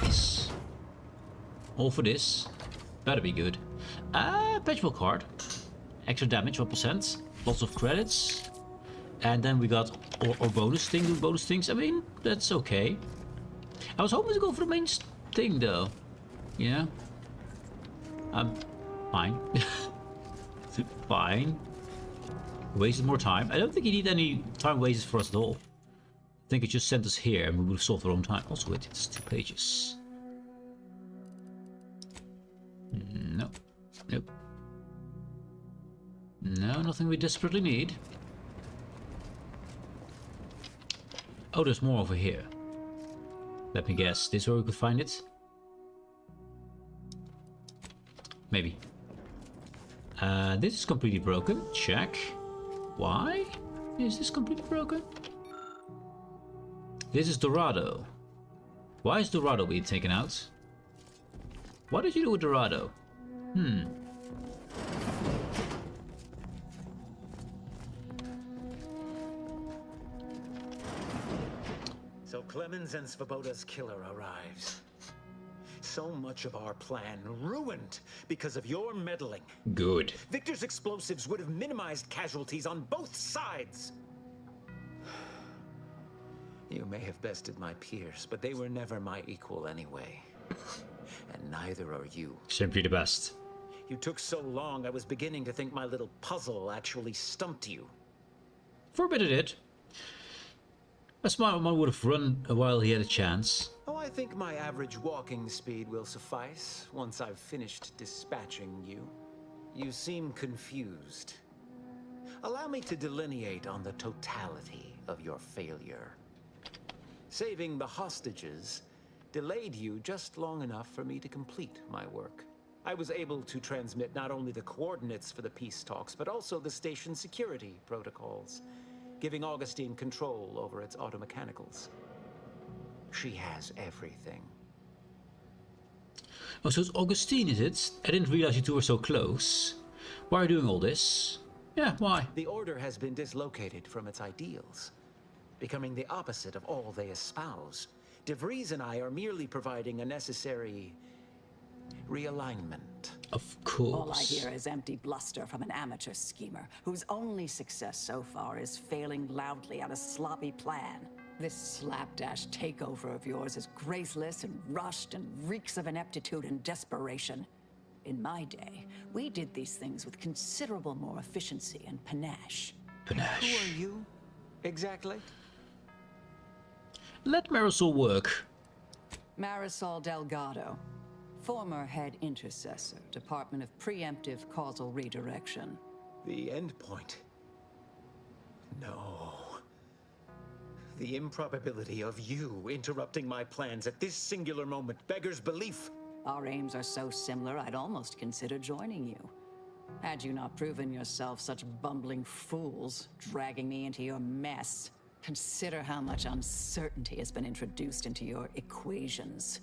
Yes. All for this. Better be good. Patchable card. Extra damage, 1%. Lots of credits. And then we got our bonus thing, do bonus things. I mean, that's okay. I was hoping to go for the main thing though. Yeah. Fine. Fine. Wasted more time. I don't think you need any time wasted for us at all. I think it just sent us here and we would have solved our own time. Also, wait, it's 2 pages. No. Nope. No, nothing we desperately need. Oh, there's more over here. Let me guess. This is where we could find it? Maybe. This is completely broken. Check. Why is this completely broken? This is Dorado. Why is Dorado being taken out? What did you do with Dorado? So Clemens and Svoboda's killer arrives. So much of our plan ruined because of your meddling. Good. Victor's explosives would have minimized casualties on both sides. You may have bested my peers, but they were never my equal anyway. And neither are you. Simply the best. You took so long, I was beginning to think my little puzzle actually stumped you. For a bit it did. A smart one would have run while he had a chance. Oh, I think my average walking speed will suffice once I've finished dispatching you. You seem confused. Allow me to delineate on the totality of your failure. Saving the hostages delayed you just long enough for me to complete my work. I was able to transmit not only the coordinates for the peace talks, but also the station security protocols, giving Augustine control over its automechanicals. She has everything. Oh, so it's Augustine, is it? I didn't realize you two were so close. Why are you doing all this? Yeah, why? The Order has been dislocated from its ideals, becoming the opposite of all they espouse. DeVries and I are merely providing a necessary realignment. Of course. All I hear is empty bluster from an amateur schemer whose only success so far is failing loudly at a sloppy plan. This slapdash takeover of yours is graceless and rushed and reeks of ineptitude and desperation. In my day, we did these things with considerable more efficiency and panache. Panache. Who are you, exactly? Let Marisol work. Marisol Delgado, former head intercessor, Department of Preemptive Causal Redirection. The endpoint. No. The improbability of you interrupting my plans at this singular moment beggars belief. Our aims are so similar, I'd almost consider joining you. Had you not proven yourself such bumbling fools, dragging me into your mess. Consider how much uncertainty has been introduced into your equations.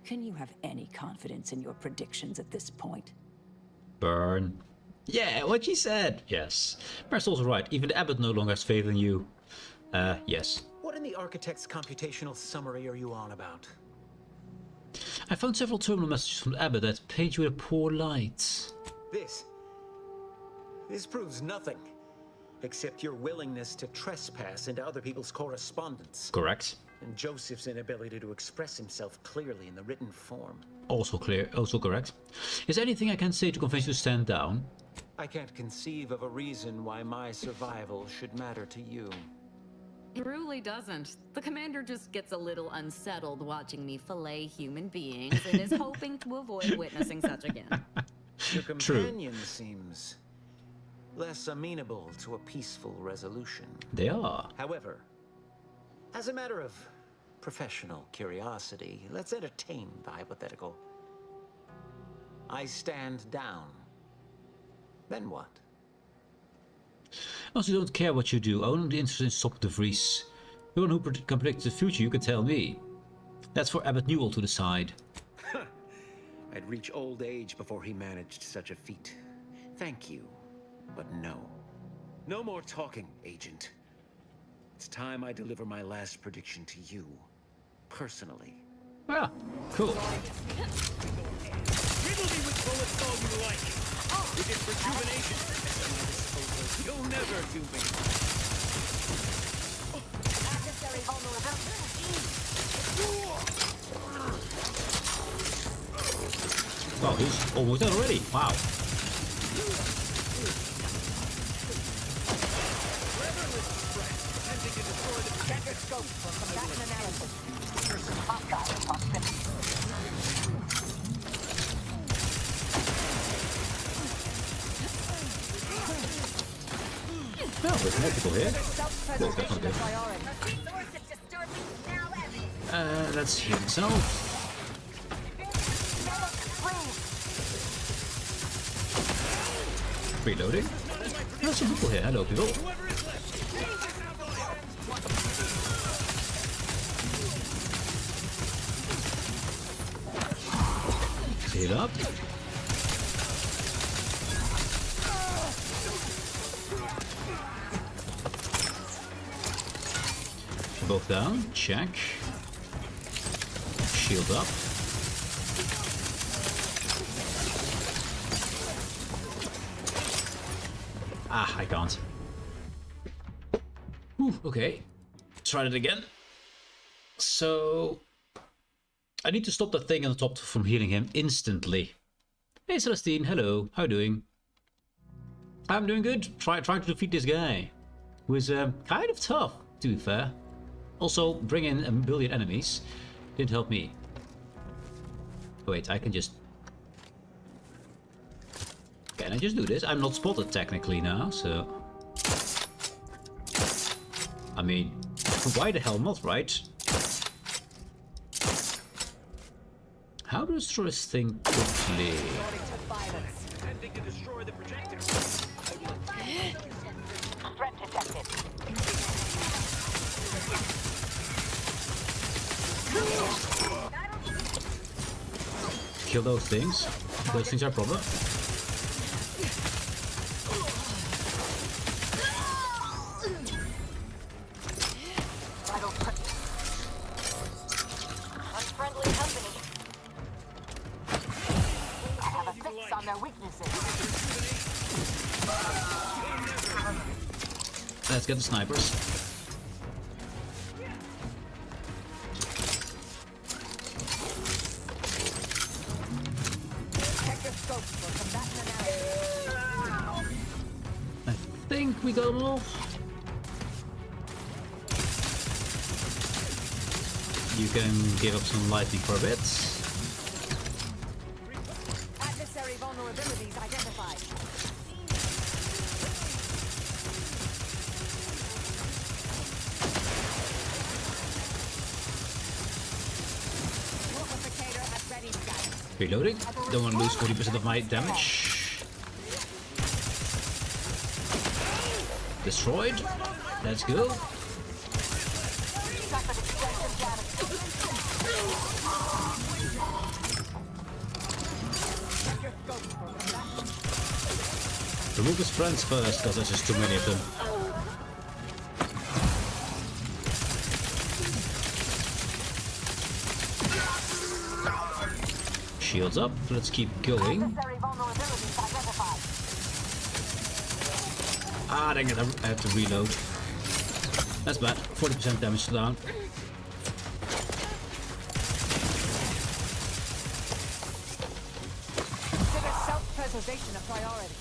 Can you have any confidence in your predictions at this point? Burn. Yeah, what she said. Yes. Marisol's right. Even the Abbot no longer has faith in you. Yes. What in the Architect's computational summary are you on about? I found several terminal messages from the Abbot that paint you in a poor light. This proves nothing. Except your willingness to trespass into other people's correspondence. Correct. And Joseph's inability to express himself clearly in the written form. Also clear, also correct. Is there anything I can say to convince you to stand down? I can't conceive of a reason why my survival should matter to you. It really doesn't. The commander just gets a little unsettled watching me fillet human beings and is hoping to avoid witnessing such again. Your companion seems less amenable to a peaceful resolution. They are. However, as a matter of professional curiosity, let's entertain the hypothetical. I stand down. Then what? Also, you don't care what you do. I'm only interested in stopping DeVries. The one who can predict the future, you can tell me. That's for Abbot Newell to decide. I'd reach old age before he managed such a feat. Thank you, but no. No more talking, Agent. It's time I deliver my last prediction to you, personally. Ah, cool. Riddle me with bullets all you like. It is rejuvenation. You'll never do me. Adversary Oh, he's almost done already. Wow. Check your scope for combatant analysis. Hostile proximity. No, there's multiple here. Self-preservation a priority. Let's heal himself. Reloading. There's some people here. Hello, people. Heal up. Both down. Check. Shield up. Ah, I can't. Ooh, okay. Try it again. So I need to stop that thing on the top from healing him instantly. Hey Celestine, hello. How you doing? I'm doing good. Trying to defeat this guy. Who is kind of tough, to be fair. Also, bring in a billion enemies didn't help me. Wait, I can just... Can I just do this? I'm not spotted technically now, so... I mean, why the hell not, right? How to destroy this thing quickly? Attempting to destroy the projector. Threat detected. Kill those things. Those things are a problem. Unfriendly company. I have a fix on their weaknesses. Let's get the snipers. I think we got them all. You can give up some lightning for a bit. Adversary vulnerabilities identified. Reloading. Don't want to lose 40% of my damage. Destroyed. Let's go. Remove his friends first, because there's just too many of them. Shields up, let's keep going. Ah, dang it, I have to reload. That's bad, 40% damage down. Consider self-preservation a priority.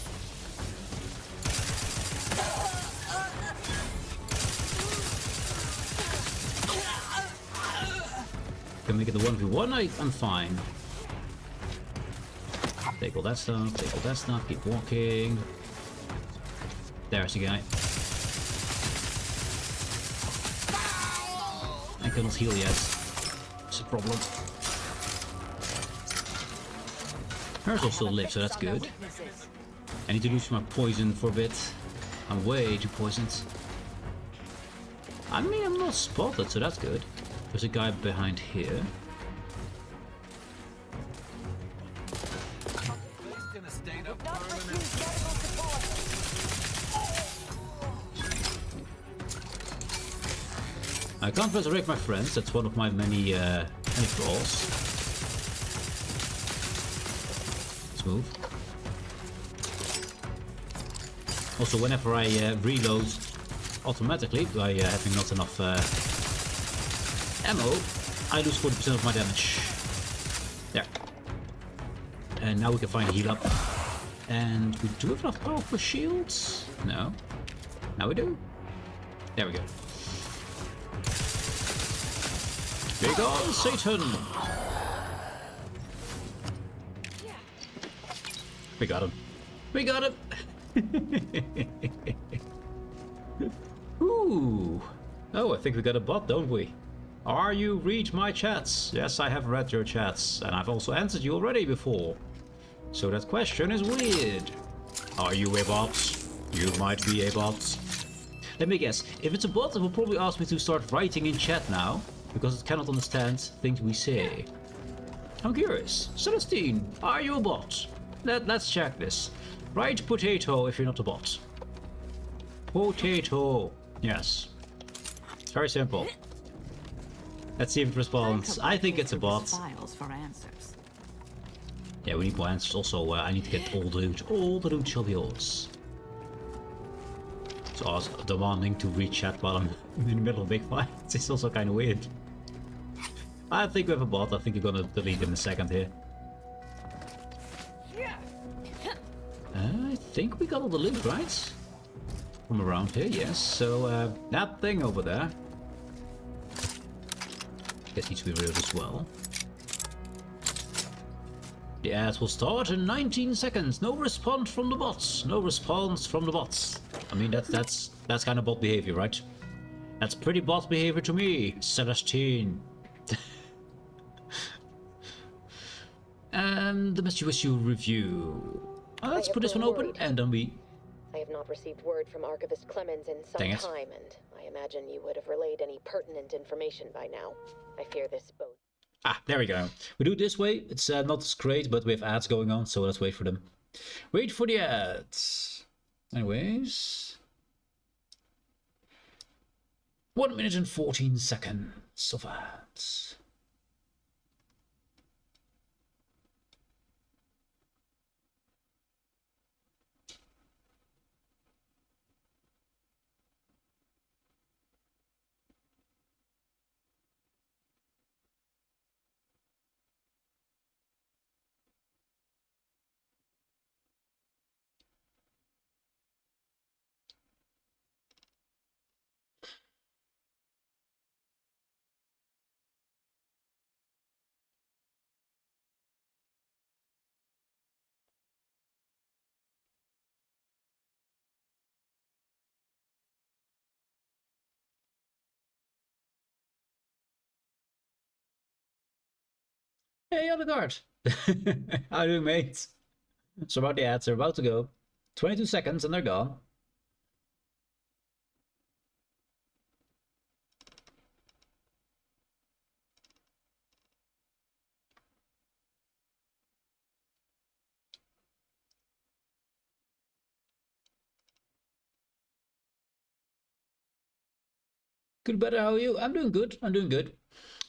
Can make it the 1v1, I'm fine. Take all that stuff, keep walking. There's the guy. I cannot heal yet. It's a problem. Herzl still lives, so that's good. I need to lose my poison for a bit. I'm way too poisoned. I mean, I'm not spotted, so that's good. There's a guy behind here. I can't resurrect my friends, that's one of my many flaws. Let's move. Also, whenever I reload automatically by having not enough ammo, I lose 40% of my damage. There. And now we can finally heal up. And we do have enough power for shields? No. Now we do. There we go. Be gone, Satan! We got him. We got him! Ooh. Oh, I think we got a bot, don't we? Are you read my chats? Yes, I have read your chats, and I've also answered you already before. So that question is weird. Are you a bot? You might be a bot. Let me guess, if it's a bot, it will probably ask me to start writing in chat now, because it cannot understand things we say. I'm curious. Celestine, are you a bot? Let's check this. Write potato if you're not a bot. Potato. Yes. It's very simple. Let's see if it responds. I think it's a bot. Files for answers. Yeah, we need more answers. Also, I need to get all the loot. All the loot shall be yours. So I was demanding to read chat while I'm in the middle of a big fight. It's also kind of weird. I think we have a bot. I think you're gonna delete in a second here. I think we got all the loot, right? From around here, yes. So, that thing over there. guess needs to be read as well. The ads will start in 19 seconds. No response from the bots. No response from the bots. I mean, that's kind of bot behavior, right? That's pretty bot behavior to me, Celestine. And the message issue review. Let's put this one open, and then we... I have not received word from Archivist Clemens in some time, and I imagine you would have relayed any pertinent information by now. I fear this boat. Ah, there we go. We do it this way. It's not as great, but we have ads going on, so let's wait for them. Wait for the ads. Anyways. 1 minute and 14 seconds of ads. Hey, other guard. How do you, mate? So about the ads, they're about to go. 22 seconds and they're gone. Good, better. How are you? I'm doing good. I'm doing good.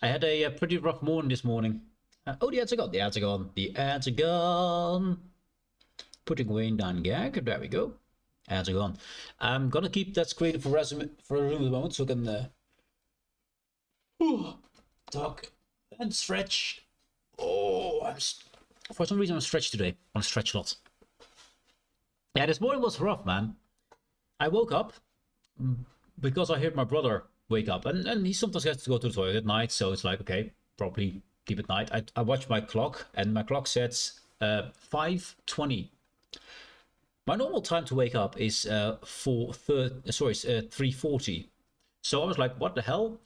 I had a pretty rough morning this morning. Oh, the ads are gone. The ads are gone. The ads are gone. Putting Wayne down gag. There we go. Ads are gone. I'm gonna keep that screen for resume for a room at the moment, so I can talk and stretch. Oh, for some reason I'm stretched today. I want to stretch a lot. Yeah, this morning was rough, man. I woke up because I heard my brother wake up, and he sometimes gets to go to the toilet at night, so it's like, okay, probably deep at night. I watched my clock, and my clock says 5:20. My normal time to wake up is 3:40. So I was like, what the hell?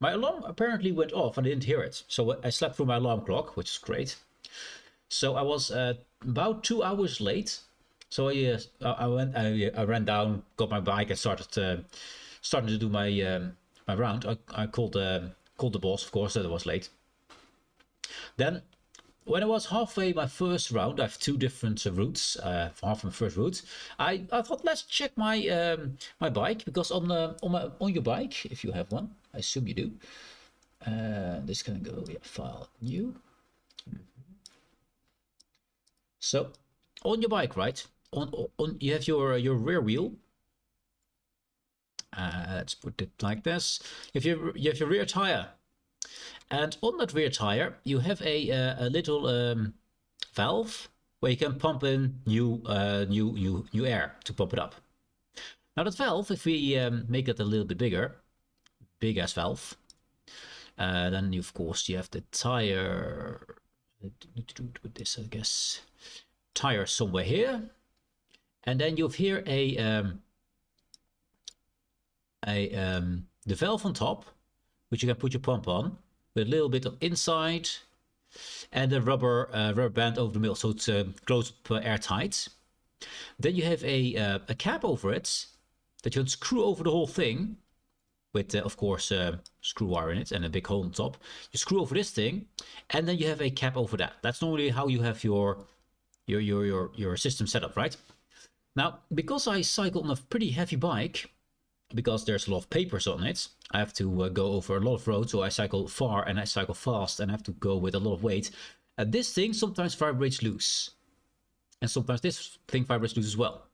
My alarm apparently went off and I didn't hear it. So I slept through my alarm clock, which is great. So I was about 2 hours late. So I ran down, got my bike, and started to do my my round. I called the boss, of course, that I was late. Then, when I was halfway my first round, I have two different routes. Half my first route, I thought, let's check my my bike, because on your bike, if you have one, I assume you do. This can go, yeah, file new. So on your bike, right? On you have your rear wheel. Let's put it like this. You have your rear tire, and on that rear tire you have a little valve where you can pump in new air to pump it up. Now that valve, if we make it a little bit bigger, big ass valve, then of course you have the tire. I need to do it with this, I guess. Tire somewhere here, and then you've here the valve on top, which you can put your pump on with a little bit of inside, and a rubber band over the middle, so it's close up airtight. Then you have a cap over it that you can screw over the whole thing with, of course, screw wire in it and a big hole on top. You screw over this thing, and then you have a cap over that. That's normally how you have your system set up, right? Now, because I cycle on a pretty heavy bike, because there's a lot of papers on it, I have to go over a lot of roads, so I cycle far and I cycle fast and I have to go with a lot of weight. This thing sometimes vibrates loose, and sometimes this thing vibrates loose as well.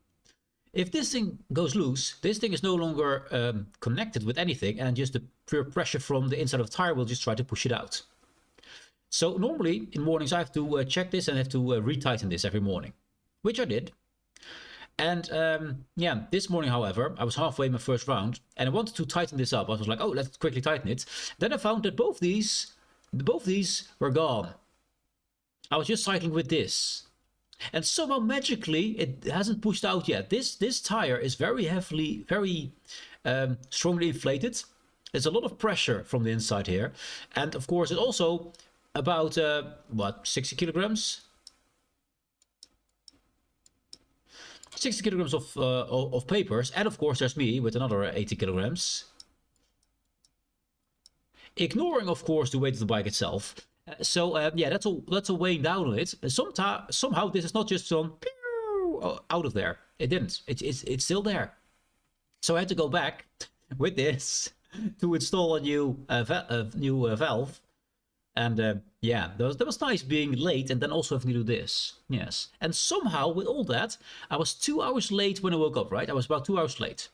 If this thing goes loose, this thing is no longer connected with anything, and just the pure pressure from the inside of the tire will just try to push it out. So normally in mornings I have to check this and I have to retighten this every morning, which I did. And yeah, this morning, however, I was halfway in my first round, and I wanted to tighten this up. I was like, oh, let's quickly tighten it. Then I found that both these were gone. I was just cycling with this, and somehow magically it hasn't pushed out yet. This tire is very heavily, very strongly inflated. There's a lot of pressure from the inside here, and of course it's also about what, 60 kilograms. 60 kilograms of papers, and of course there's me with another 80 kilograms. Ignoring, of course, the weight of the bike itself. So yeah, that's a weighing down on it. Somehow this is not just some out of there. It didn't. It's still there. So I had to go back with this to install a new valve. And yeah, that was nice being late and then also having to do this. Yes. And somehow with all that, I was 2 hours late when I woke up, right? I was about 2 hours late.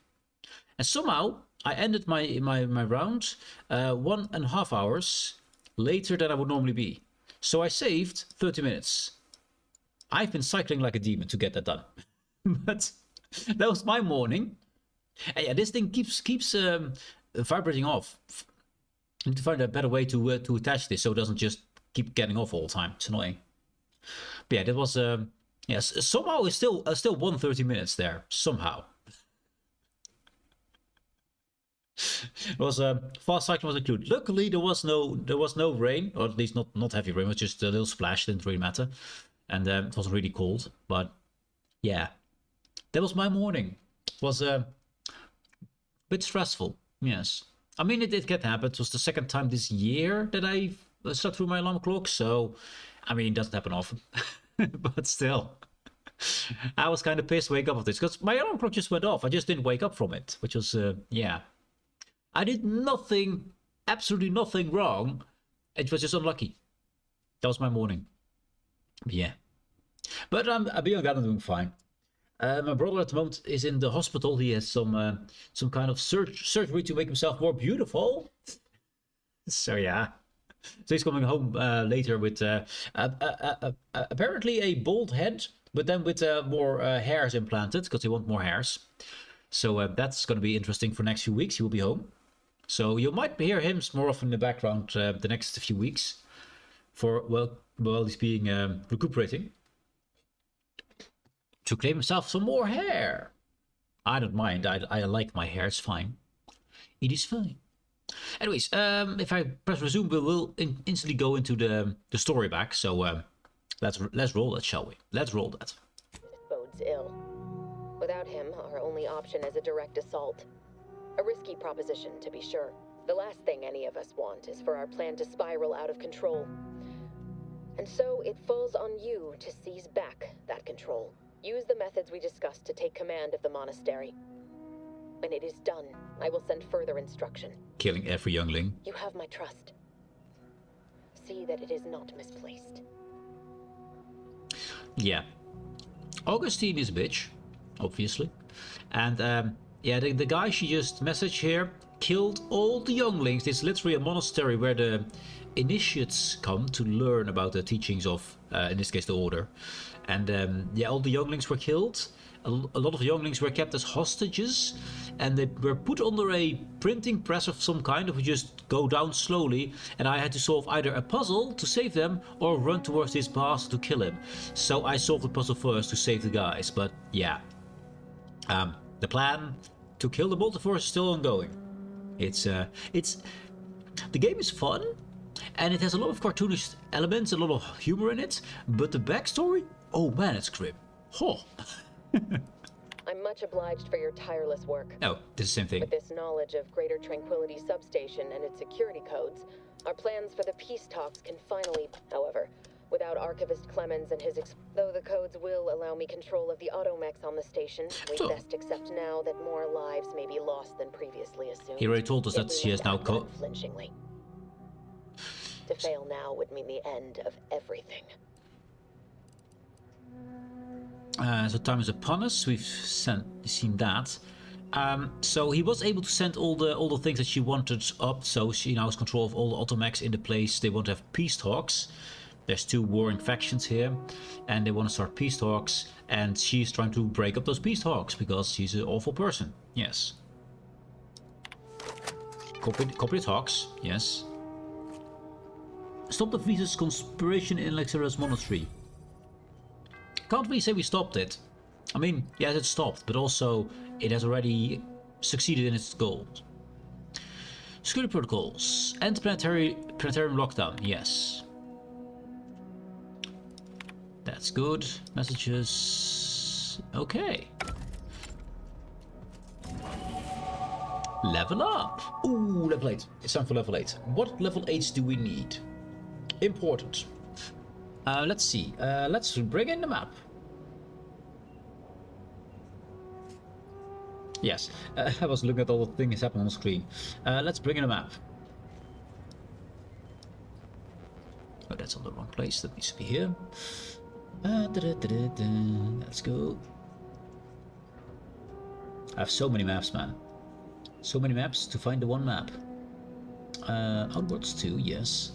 And somehow I ended my round 1.5 hours later than I would normally be. So I saved 30 minutes. I've been cycling like a demon to get that done. But that was my morning. And yeah, this thing keeps vibrating off. I need to find a better way to attach this so it doesn't just keep getting off all the time. It's annoying. But yeah, that was yes. Somehow it's still 1:30 minutes there. Somehow. It was fast cycling was included. Luckily there was no rain, or at least not heavy rain. It was just a little splash. Didn't really matter, and it wasn't really cold. But yeah, that was my morning. It was a bit stressful. Yes. I mean, it can happen. It was the second time this year that I slept through my alarm clock. So, I mean, it doesn't happen often. But still, I was kind of pissed to wake up of this. Because my alarm clock just went off. I just didn't wake up from it. Which was, yeah. I did nothing, absolutely nothing wrong. It was just unlucky. That was my morning. Yeah. But beyond that, I'm doing fine. My brother at the moment is in the hospital. He has some kind of surgery to make himself more beautiful. So yeah. So he's coming home later with apparently a bald head, but then with more hairs implanted because he wants more hairs. So that's going to be interesting for next few weeks. He will be home. So you might hear him more often in the background the next few weeks for while he's being recuperating. To claim himself some more hair. I don't mind. I like my hair. It's fine. It is fine. Anyways, if I press resume, we'll instantly go into the story back. So let's roll that, shall we? Let's roll that. Bodes ill. Without him, our only option is a direct assault. A risky proposition, to be sure. The last thing any of us want is for our plan to spiral out of control. And so it falls on you to seize back that control. Use the methods we discussed to take command of the monastery. When it is done, I will send further instruction. Killing every youngling. You have my trust. See that it is not misplaced. Yeah. Augustine is a bitch, obviously. And yeah, the guy she just messaged here killed all the younglings. It's literally a monastery where the initiates come to learn about the teachings of, in this case, the order. And yeah, all the younglings were killed. A lot of younglings were kept as hostages, and they were put under a printing press of some kind that would just go down slowly, and I had to solve either a puzzle to save them or run towards this bastard to kill him. So I solved the puzzle first to save the guys, but yeah. The plan to kill the multiverse is still ongoing. The game is fun, and it has a lot of cartoonish elements, a lot of humor in it, but the backstory, oh man, it's grim. Oh. I'm much obliged for your tireless work. Oh, this is the same thing. With this knowledge of Greater Tranquility Substation and its security codes, our plans for the peace talks can finally... However, without Archivist Clemens and his... Though the codes will allow me control of the automechs on the station, we best accept now that more lives may be lost than previously assumed. He already told us that she has now... Unflinchingly. To fail now would mean the end of everything. So time is upon us. We've seen that. So he was able to send all the things that she wanted up. So she now has control of all the automechs in the place. They want to have peace talks. There's two warring factions here, and they want to start peace talks, and she's trying to break up those peace talks because she's an awful person. Yes. Copy the talks. Yes. Stop the Visas conspiration in Alexander's monastery. Can't we say we stopped it? I mean, yes, it stopped, but also it has already succeeded in its goal. Security protocols. End planetarium lockdown. Yes. That's good. Messages. Okay. Level up. Ooh, level 8. It's time for level 8. What level 8s do we need? Important. Let's see. Let's bring in the map. Yes, I was looking at all the things happening on the screen. Let's bring in a map. Oh, that's on the wrong place. That needs to be here. Let's go. I have so many maps, man. So many maps to find the one map. Outwards 2, yes.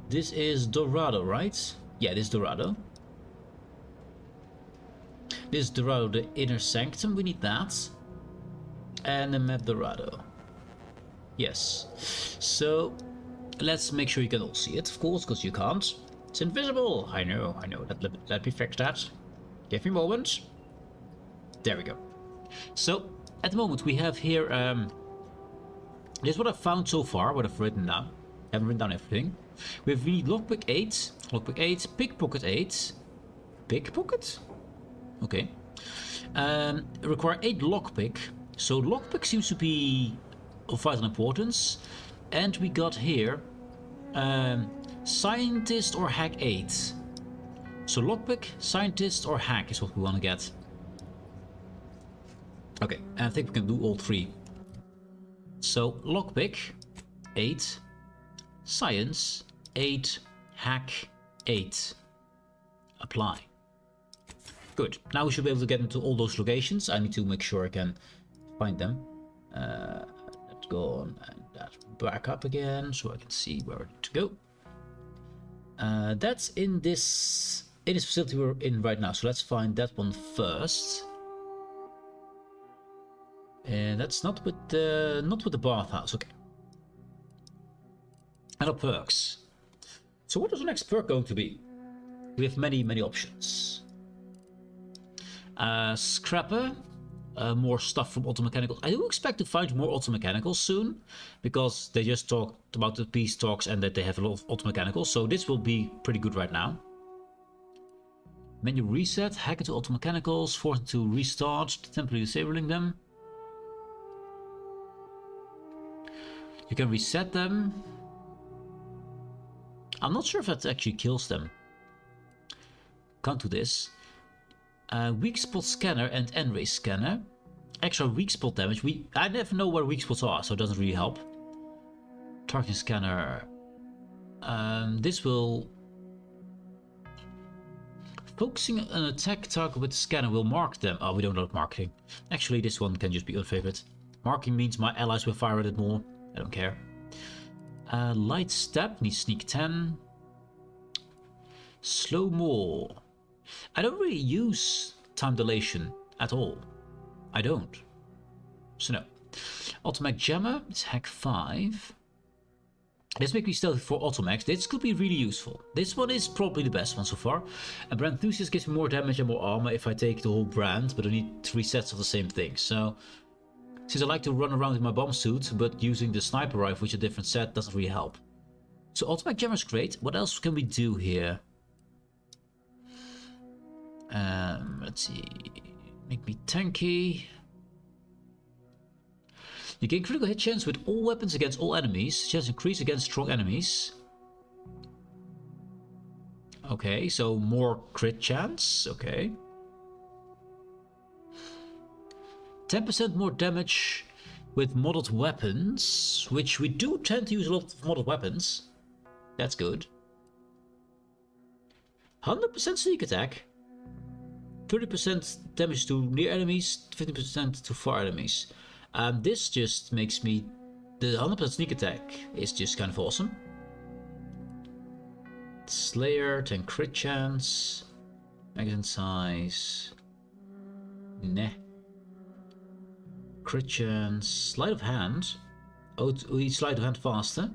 This is Dorado, right? Yeah, this is Dorado. This is Dorado, the inner sanctum. We need that. And the map Dorado. Yes. So let's make sure you can all see it, of course, because you can't. It's invisible. I know. Let me fix that. Give me a moment. There we go. So at the moment we have here. This is what I've found so far. What I've written down. I haven't written down everything. We have lockpick 8, lockpick 8, pickpocket 8, pickpocket. Okay. Require 8 lockpick. So lockpick seems to be of vital importance, and we got here scientist or hack 8. So lockpick, scientist or hack is what we want to get. Okay, and I think we can do all 3. So lockpick 8, science 8, hack 8. Apply. Good. Now we should be able to get into all those locations. I need to make sure I can find them. Let's go on and that back up again so I can see where to go. That's in this facility we're in right now. So let's find that one first. And that's not with the bathhouse. Okay. And our perks. So what is the next perk going to be? We have many options. Scrapper. More stuff from Auto Mechanicals. I do expect to find more Auto Mechanicals soon, because they just talked about the peace talks and that they have a lot of Auto Mechanicals, so this will be pretty good right now. Menu reset, hack into Auto Mechanicals, force them to restart, temporarily disabling them. You can reset them. I'm not sure if that actually kills them. Can't do this. Weak spot scanner and N-ray scanner. Extra weak spot damage. I never know where weak spots are, so it doesn't really help. Targeting scanner. This will... Focusing an attack target with the scanner will mark them. Oh, we don't know marking. Actually, this one can just be unfavored. Marking means my allies will fire at it more. I don't care. Light step needs sneak 10. Slow more. I don't really use time dilation at all. I don't. So no. Automac Jammer is hack 5. This makes me stealthy for Automax. This could be really useful. This one is probably the best one so far. And Brand Enthusiast gives me more damage and more armor if I take the whole brand, but I need 3 sets of the same thing. So, since I like to run around with my bomb suit, but using the sniper rifle, which is a different set, doesn't really help. So Automac Jammer is great. What else can we do here? Let's see. Make me tanky. You gain critical hit chance with all weapons against all enemies. Chance increase against strong enemies. Okay, so more crit chance. Okay. 10% more damage with modeled weapons, which we do tend to use a lot of modeled weapons. That's good. 100% sneak attack. 30% damage to near enemies, 50% to far enemies. This just makes me... The 100% sneak attack is just kind of awesome. Slayer, 10 crit chance. Magazine size. Nah. Crit chance. Sleight of hand. Oh, we sleight of hand faster.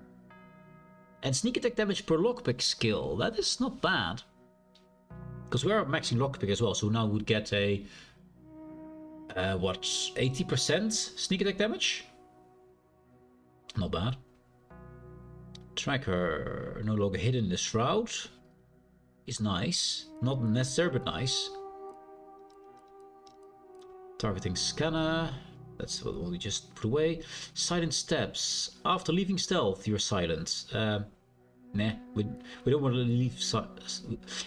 And sneak attack damage per lockpick skill. That is not bad. Because we are maxing lockpick as well, so now we would get a... what? 80% sneak attack damage? Not bad. Tracker, no longer hidden in the shroud. Is nice. Not necessary, but nice. Targeting scanner. That's what we just put away. Silent steps. After leaving stealth, you're silent. Nah, we don't want to leave.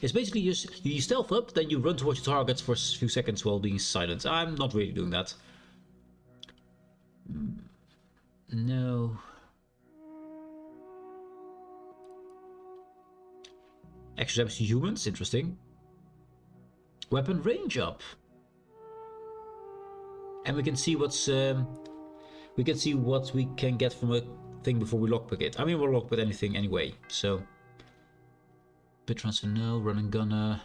It's basically just you stealth up, then you run towards your targets for a few seconds while being silent. I'm not really doing that. No. Extra damage to humans, interesting. Weapon range up. And we can see what's we can see what we can get from a thing before we lockpick it. I mean, we'll lockpick anything anyway, so bit transfer, no. Running gunner,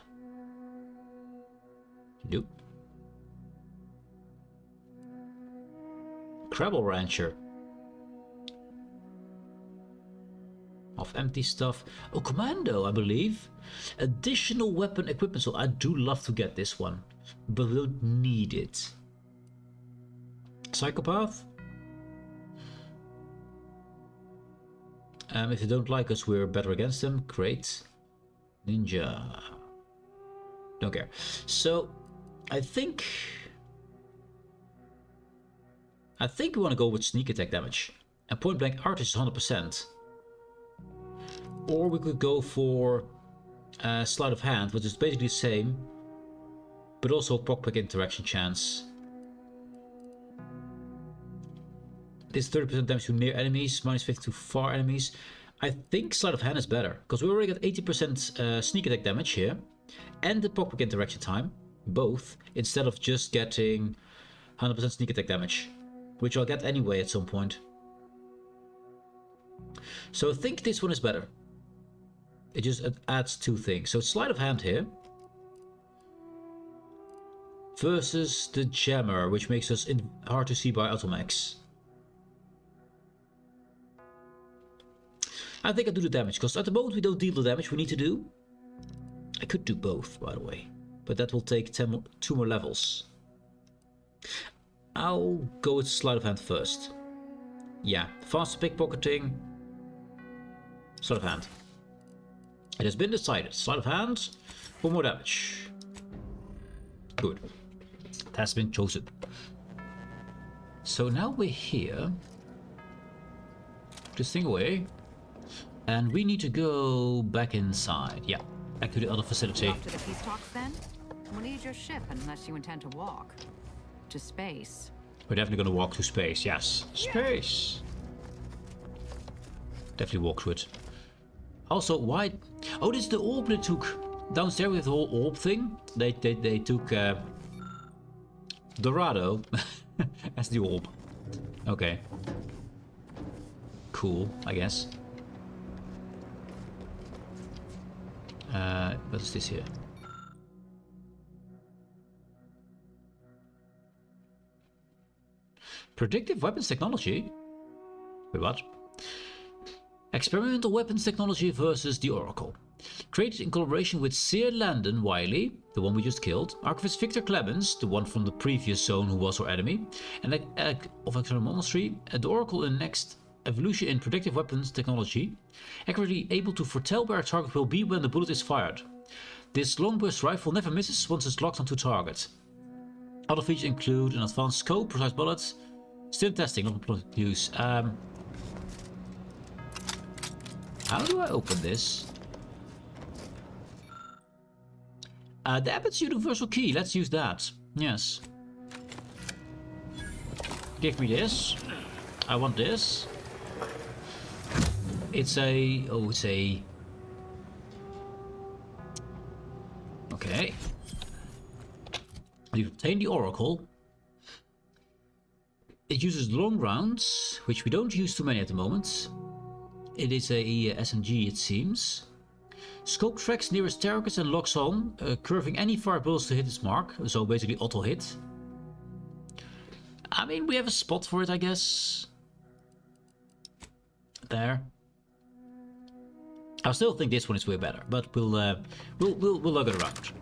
nope. Crabble rancher. Of empty stuff. Oh, commando, I believe. Additional weapon equipment. So I do love to get this one, but we don't need it. Psychopath. If they don't like us, we're better against them. Great. Ninja. Don't care. So I think we want to go with sneak attack damage. And point blank artist is 100%. Or we could go for sleight of hand, which is basically the same, but also proc-pick interaction chance. This 30% damage to near enemies, minus 50 to far enemies. I think sleight of hand is better, because we already got 80% sneak attack damage here, and the proc-pick interaction time, both, instead of just getting 100% sneak attack damage, which I'll get anyway at some point. So I think this one is better. It just adds two things. So sleight of hand here versus the jammer, which makes us hard to see by automax. I think I'll do the damage, because at the moment we don't deal the damage we need to do. I could do both, by the way, but that will take 2 more levels. I'll go with sleight of hand first. Yeah, fast pickpocketing, sleight of hand. It has been decided. Sleight of hand for more damage. Good. It has been chosen. So now we're here. Put this thing away. And we need to go back inside. Yeah, back to the other facility. Off to the peace talks then? We'll need your ship unless you intend to walk. To space. We're definitely going to walk to space, yes. Space! Definitely walk through it. Also, why... Oh, this is the orb they took downstairs with the whole orb thing. They took Dorado as the orb. Okay. Cool, I guess. What is this here? Predictive weapons technology? Wait, what? Experimental weapons technology versus the Oracle. Created in collaboration with Seer Landon Wiley, the one we just killed, Archivist Victor Clemens, the one from the previous zone who was our enemy, and of External Monastery, the Oracle in next evolution in predictive weapons technology, accurately able to foretell where a target will be when the bullet is fired. This long burst rifle never misses once it's locked onto target. Other features include an advanced scope, precise bullets, still testing, not use. How do I open this? The Abbot's universal key, let's use that. Yes. Give me this. I want this. It's a... Oh, it's a... Okay. We've obtained the Oracle. It uses long rounds, which we don't use too many at the moment. It is a SMG, it seems. Scope tracks nearest targets and locks on, curving any fireballs to hit its mark. So basically auto hit. I mean, we have a spot for it, I guess. There. I still think this one is way better, but we'll lug it around.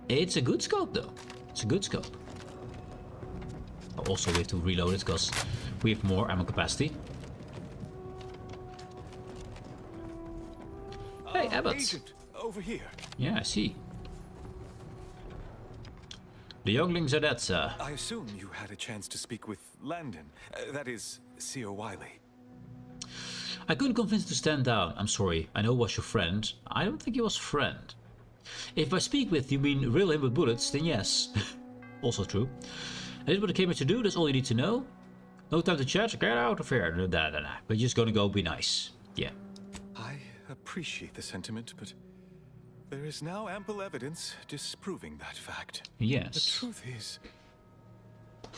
It's a good scope, though. It's a good scope. Also, we have to reload it because we have more ammo capacity. Hey, Abbott. Agent, over here. Yeah, I see. The younglings are dead, sir. I assume you had a chance to speak with Landon. That is, Seer Wiley. I couldn't convince him to stand down. I'm sorry. I know he was your friend. I don't think he was a friend. If by speak with you mean rill him with bullets, then yes. Also true. I did what I came here to do. That's all you need to know. No time to chat. Get out of here. We're just gonna go be nice. Yeah. I appreciate the sentiment, but there is now ample evidence disproving that fact. Yes. The truth is,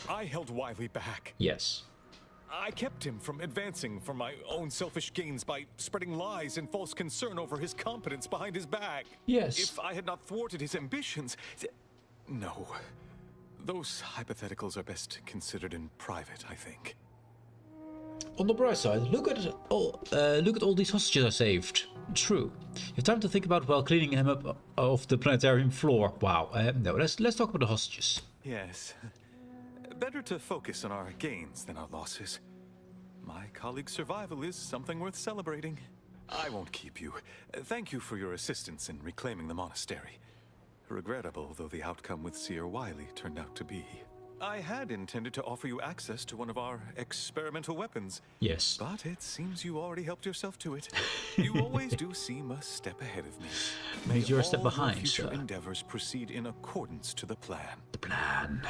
I held Wiley back. Yes. I kept him from advancing for my own selfish gains by spreading lies and false concern over his competence behind his back. Yes. If I had not thwarted his ambitions... No. Those hypotheticals are best considered in private, I think. On the bright side, look at all these hostages I saved. True. You have time to think about while cleaning him up off the planetarium floor. Wow. No, let's talk about the hostages. Yes. Better to focus on our gains than our losses. My colleague's survival is something worth celebrating. I won't keep you. Thank you for your assistance in reclaiming the monastery. Regrettable though the outcome with Seer Wiley turned out to be. I had intended to offer you access to one of our experimental weapons. Yes. But it seems you already helped yourself to it. You always do seem a step ahead of me. May You're a step all behind, future sir. endeavors proceed in accordance to the plan. The plan.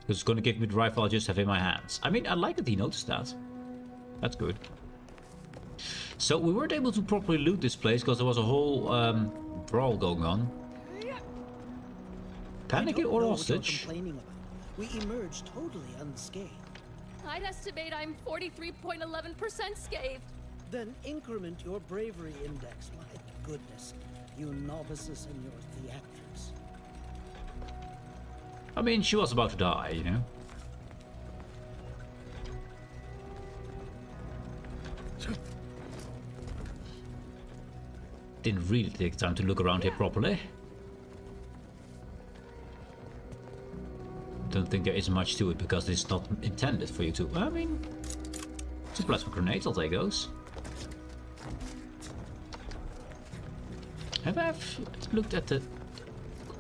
Who's going to give me the rifle I just have in my hands? I mean, I like that he noticed that. That's good. So we weren't able to properly loot this place because there was a whole brawl going on. Panic or hostage? We emerged totally unscathed. I'd estimate I'm 43.11% scathed. Then increment your bravery index. My goodness, you novices and your theatrics. I mean, she was about to die, you know. Didn't really take time to look around here properly. Don't think there is much to it because it's not intended for you to. I mean, it's a plasma grenade. I'll take those. Have I looked at the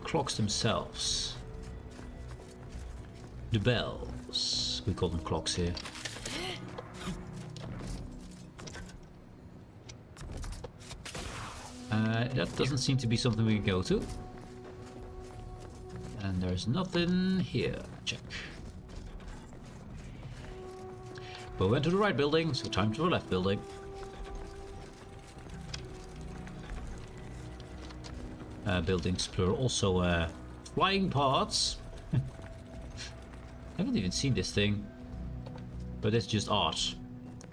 clocks themselves? The bells. We call them clocks here. That doesn't seem to be something we can go to. And there's nothing here. Check. We went to the right building, so time to the left building. Buildings plural. Also flying parts. I haven't even seen this thing. But it's just art.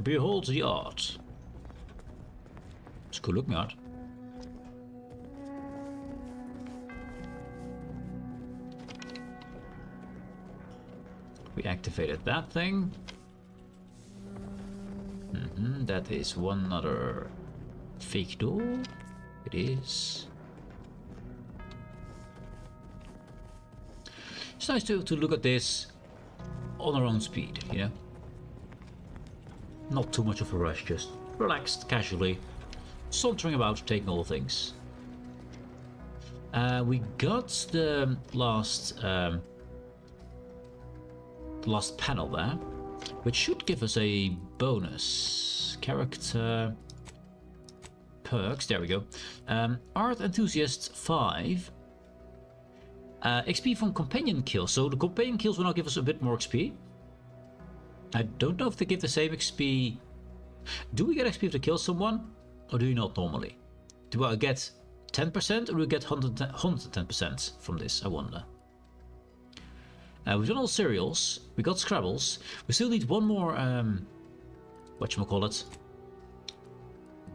Behold the art. It's cool looking art. We activated that thing. That is one other fake door. It is. It's nice to look at this on our own speed, you know? Not too much of a rush, just relaxed, casually, sauntering about, taking all things. We got the last panel there, which should give us a bonus. Character perks, there we go. Art Enthusiast 5. XP from companion kills. So the companion kills will now give us a bit more XP. I don't know if they give the same XP. Do we get XP if they kill someone? Or do you not normally? Do I get 10% or do we get 110% from this? I wonder. We've done all cereals. We got Scrabbles. We still need one more, whatchamacallit,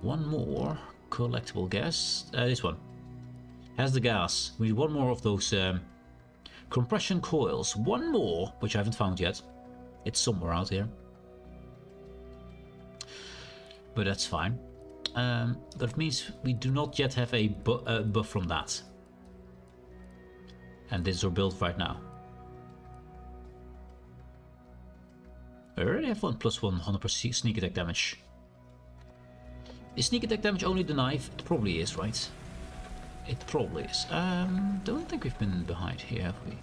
one more collectible gas. This one has the gas. We need one more of those compression coils. One more, which I haven't found yet. It's somewhere out here. But that's fine. That means we do not yet have a buff from that. And this is our build right now. I already have one plus 100% sneak attack damage. Is sneak attack damage only the knife? It probably is, right? It probably is. Don't think we've been behind here, have we?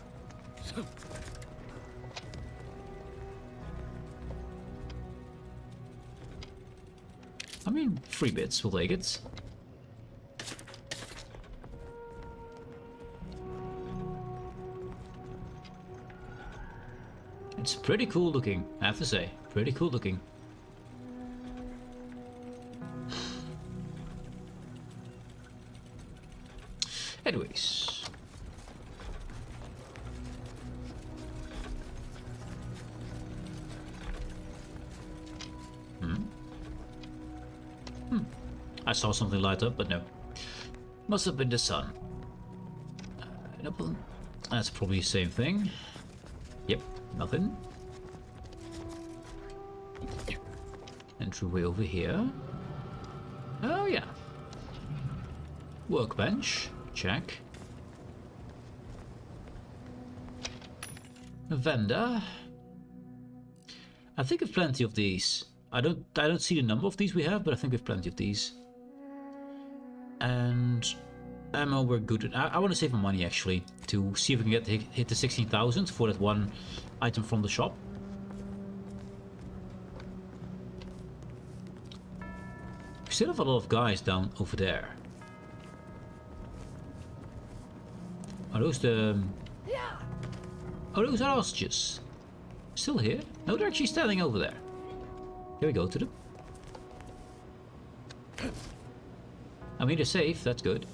I mean, 3 bits, we'll take it. It's pretty cool looking, I have to say. Pretty cool looking. Anyways. I saw something light up, but no. Must have been the sun. Nope. That's probably the same thing. Yep, nothing. Entryway over here. Oh yeah. Workbench. Check. A vendor. I think we've plenty of these. I don't see the number of these we have, but I think we've plenty of these. And ammo we're good at. I want to save my money actually to see if we can hit the 16,000 for that one item from the shop. We still have a lot of guys down over there. Are those the... Oh, those are hostages. Still here? No, they're actually standing over there. Here we go to them. I mean, they're safe, that's good.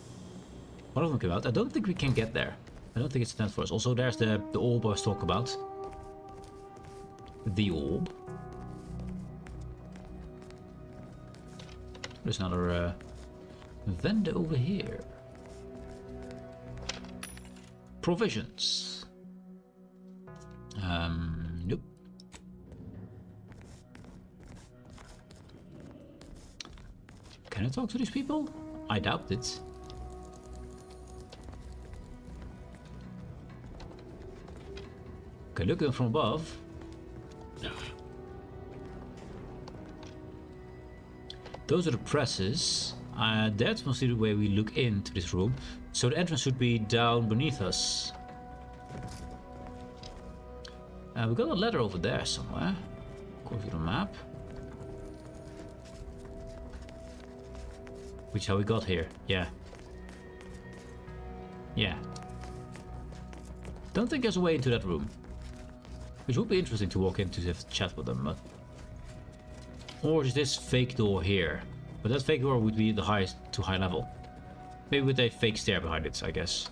One of them came out. I don't think we can get there. I don't think it's enough for us. Also, there's the orb I was talking about. The orb. There's another vendor over here. Provisions. Nope. Can I talk to these people? I doubt it. Okay, look at them from above. Those are the presses. That's mostly the way we look into this room. So the entrance should be down beneath us. We got a ladder over there somewhere. Go to the map. Which is how we got here. Yeah. Yeah. Don't think there's a way into that room. Which would be interesting to walk into to have a chat with them, but... Or is this fake door here? But that fake door would be the highest to high level. Maybe with a fake stair behind it, I guess.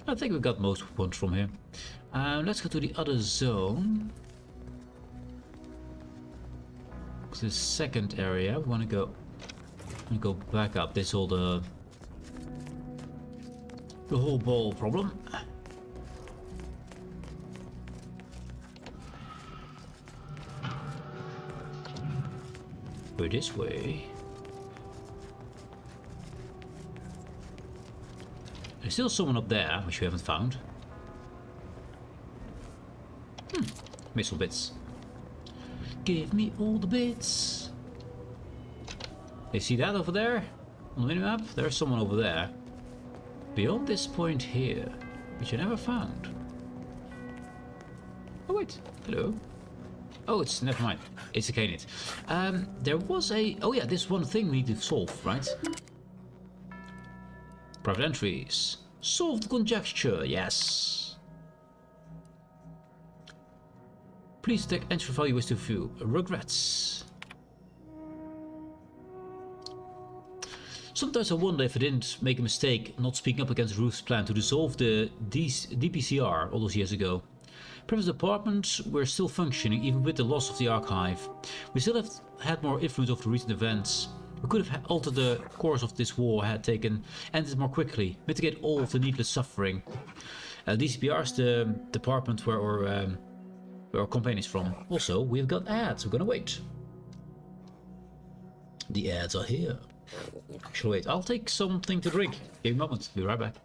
I think we've got most points from here. Let's go to the other zone. The second area, we want to go back up. This is all the whole ball problem. Go this way. There's still someone up there, which we haven't found. Missile bits. Give me all the bits. You see that over there? On the minimap? There's someone over there. Beyond this point here, which I never found. Oh wait, hello. Oh, it's, never mind. It's a Canid. There was a... Oh yeah, this one thing we need to solve, right? Private entries. Solve the conjecture, yes. Please take entry value is to view. Regrets. Sometimes I wonder if I didn't make a mistake not speaking up against Ruth's plan to dissolve the DPCR all those years ago. Perhaps the department were still functioning even with the loss of the archive. We still have had more influence over the recent events. We could have altered the course of this war had taken, ended more quickly, mitigate all of the needless suffering. DCPR is the department where our campaign is from. Also, we've got ads, we're gonna wait. The ads are here. Actually, wait, I'll take something to drink. Give me a moment, be right back.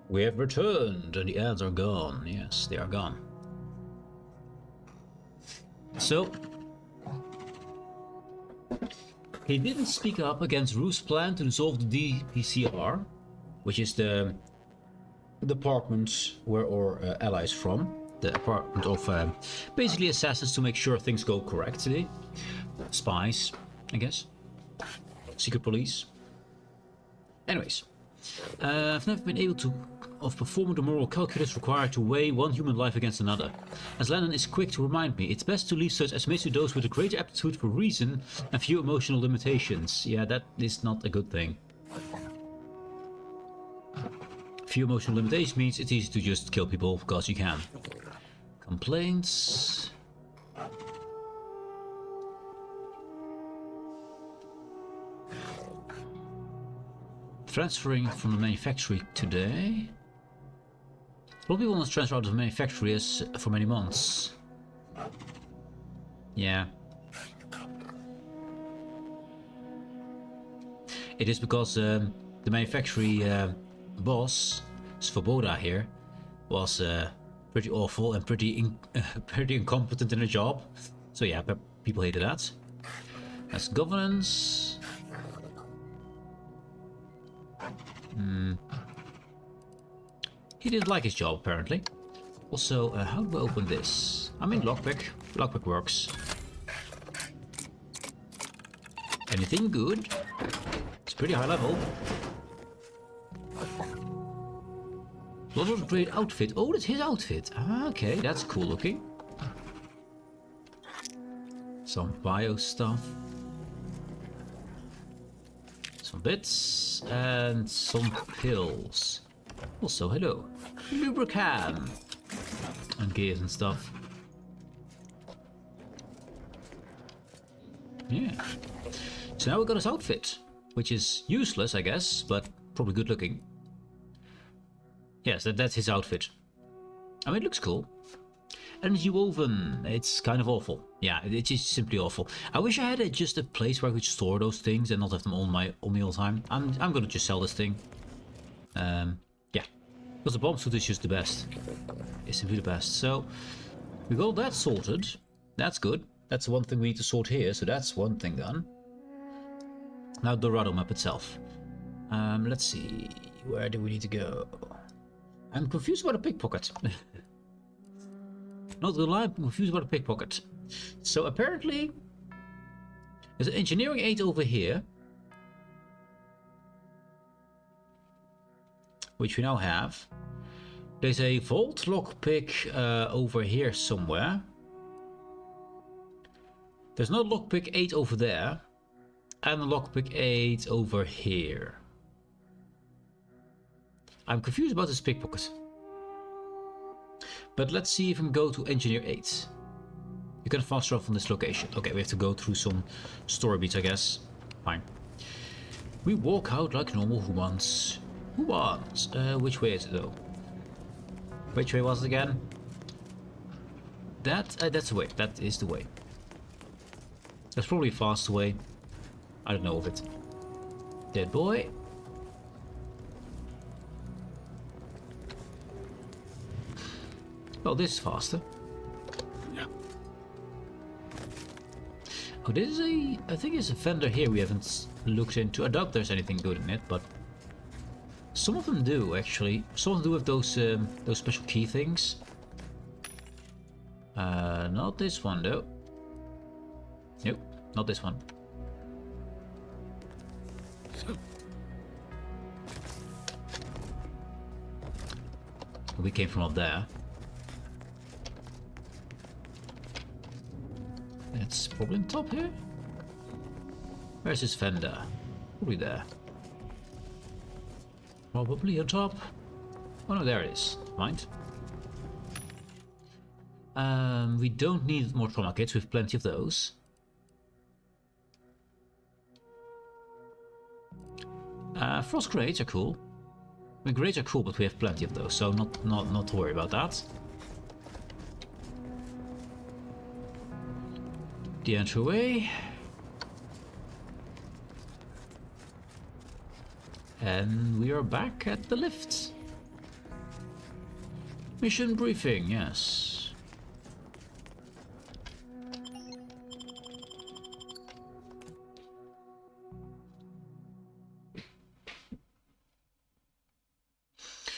We have returned, and the ads are gone. Yes, they are gone. So, he didn't speak up against Ruth's plan to dissolve the DPCR, which is the department where our allies from. The department of basically assassins to make sure things go correctly. Spies, I guess. Secret police. Anyways, I've never been able to perform the moral calculus required to weigh one human life against another. As Lennon is quick to remind me, it's best to leave such estimates to those with a greater aptitude for reason and few emotional limitations. Yeah, that is not a good thing. Few emotional limitations means it's easy to just kill people because you can. Complaints. Transferring from the manufactory today. A lot of people want to transfer out of the manufactory as for many months. Yeah. It is because the manufactory boss, Svoboda here, was pretty awful and pretty incompetent in her job. So yeah, people hated that. That's governance. He didn't like his job, apparently. Also, how do I open this? I mean, lockpick. Lockpick works. Anything good? It's pretty high level. Lot of great outfit. Oh, that's his outfit. Ah, okay, that's cool looking. Some bio stuff. Some bits and some pills. Also, hello. Lubricant. And gears and stuff. Yeah. So now we got his outfit, which is useless, I guess, but probably good looking. Yes, that's his outfit. I mean, it looks cool. Energy woven, it's kind of awful. Yeah, it's just simply awful. I wish I had just a place where I could store those things and not have them on me all the time. I'm gonna just sell this thing. Yeah, because the bomb suit is just the best. It's simply the best. So we got that sorted. That's good. That's one thing we need to sort here. So that's one thing done. Now Dorado map itself. Let's see. Where do we need to go? I'm confused about a pickpocket. Not gonna lie, I'm confused about a pickpocket. So apparently, there's an engineering aid over here, which we now have. There's a vault lockpick over here somewhere. There's no lockpick 8 over there, and a lockpick 8 over here. I'm confused about this pickpocket. But let's see if we can go to Engineer 8. You can fast travel from this location. Okay, we have to go through some story beats, I guess. Fine. We walk out like normal humans. Humans. Which way is it though? Which way was it again? That's the way. That is the way. That's probably a fast way. I don't know of it. Dead boy. Well, this is faster. Yeah. Oh, this is I think it's a vendor here we haven't looked into. I doubt there's anything good in it, but some of them do actually. Some of them do have those special key things. Not this one though. Nope, not this one. We came from up there. It's probably on top here. Where's this vendor? Probably there. Probably on top. Oh no, there it is. Mind. We don't need more trauma kits. We have plenty of those. Frost grades are cool. The grades are cool, but we have plenty of those, so not to worry about that. The entryway. And we are back at the lift. Mission briefing, yes.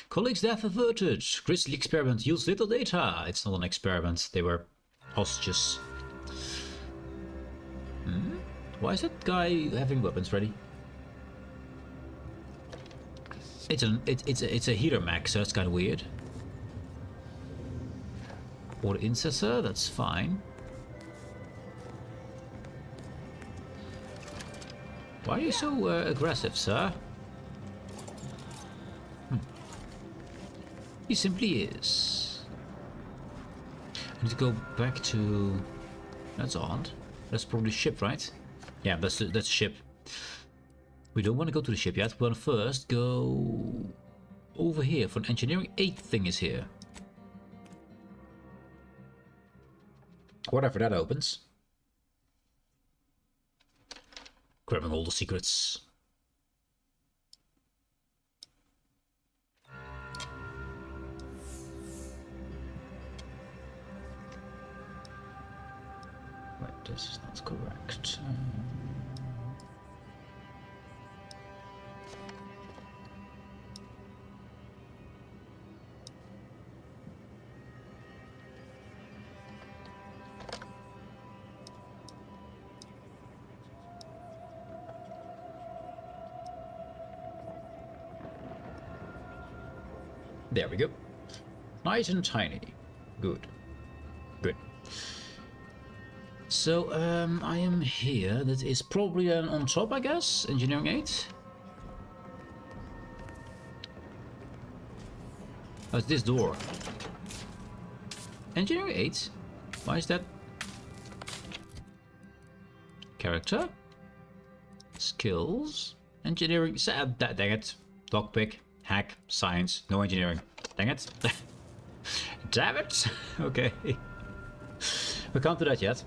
Colleagues' death averted. Grisly experiment yields little data. It's not an experiment. They were hostages. Why is that guy having weapons ready? It's a heater mech, so it's kind of weird. Or incessor, that's fine. Why are you so aggressive, sir? He simply is. I need to go back to... That's odd. That's probably ship, right? Yeah, that's a ship. We don't want to go to the ship yet. We want to first go over here for an engineering 8 thing is here. Whatever that opens. Grabbing all the secrets. Right, this is not correct. There we go. Nice and tiny. Good. Good. So, I am here. That is probably on top, I guess. Engineering 8. Oh, it's this door. Engineering 8? Why is that? Character? Skills? Engineering? Dang it. Lockpick. Hack. Science. No engineering. Dang it. Damn it. Okay. We can't do that yet.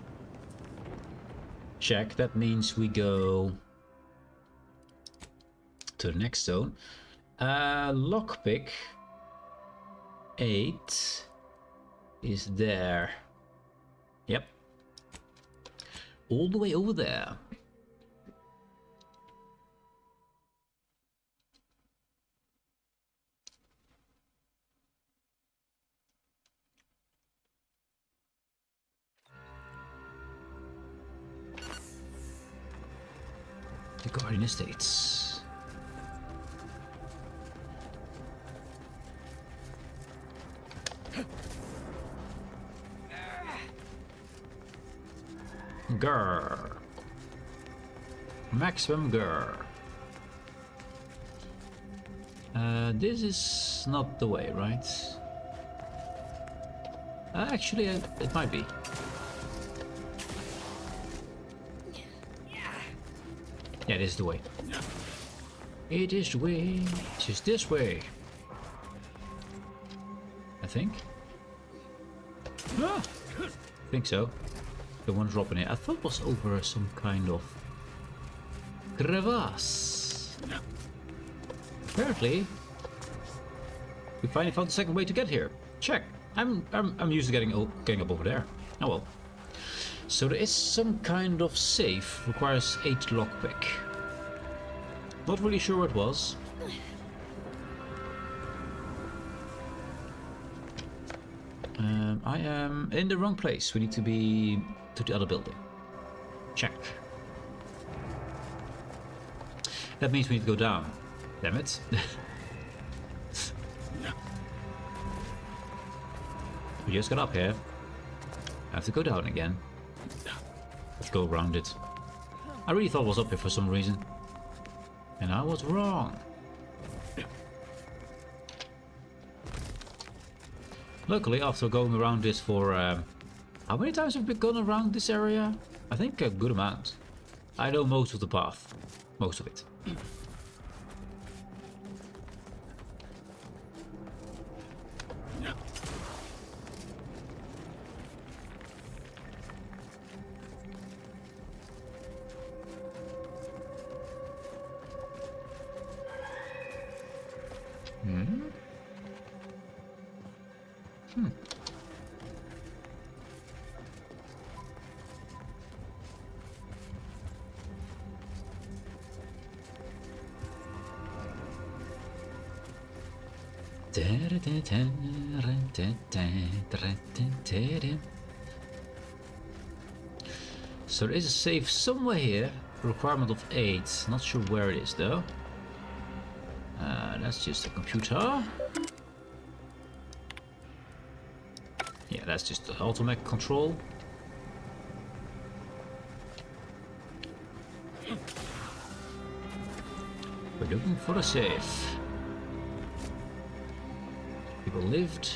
Check. That means we go to the next zone. Lockpick 8 is there. Yep. All the way over there. The Guardian Estates. Grr. Maximum grr. This is not the way, right? Actually, it might be. Yeah, this is the way. It is the way. It is this way. I think. Ah, I think so. The one dropping it. I thought it was over some kind of crevasse. Apparently, we finally found the second way to get here. Check. I'm used to getting up over there. Oh well. So there is some kind of safe. Requires 8 lockpick. Not really sure what it was. I am in the wrong place. We need to be to the other building. Check. That means we need to go down. Damn it. We just got up here. I have to go down again. Let's go around it. I really thought it was up here for some reason. And I was wrong. Luckily, after going around this for... how many times have we gone around this area? I think a good amount. I know most of the path. Most of it. So there is a save somewhere here. Requirement of 8. Not sure where it is though. That's just a computer. Yeah, that's just the automatic control. We're looking for a safe. People lived.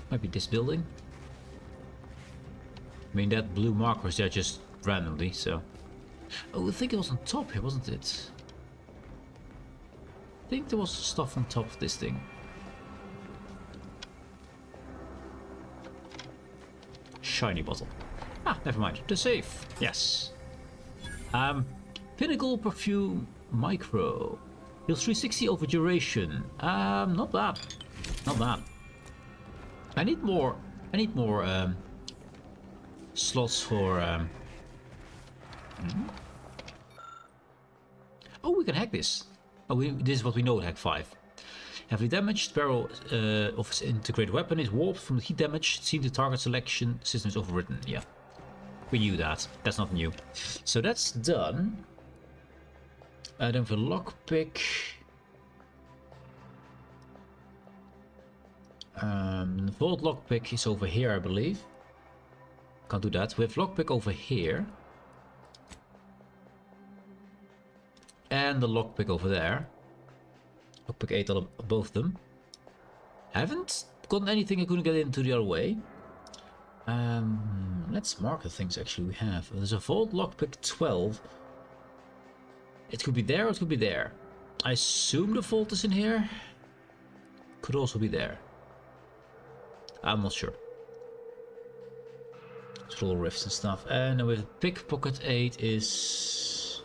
Might be this building. I mean, that blue marker is there just randomly, so... Oh, I think it was on top here, wasn't it? I think there was stuff on top of this thing. Shiny bottle. Ah, never mind. The safe. Yes. Pinnacle Perfume Micro. Heals 360 over duration. Not bad. Not bad. I need more slots for Oh, we can hack this. Oh, this is what we know at hack 5. Heavily damaged. Barrel of its integrated weapon is warped from the heat damage. It seems the target selection system is overwritten. Yeah. We knew that. That's not new. So that's done. Then for lockpick. Vault lockpick is over here, I believe. Can't do that. We have lockpick over here. And the lockpick over there. Lockpick 8 on both of them. Haven't gotten anything I couldn't get into the other way. Let's mark the things actually we have. There's a vault lockpick 12. It could be there or it could be there. I assume the vault is in here. Could also be there. I'm not sure. Scroll rifts and stuff. And then with pickpocket 8 is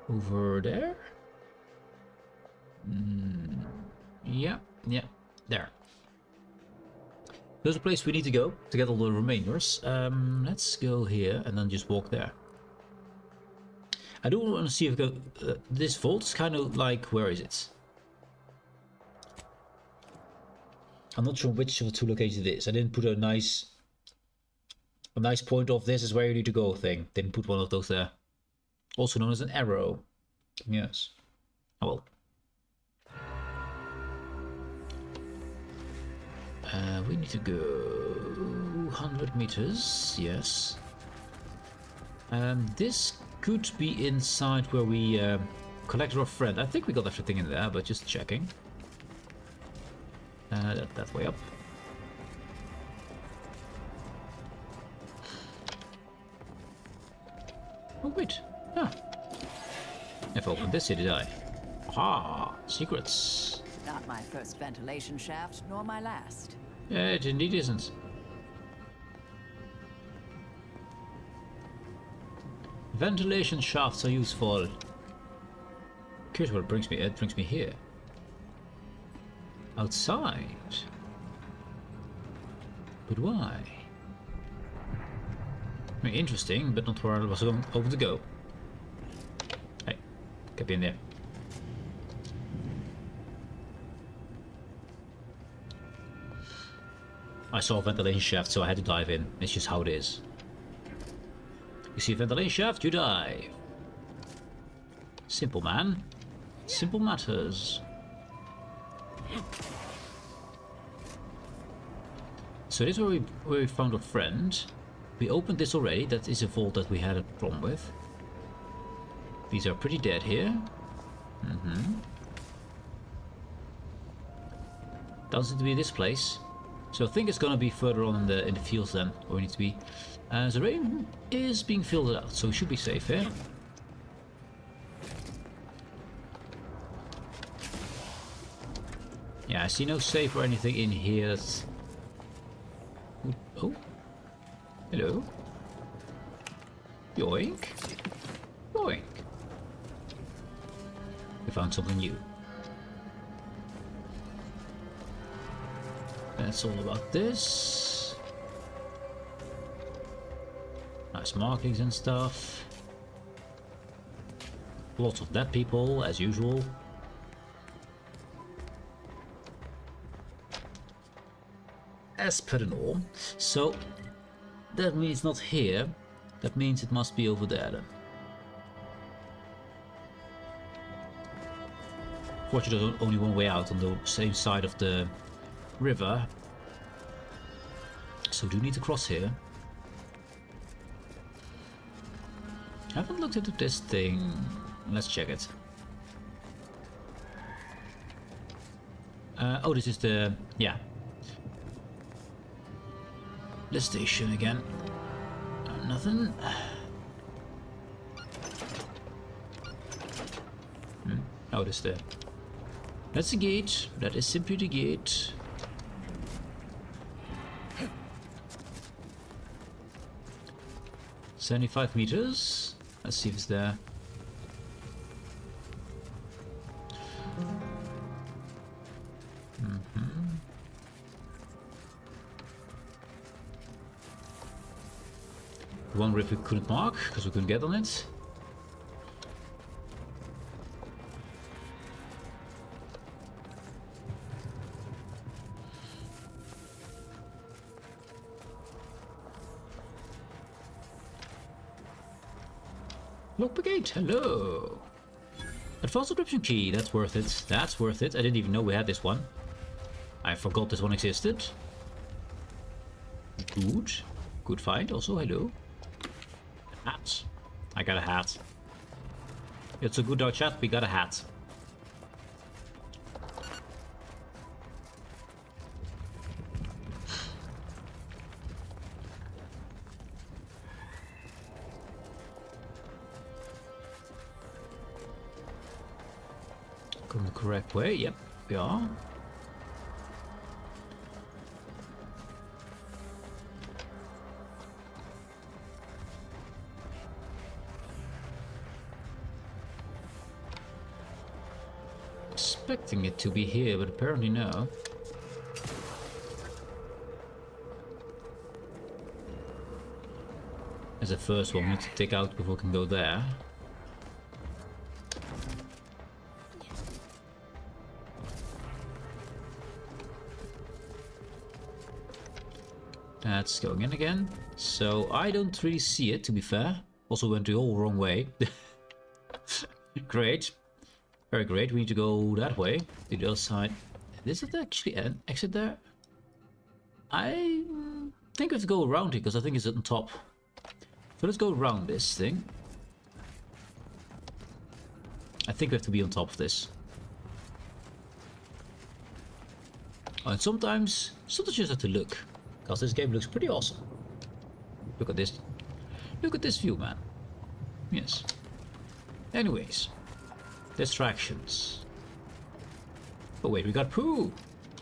over there. Yeah, there. There's a place we need to go to get all the remainders. Let's go here and then just walk there. I do want to see if we go. This vault is kind of like, where is it? I'm not sure which of the two locations it is. I didn't put a nice point of this is where you need to go thing. Didn't put one of those there. Also known as an arrow. Yes. Oh well. We need to go 100 meters. Yes. This could be inside where we collected our friend. I think we got everything in there, but just checking. That way up. Oh wait. Ah. Never opened this here, did I? Aha! Secrets. Not my first ventilation shaft, nor my last. Yeah, it indeed isn't. Ventilation shafts are useful. Curious what it brings me. It brings me here. Outside. But why? I mean, interesting, but not where I was hoping to go. Hey, get me in there. I saw a ventilation shaft, so I had to dive in. It's just how it is. You see a ventilation shaft, you dive. Simple, man. Simple matters. So this is where we found a friend. We opened this already. That is a vault that we had a problem with. These are pretty dead here. Doesn't to be this place. So I think it's gonna be further on in the fields then, where we need to be. The rain is being filled out, so we should be safe here. Yeah, I see no safe or anything in here. That's... Oh, hello. Yoink, yoink. We found something new. That's all about this. Nice markings and stuff. Lots of dead people, as usual. As per the norm. So, that means not here. That means it must be over there then. Fortunately, there's only one way out on the same side of the river, so we do need to cross here. Haven't looked into this thing. Let's check it. Oh, this is the the station again. Nothing. Oh, this is the. That's the gate. That is simply the gate. 75 meters. Let's see if it's there. One rift we couldn't mark because we couldn't get on it. Lockpick 8, hello! Advanced encryption key, that's worth it. That's worth it. I didn't even know we had this one. I forgot this one existed. Good. Good find also, hello. Hat. I got a hat. It's a good Dutch hat, we got a hat. Going the correct way. Yep, we are. Expecting it to be here, but apparently no. As the first one we need to take out before we can go there. That's going in again. So I don't really see it, to be fair. Also went the whole wrong way. Great. Very great. We need to go that way. To the other side. Is it actually an exit there? I think we have to go around here because I think it's on top. So let's go around this thing. I think we have to be on top of this. Oh, and sometimes you just have to look. Because this game looks pretty awesome. Look at this. Look at this view, man. Yes. Anyways. Distractions. Oh wait, we got poo.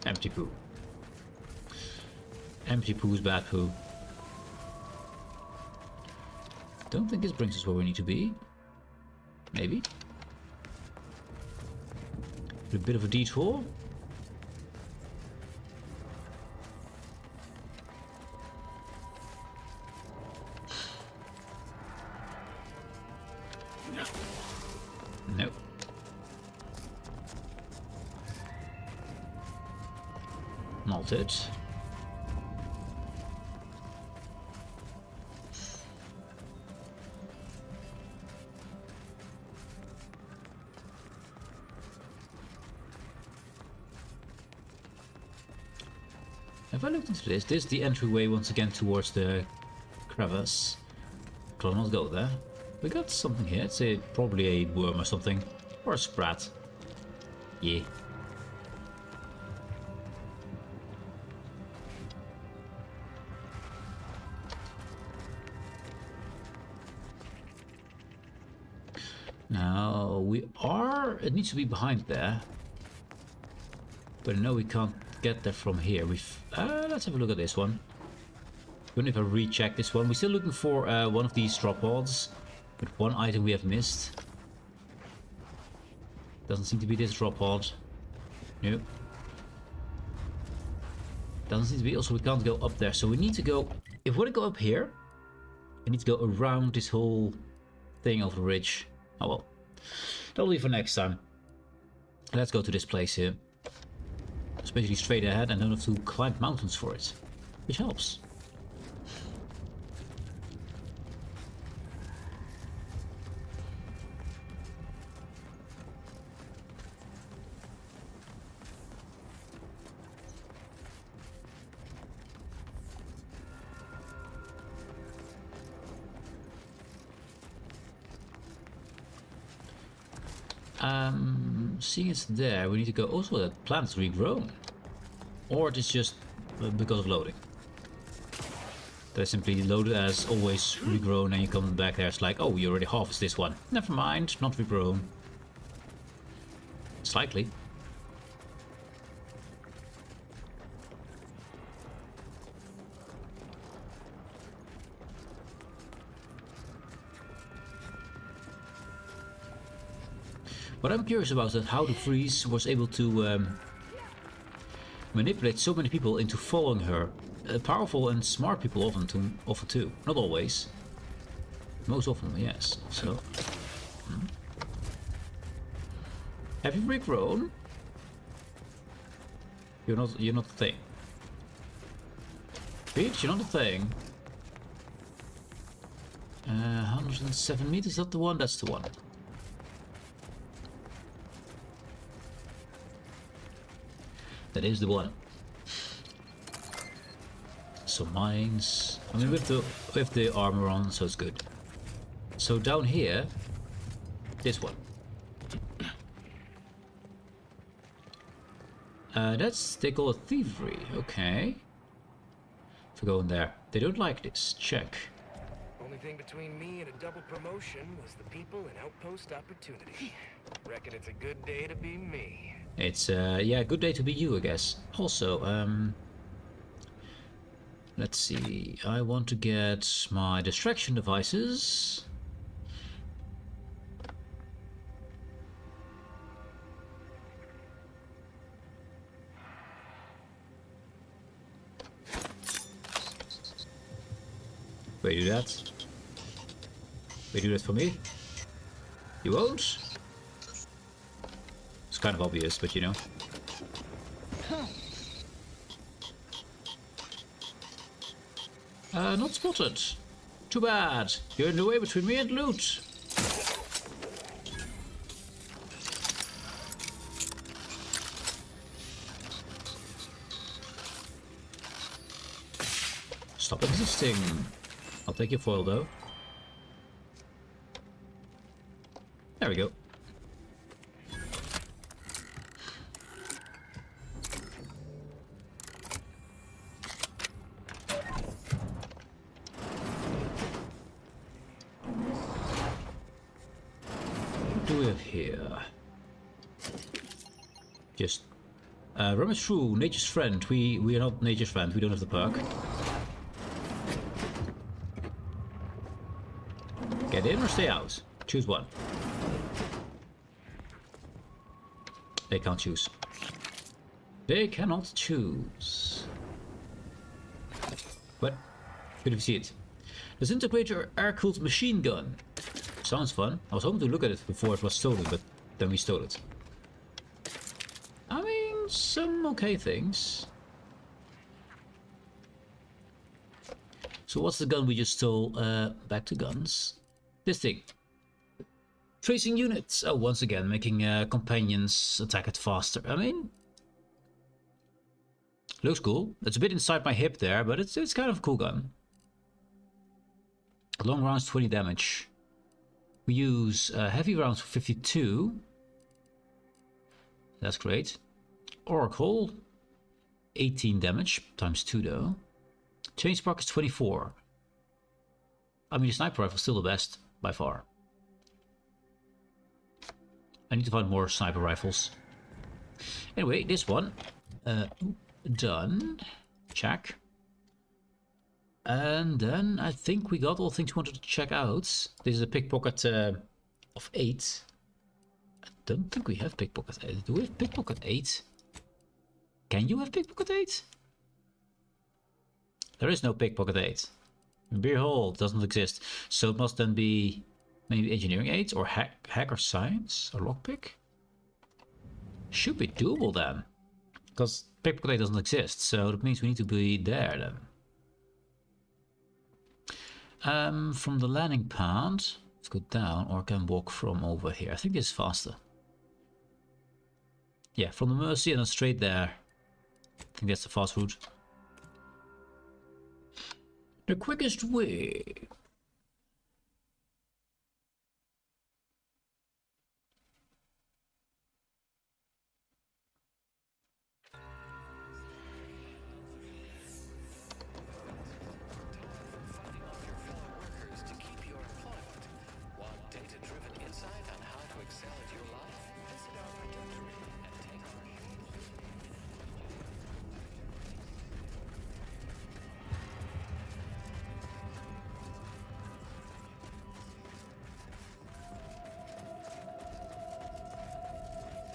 Empty poo. Empty poo is bad poo. Don't think this brings us where we need to be. Maybe. A bit of a detour. Nope. Not it. Have I looked into this? This is the entryway once again towards the crevice. I'll not go there. We got something here. It's probably a worm or something. Or a sprat. Yeah. Now we are... It needs to be behind there. But I know we can't get there from here. Let's have a look at this one. Even if I recheck this one. We're still looking for one of these drop pods. But one item we have missed. Doesn't seem to be this drop pod. Nope. Doesn't seem to be. Also, we can't go up there. So we need to go... If we want to go up here, we need to go around this whole thing over the ridge. Oh well. That'll be for next time. Let's go to this place here. It's basically straight ahead and don't have to climb mountains for it. Which helps. Seeing it's there, we need to go. Also, that plant's regrown, or it's just because of loading. They're simply loaded as always regrown, and you come back there. It's like, oh, you already harvested this one. Never mind, not regrown. Slightly. What I'm curious about is how the freeze was able to manipulate so many people into following her. Powerful and smart people often too. Not always. Most often, yes. So, have you regrown? You're not the thing. Peach, you're not the thing. 107 meters. Is that the one? That's the one. That is the one. Some mines. I mean, with the armor on, so it's good. So down here, this one. They call it thievery. Okay. If we go in there, they don't like this. Check. Only thing between me and a double promotion was the people and outpost opportunity. Reckon it's a good day to be me. It's yeah, a good day to be you, I guess. Also, let's see. I want to get my distraction devices. Wait, do that? Wait, do that for me? You won't? It's kind of obvious, but you know. Not spotted. Too bad. You're in the way between me and loot. Stop existing. I'll take your foil though. There we go. What do we have here? Just rummage through Nature's Friend. We are not Nature's Friend. We don't have the perk. Get in or stay out. Choose one. They can't choose. They cannot choose. What? Good to see it. Disintegrator air-cooled machine gun. Sounds fun. I was hoping to look at it before it was stolen, but then we stole it. I mean, some okay things. So what's the gun we just stole? Back to guns. This thing. Tracing units. Oh, once again, making companions attack it faster. I mean, looks cool. It's a bit inside my hip there, but it's kind of a cool gun. Long rounds, 20 damage. We use heavy rounds for 52. That's great. Oracle, 18 damage times 2 though. Chain spark is 24. I mean, the sniper rifle is still the best by far. I need to find more sniper rifles. Anyway, this one done. Check. And then I think we got all things we wanted to check out. This is a pickpocket of 8. I don't think we have pickpocket 8. Do we have pickpocket 8? Can you have pickpocket 8? There is no pickpocket 8. Beer hall doesn't exist. So it must then be maybe engineering 8 or hacker science or lockpick. Should be doable then. Because pickpocket 8 doesn't exist. So that means we need to be there then. From the landing pad, let's go down, or can walk from over here. I think this is faster. Yeah, from the Mercy and then straight there. I think that's the fast route. The quickest way.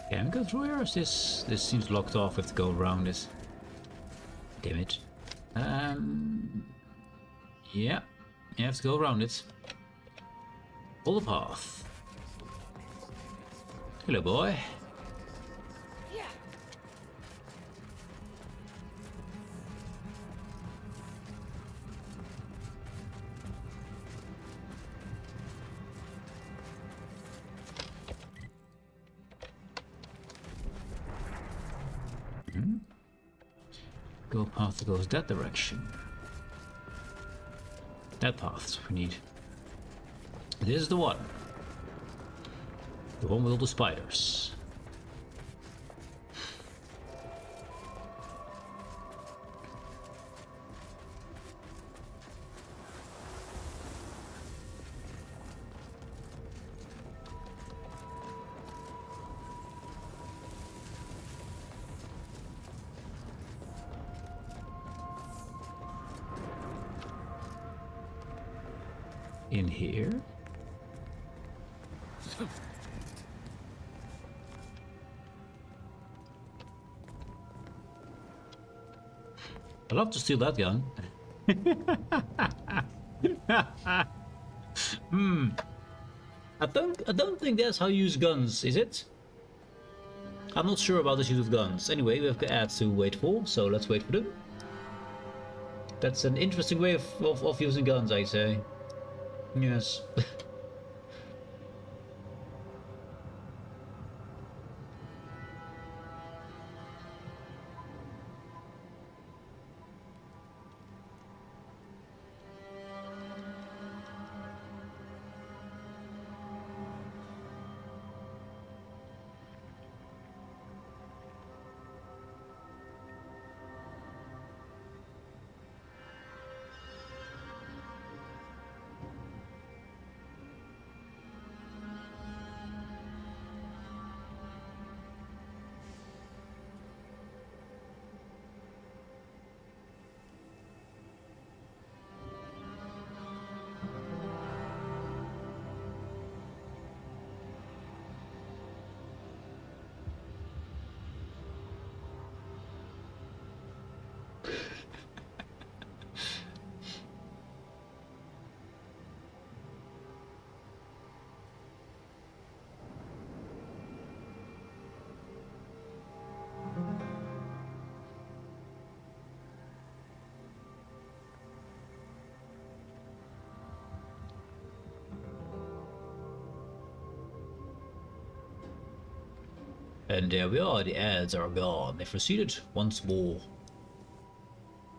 Can we go through here, or is this seems locked off? We have to go around it. Damn it. Yeah, you have to go around it. Follow the path. Hello, boy. Go path that goes that direction. That path we need. This is the one. The one with all the spiders. in here. I'd love to steal that gun. I don't think that's how you use guns, is it? I'm not sure about the use of guns. Anyway, we have ads to wait for, so let's wait for them. That's an interesting way of using guns, I say. Yes. And there we are, the ads are gone. They've receded once more.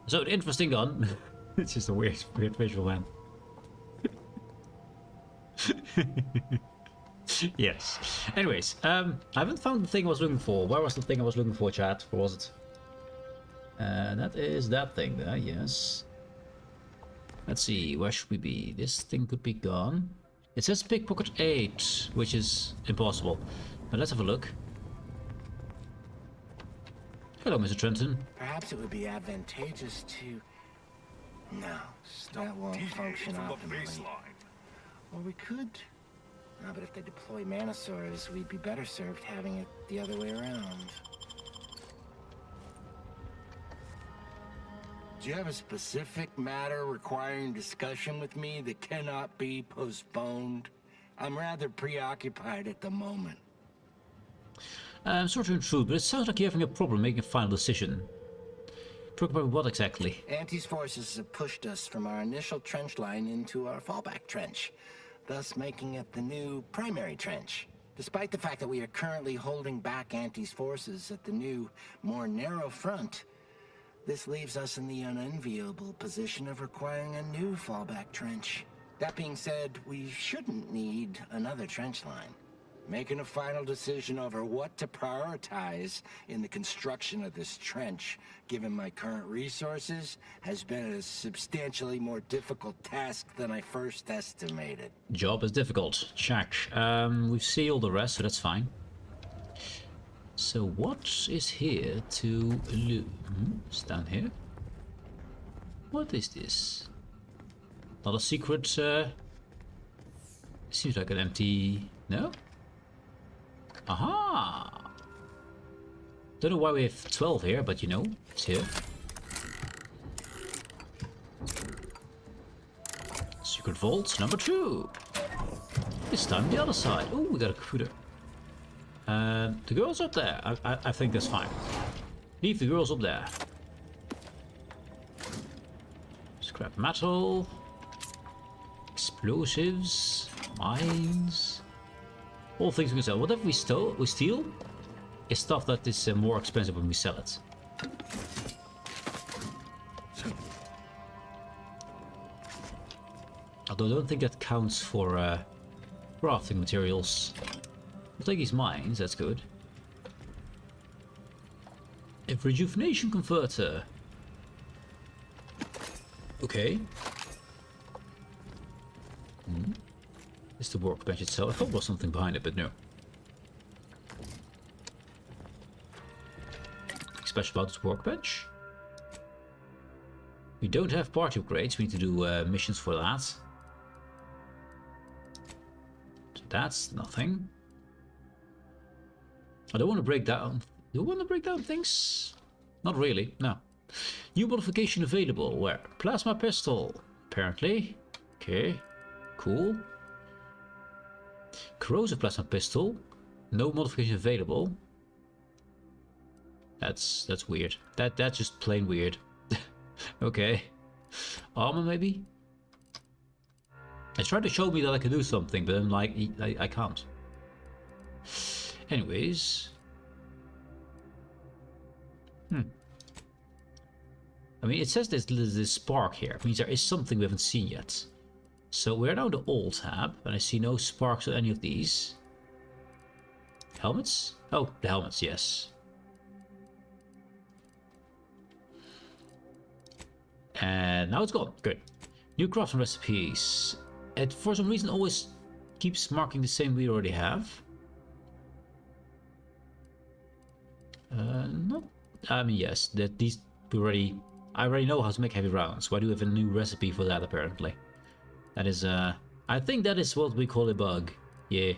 So, an interesting gun. It's just a weird visual, man. Yes. Anyways, I haven't found the thing I was looking for. Where was the thing I was looking for, chat? Where was it? That is that thing there, yes. Let's see, where should we be? This thing could be gone. It says pickpocket 8, which is impossible. But let's have a look. Hello, Mr. Trenton. Perhaps it would be advantageous to... No, that won't function optimally. Or we could... No, but if they deploy Manosaurs, we'd be better served having it the other way around. Do you have a specific matter requiring discussion with me that cannot be postponed? I'm rather preoccupied at the moment. Sorry to intrude, but it sounds like you're having a problem making a final decision. Preoccupied with what exactly? Auntie's forces have pushed us from our initial trench line into our fallback trench, thus making it the new primary trench. Despite the fact that we are currently holding back Auntie's forces at the new, more narrow front, this leaves us in the unenviable position of requiring a new fallback trench. That being said, we shouldn't need another trench line. Making a final decision over what to prioritize in the construction of this trench, given my current resources, has been a substantially more difficult task than I first estimated. Job is difficult. Check. We've sealed the rest, so that's fine. So what is here to loot? It's down here. What is this? Not a secret, seems like an empty... No? Aha! Don't know why we have 12 here, but you know, it's here. Secret vault number 2. This time the other side. Oh, we got a computer. The girl's up there. I think that's fine. Leave the girls up there. Scrap metal. Explosives. Mines. All things we can sell. Whatever we steal is stuff that is more expensive when we sell it. Although I don't think that counts for crafting materials. We'll take these mines, that's good. A rejuvenation converter. Okay. It's the workbench itself. I thought there was something behind it, but no. Special about this workbench. We don't have party upgrades. We need to do missions for that. That's nothing. I don't want to break down. Do I want to break down things? Not really, no. New modification available. Where? Plasma pistol. Apparently. Okay. Cool. Corrosive plasma pistol. No modification available. That's weird. That's just plain weird. Okay. Armor maybe? It's trying to show me that I can do something, but I'm like, I can't. Anyways. I mean, it says there's this spark here. It means there is something we haven't seen yet. So we're now the All tab, and I see no sparks on any of these. Helmets? Oh, the helmets, yes. And now it's gone. Good. New crafting recipes. It, for some reason, always keeps marking the same we already have. No. I mean, yes, that these I already know how to make heavy rounds. Why do we have a new recipe for that, apparently? That is, I think that is what we call a bug. Yeah.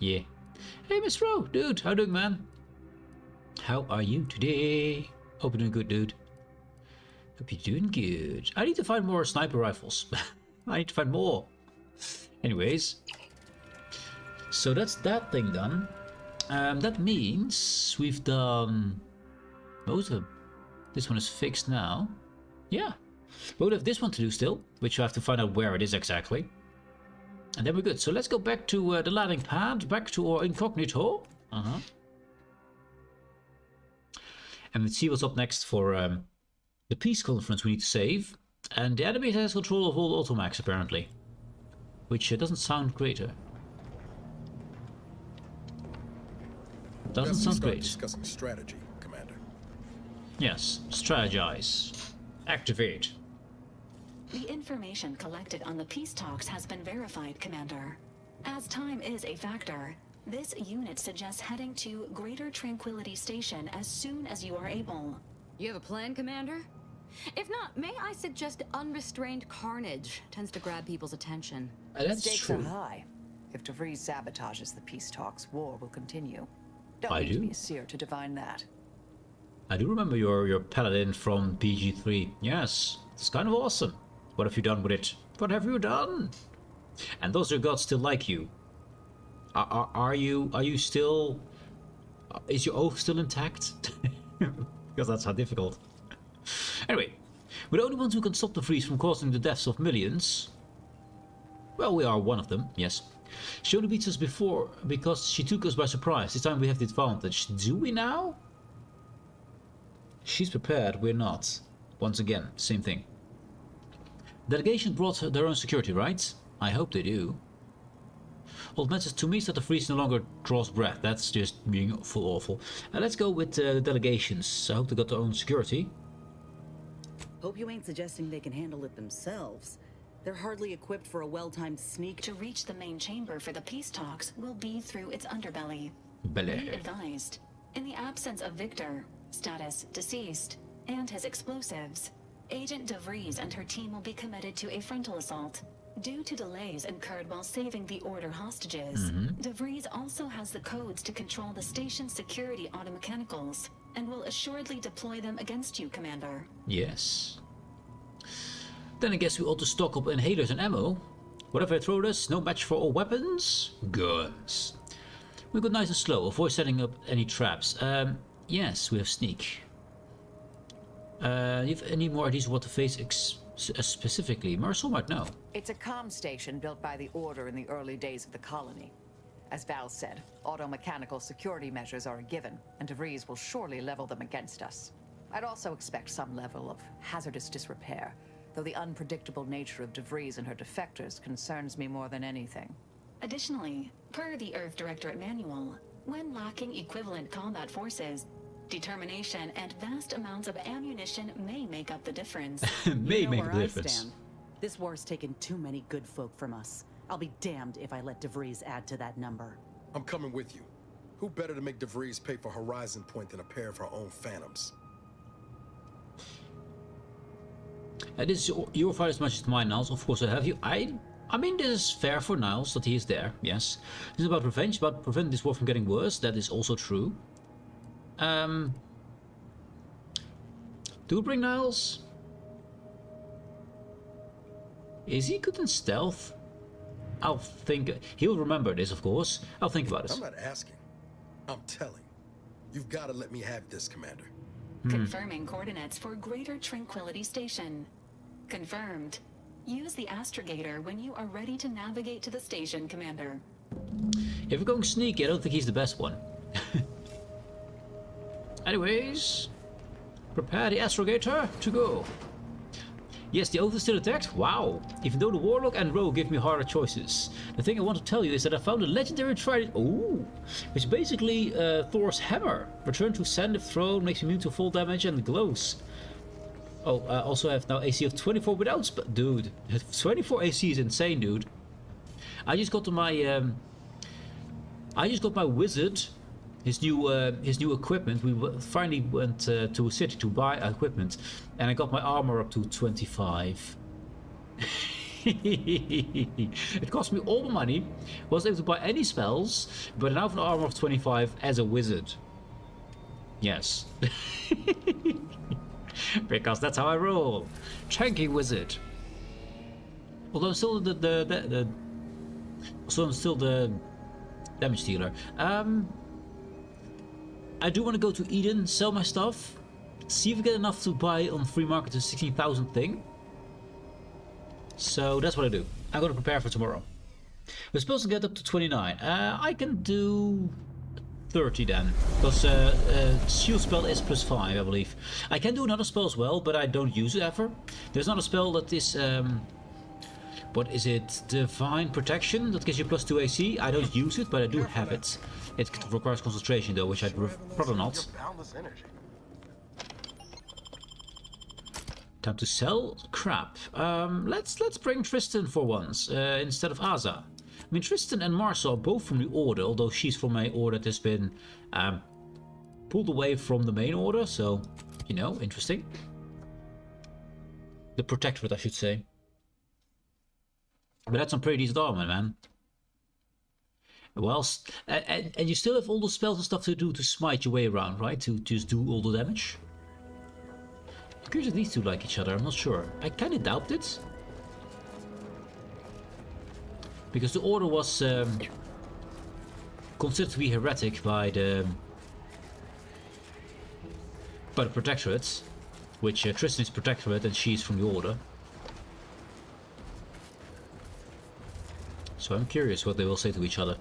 Yeah. Hey, Miss Ro, dude, how you doing, man? How are you today? Hope you're doing good, dude. Hope you're doing good. I need to find more sniper rifles. I need to find more. Anyways. So that's that thing done. That means we've done most of them. This one is fixed now. Yeah. But we have this one to do still, which I have to find out where it is exactly. And then we're good. So let's go back to the landing pad, back to our incognito. And let's see what's up next for the peace conference we need to save. And the enemy has control of all automax apparently. Which doesn't sound greater. Doesn't sound great. Discussing strategy, Commander. Yes, strategize. Activate. The information collected on the peace talks has been verified, Commander. As time is a factor, this unit suggests heading to Greater Tranquility Station as soon as you are able. You have a plan, Commander? If not, may I suggest unrestrained carnage tends to grab people's attention. That's Stakes true. are high. If DeVries sabotages the peace talks, war will continue. Don't I need to do. be a seer to divine that. I do remember your paladin from PG3. Yes, it's kind of awesome. What have you done with it? What have you done? And those are gods still like you. Are you still? Is your oath still intact? Because that's how difficult. Anyway, we're the only ones who can stop the freeze from causing the deaths of millions. Well, we are one of them, yes. She only beats us before because she took us by surprise. This time we have the advantage. Do we now? She's prepared, we're not. Once again, same thing. Delegation brought their own security, right? I hope they do. What matters to me is that the freeze no longer draws breath. That's just being full awful. Let's go with the delegations. I hope they got their own security. Hope you ain't suggesting they can handle it themselves. They're hardly equipped for a well-timed sneak. To reach the main chamber for the peace talks will be through its underbelly. Belly. Be advised, in the absence of Victor, status deceased, and his explosives, Agent DeVries and her team will be committed to a frontal assault. Due to delays incurred while saving the Order hostages, DeVries also has the codes to control the station's security automechanicals, and will assuredly deploy them against you, Commander. Yes. Then I guess we ought to stock up inhalers and ammo. Whatever I throw at us, no match for all weapons. Guns. We go nice and slow, avoid setting up any traps. Yes, we have sneak. You have any more ideas of what to face specifically? Marisol might know. It's a comm station built by the Order in the early days of the colony. As Val said, auto-mechanical security measures are a given, and DeVries will surely level them against us. I'd also expect some level of hazardous disrepair, though the unpredictable nature of DeVries and her defectors concerns me more than anything. Additionally, per the Earth Directorate manual, when lacking equivalent combat forces, determination and vast amounts of ammunition may make up the difference. May make where a I difference. stand. This war's taken too many good folk from us. I'll be damned if I let DeVries add to that number. I'm coming with you. Who better to make DeVries pay for Horizon Point than a pair of her own phantoms? This is your fight as much as mine now, so of course I have you. I mean, this is fair for Niles that he is there, yes. This is about revenge, about preventing this war from getting worse. That is also true. Do we bring Niles? Is he good in stealth? I'll think... He'll remember this, of course. I'll think about it. I'm not asking. I'm telling. You've got to let me have this, Commander. Confirming coordinates for Greater Tranquility Station. Confirmed. Use the astrogator when you are ready to navigate to the station, Commander. If we're going sneaky, I don't think he's the best one. Anyways, prepare the astrogator to go. Yes, the Oath is still attacked? Wow. Even though the Warlock and Rogue give me harder choices. The thing I want to tell you is that I found a legendary trident. Ooh. Which is basically Thor's hammer. Return to Sand of Throne, makes me immune to fall damage and glows. Oh, I also have now AC of 24 without dude, 24 AC is insane, dude. I just got to my wizard. His new equipment. We finally went to a city to buy equipment, and I got my armor up to 25. It cost me all the money. Wasn't able to buy any spells, but now I have an armor of 25 as a wizard. Yes, because that's how I roll. Tanky wizard. Although I'm still the damage dealer. I do want to go to Eden, sell my stuff, see if I get enough to buy on free market a 16,000 thing. So that's what I do. I'm going to prepare for tomorrow. We're supposed to get up to 29. I can do 30 then, because shield spell is +5, I believe. I can do another spell as well, but I don't use it ever. There's not a spell that is... what is it? Divine Protection? That gives you +2 AC. I don't use it, but I do have it. It requires concentration though, which I'd rather not. Time to sell crap. Let's bring Tristan for once, instead of Asa. I mean, Tristan and Marsa are both from the Order, although she's from a Order that has been pulled away from the main Order, so, you know, interesting. The Protectorate, I should say. But that's some pretty decent armor, man. Well, and you still have all the spells and stuff to do to smite your way around, right? To just do all the damage. I'm curious if these two like each other, I'm not sure. I kind of doubt it. Because the Order was considered to be heretic by the Protectorate. Which Tristan is Protectorate and she's from the Order. So I'm curious what they will say to each other.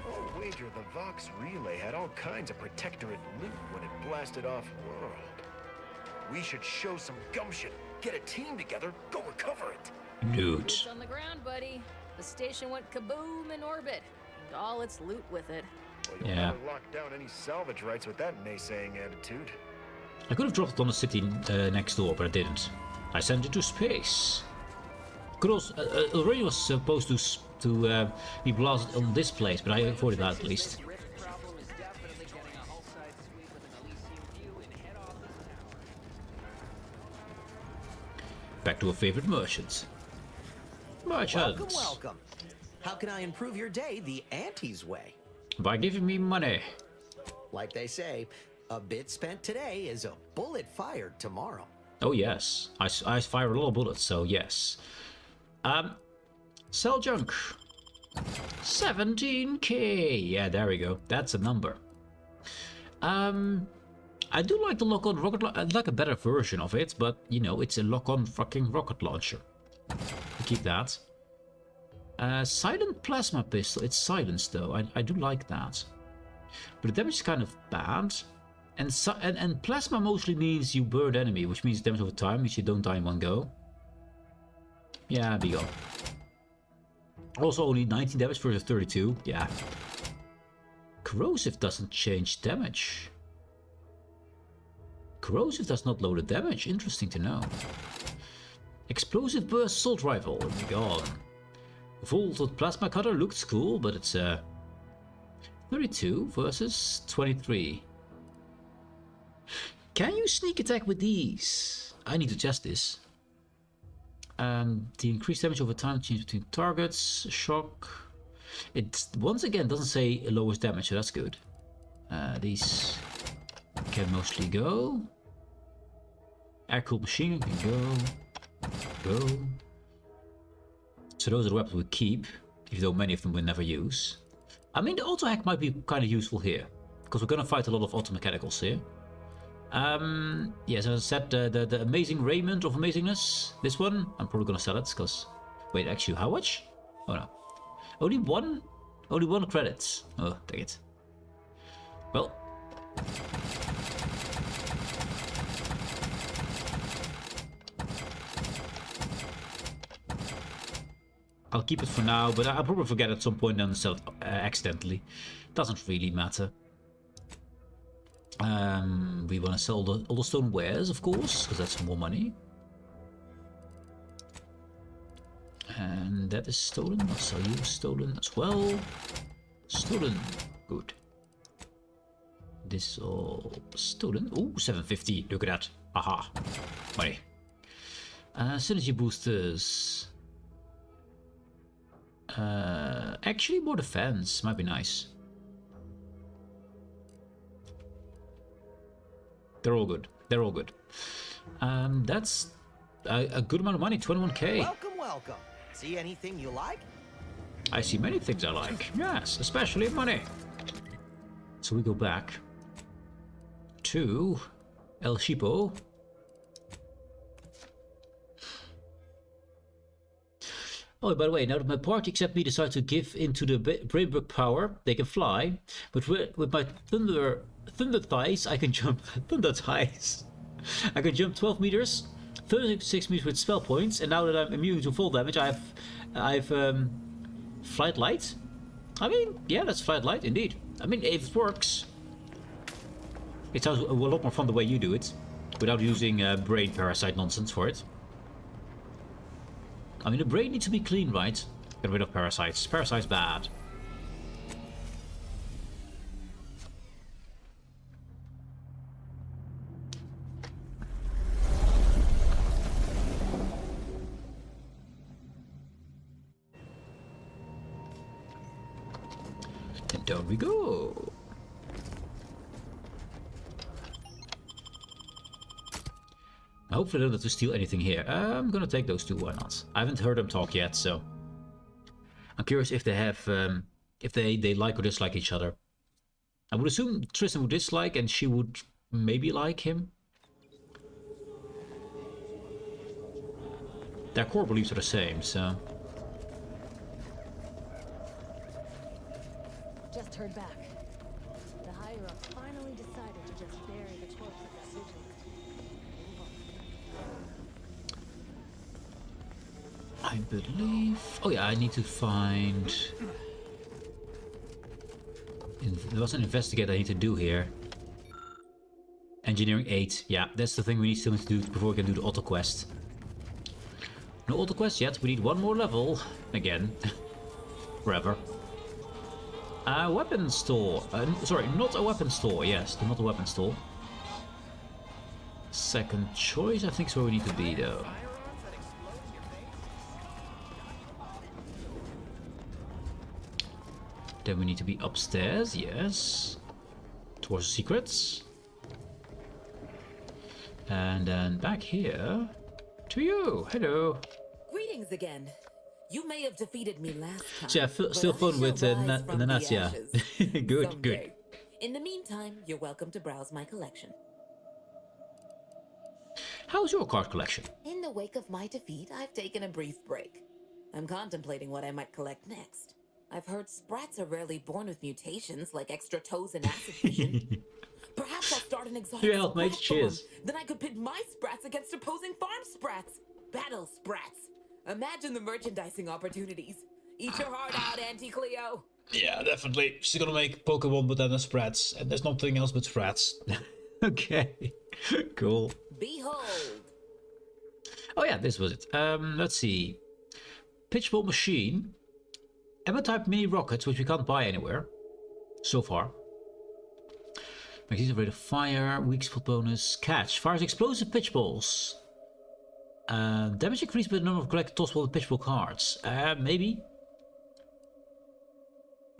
I'll wager the Vox relay had all kinds of Protectorate loot when it blasted off world. We should show some gumption, get a team together, go recover it. Loot. Boots on the ground, buddy. The station went kaboom in orbit, and all its loot with it. Well, you'll never lock down any salvage rights with that naysaying attitude. I could have dropped it on the city next door, but I didn't. I sent it to space. Could also already was supposed to be blasted on this place, but I avoided that at least. Back to our favorite merchants. Welcome, welcome. How can I improve your day the Auntie's way? By giving me money. Like they say, a bit spent today is a bullet fired tomorrow. Oh yes, I fire a lot of bullets, so yes. Sell junk. 17k. Yeah, there we go. That's a number. I do like the lock-on rocket. I'd like a better version of it, but you know, it's a lock-on fucking rocket launcher. I'll keep that. Silent plasma pistol. It's silenced though. I do like that. But the damage is kind of bad. And plasma mostly means you burn enemy, which means damage over time, means you don't die in one go. Yeah, be gone. Also only 19 damage versus 32. Yeah. Corrosive doesn't change damage. Corrosive does not lower the damage. Interesting to know. Explosive burst assault rifle. Gone. Vaulted plasma cutter looks cool, but it's 30 32 versus 23. Can you sneak attack with these? I need to test this. The increased damage over time change between targets, shock. It once again doesn't say lowest damage, so that's good. These can mostly go. Air-cooled machine can go. So those are the weapons we keep, even though many of them we never use. I mean, the auto hack might be kind of useful here, because we're gonna fight a lot of auto mechanicals here. Yes, as I said, the amazing raiment of amazingness. This one, I'm probably gonna sell it, because... Wait, actually, how much? Oh no. Only one credit. Oh, dang it. Well. I'll keep it for now, but I'll probably forget at some point and sell it accidentally. Doesn't really matter. We want to sell all the stone wares, of course, because that's more money. And that is stolen. I'll sell you stolen as well. Stolen. Good. This is all stolen. Ooh, 750. Look at that. Aha. Money. Synergy boosters. Actually, more defense might be nice. They're all good. They're all good. That's a good amount of money. 21k. Welcome, welcome. See anything you like? I see many things I like. Yes, especially money. So we go back to El Chipo. Oh, by the way, now that my party except me decide to give into the Brainbug power, they can fly. But with my thunder thighs, I can jump. Thunder thighs. I can jump 12 meters, 36 meters with spell points, and now that I'm immune to fall damage, I have flight light. I mean, yeah, that's flight light indeed. I mean, if it works, it sounds a lot more fun the way you do it, without using brain parasite nonsense for it. I mean, the brain needs to be clean, right? Get rid of parasites. Parasites bad. And down we go. Hopefully I don't have to steal anything here. I'm gonna take those two, why not? I haven't heard them talk yet, so... I'm curious if they have... if they like or dislike each other. I would assume Tristan would dislike and she would maybe like him. Their core beliefs are the same, so... Just heard back. The higher-up finally decided to just bury the corpse of the sigil. I believe... Oh yeah, I need to find... There was an investigate I need to do here. Engineering 8. Yeah, that's the thing we still need to do before we can do the auto quest. No auto quest yet, we need one more level. Again. Forever. A weapon store. Sorry, not a weapon store. Yes, not a weapon store. Second choice, I think is where we need to be though. Then we need to be upstairs, yes. Towards the secrets. And then back here to you. Hello. Greetings again. You may have defeated me last time. So yeah, still fun with Nanasia. Good, someday. good. In the meantime, you're welcome to browse my collection. How's your card collection? In the wake of my defeat, I've taken a brief break. I'm contemplating what I might collect next. I've heard sprats are rarely born with mutations like extra toes and acid vision. Perhaps I'll start an exotic Your help, mate. sprat Cheers. farm. Then I could pit my sprats against opposing farm sprats. Battle sprats. Imagine the merchandising opportunities. Eat your heart out, Auntie Cleo. Yeah, definitely. She's gonna make Pokemon but then the sprats. And there's nothing else but sprats. Okay. Cool. Behold. Oh yeah, this was it. Let's see. Pitchball machine. Emma-type mini rockets, which we can't buy anywhere. so far. Magazine rate of fire, weak spot bonus, catch, fires explosive pitch balls. Damage increased by the number of collected tossable pitch ball cards. Maybe.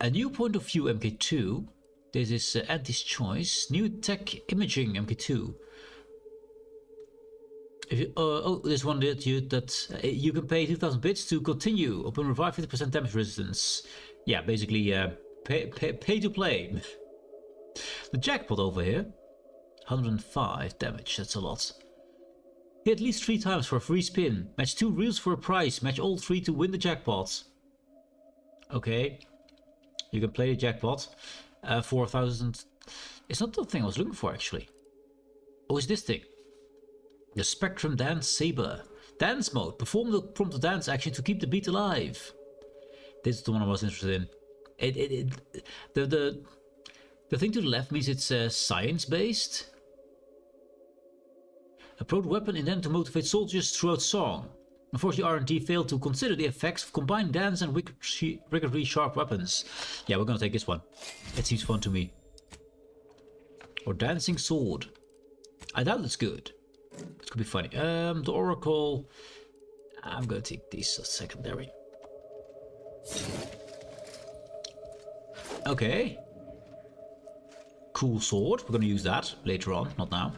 A new point of view MK2. This is Anti's choice. New tech imaging MK2. If you, this one that you can pay 2,000 bits to continue. Open revive 50% damage resistance. Yeah, basically pay to play. The jackpot over here. 105 damage, that's a lot. Hit at least 3 times for a free spin. Match 2 reels for a prize. Match all 3 to win the jackpot. Okay. You can play the jackpot. 4,000. It's not the thing I was looking for actually. Oh, it's this thing. The Spectrum Dance Saber. Dance mode. Perform the prompt dance action to keep the beat alive. This is the one I was interested in. The thing to the left means it's science-based. A pro weapon intended to motivate soldiers throughout song. Unfortunately, R&D failed to consider the effects of combined dance and rigorously sharp weapons. Yeah, we're gonna take this one. It seems fun to me. Or dancing sword. I doubt it's good. It could be funny. The Oracle. I'm gonna take these as secondary. Okay. Cool sword. We're gonna use that later on, not now.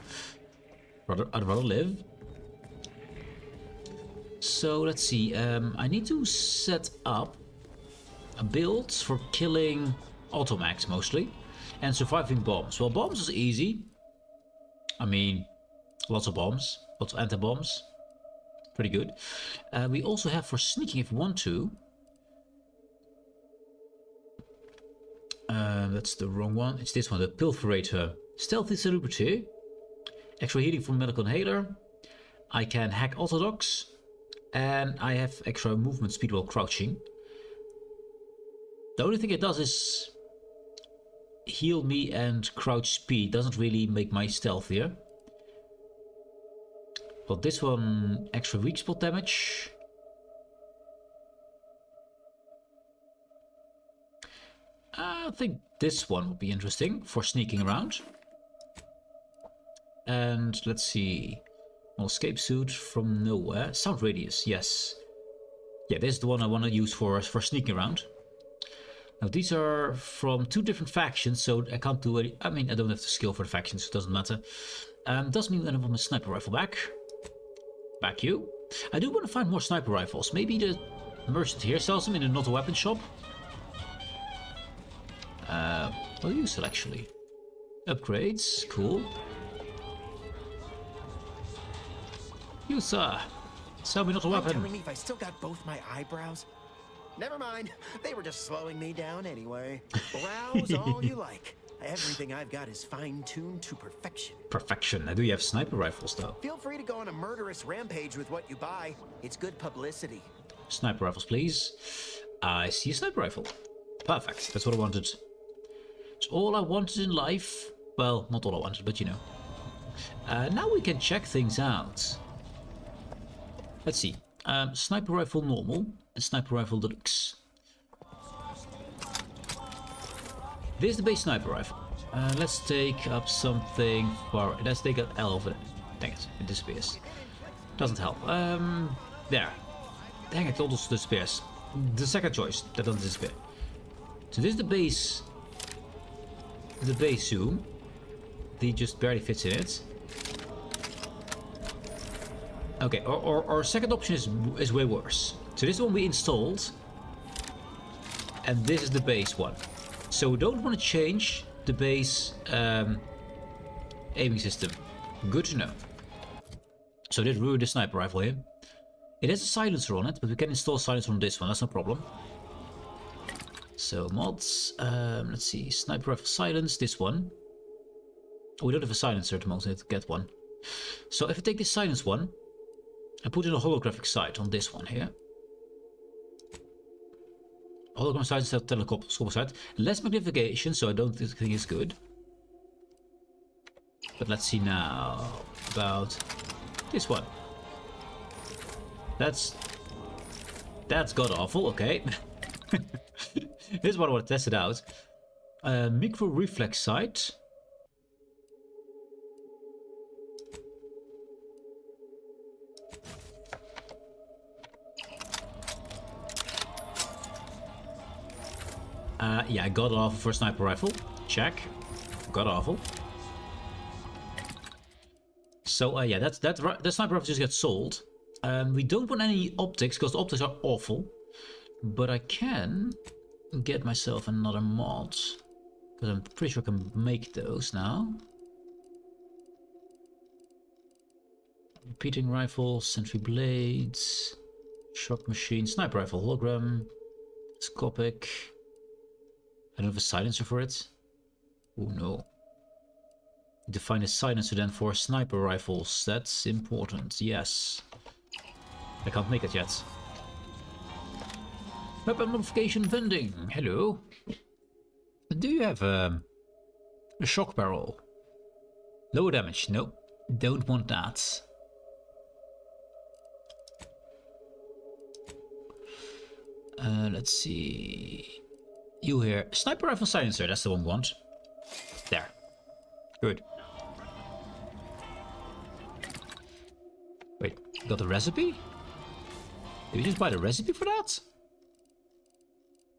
I'd rather live. So let's see. I need to set up a build for killing automax mostly, and surviving bombs. Well, bombs is easy. I mean, lots of bombs, lots of anti-bombs. Pretty good. We also have for sneaking if we want to. That's the wrong one. It's this one, the Pilferator. Stealthy Celebrity. Extra healing from Medical Inhaler. I can hack Orthodox. And I have extra movement speed while crouching. The only thing it does is heal me and crouch speed. Doesn't really make my stealthier. But this one, extra weak spot damage. I think this one would be interesting for sneaking around. And let's see. Well, escape suit from nowhere. Sound radius, yes. Yeah, this is the one I want to use for sneaking around. Now these are from 2 different factions, so I can't do any. I mean, I don't have the skill for the factions, so it doesn't matter. Doesn't mean that I want my sniper rifle back. Back you. I do want to find more sniper rifles. Maybe the merchant here sells them in a not a weapon shop. I'll use it actually. Upgrades, cool. You, sir. Sell me not a weapon. Telling me if I still got both my eyebrows? Never mind. They were just slowing me down anyway. Browse all you like. Everything I've got is fine-tuned to perfection. Perfection. Now, do you have sniper rifles, though? Feel free to go on a murderous rampage with what you buy. It's good publicity. Sniper rifles, please. I see a sniper rifle. Perfect. That's what I wanted. It's all I wanted in life. Well, not all I wanted, but you know. Now we can check things out. Let's see. Sniper rifle normal and sniper rifle deluxe. This is the base sniper rifle. Let's take up something for. Let's take an L over there. Dang it, it disappears. Doesn't help. There. Dang it, it also disappears. The second choice, that doesn't disappear. So this is the base. The base zoom. He just barely fits in it. Okay, our second option is way worse. So this one we installed. And this is the base one. So we don't want to change the base aiming system. Good to know. So this ruined the sniper rifle here. It has a silencer on it, but we can install a silencer on this one, that's no problem. So mods, let's see, sniper rifle silence, this one. Oh, we don't have a silencer at the moment, I have to get one. So if I take this silence one, and put in a holographic sight on this one here. Hologram sight instead of telescope sight. Less magnification, so I don't think it's good. But let's see now about this one. That's god awful, okay. Here's what I want to test it out. Micro reflex sight. Yeah, I got awful for sniper rifle. Check. God awful. So yeah, that sniper rifle just gets sold. We don't want any optics because the optics are awful. But I can get myself another mod because I'm pretty sure I can make those now. Repeating rifle, sentry blades, shock machine, sniper rifle, hologram, scopic. I don't have a silencer for it. Oh no. Need to find a silencer then for sniper rifles. That's important. Yes. I can't make it yet. Weapon modification vending. Hello. Do you have a shock barrel? Lower damage. Nope. Don't want that. Let's see. You here. Sniper rifle silencer. That's the one we want. There. Good. Wait, got the recipe? Did we just buy the recipe for that?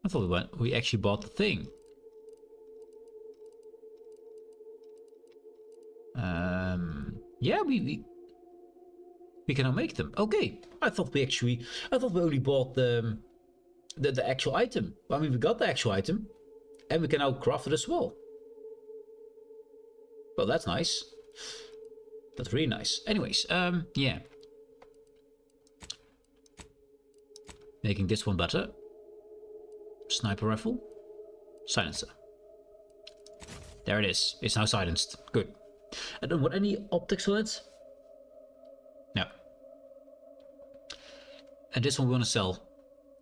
I thought we actually bought the thing. Yeah, we can now make them. Okay. I thought we only bought the actual item. I mean, we got the actual item, and we can now craft it as well. Well, that's nice. That's really nice. Anyways, yeah. Making this one better. Sniper rifle. Silencer. There it is. It's now silenced. Good. I don't want any optics on it. No. And this one we want to sell.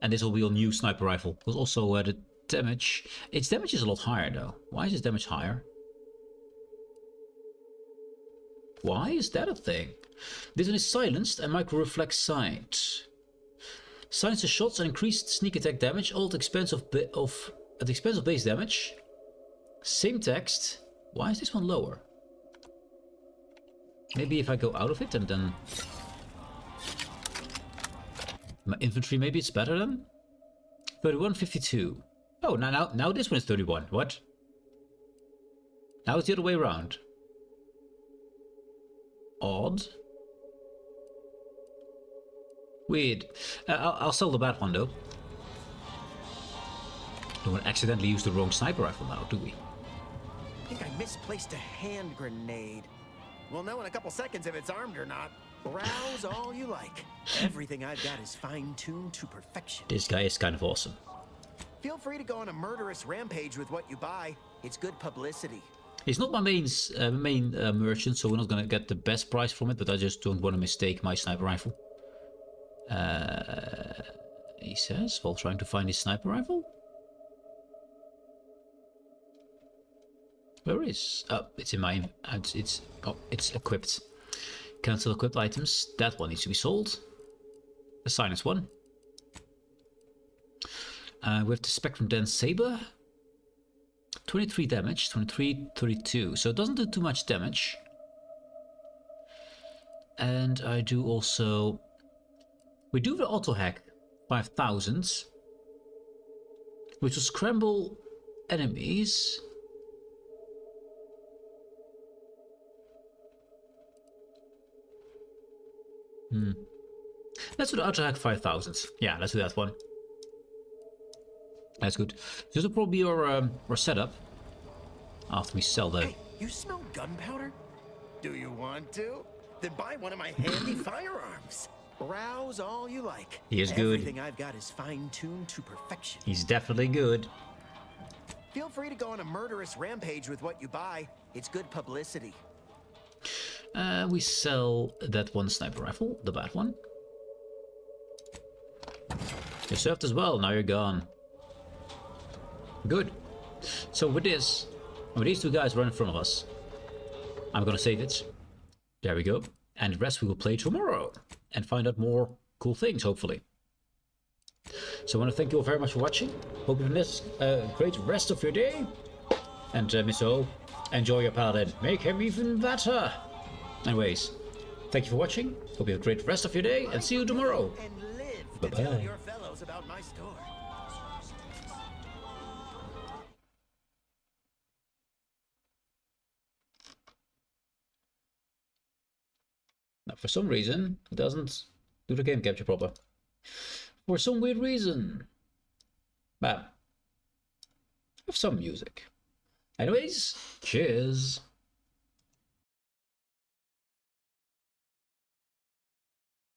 And this will be a new sniper rifle. Because also the damage... Its damage is a lot higher though. Why is its damage higher? Why is that a thing? This one is silenced and micro reflex sight. Silence the shots and increased sneak attack damage, all at the expense of base damage. Same text. Why is this one lower? Maybe if I go out of it and then my infantry, maybe it's better then. 31.52. Oh, now this one is 31. What? Now it's the other way around. Odd. Weird. I'll sell the bad one though. Don't want to accidentally use the wrong sniper rifle now, do we? I think I misplaced a hand grenade. We'll know in a couple seconds if it's armed or not. Browse all you like. Everything I've got is fine-tuned to perfection. This guy is kind of awesome. Feel free to go on a murderous rampage with what you buy. It's good publicity. He's not my main merchant, so we're not gonna get the best price from it, but I just don't want to mistake my sniper rifle. He says, while trying to find his sniper rifle. Where is? Oh, it's in my. It's equipped. Cancel equipped items. That one needs to be sold. The silence one. We have the Spectrum Dense Saber. 23 damage, 23, 32. So it doesn't do too much damage. And I do also... We do the auto hack 5000, which will scramble enemies. Let's do the auto hack 5000. Yeah, let's do that one. That's good. This will probably be our setup after we sell the... Hey, you smell gunpowder? Do you want to? Then buy one of my handy firearms. Browse all you like. He is good. Everything I've got is fine-tuned to perfection. He's definitely good. Feel free to go on a murderous rampage with what you buy. It's good publicity. We sell that one sniper rifle, the bad one. You served as well, now you're gone. Good. So with this, with these two guys right in front of us, I'm gonna save it. There we go. And the rest we will play tomorrow and find out more cool things, hopefully. So I want to thank you all very much for watching. Hope you have a great rest of your day. And Miso, enjoy your paladin. Make him even better. Anyways, thank you for watching. Hope you have a great rest of your day, and see you tomorrow. Bye bye. Your fellows about my store. Now, for some reason, it doesn't do the game capture proper. For some weird reason. But have some music. Anyways, cheers.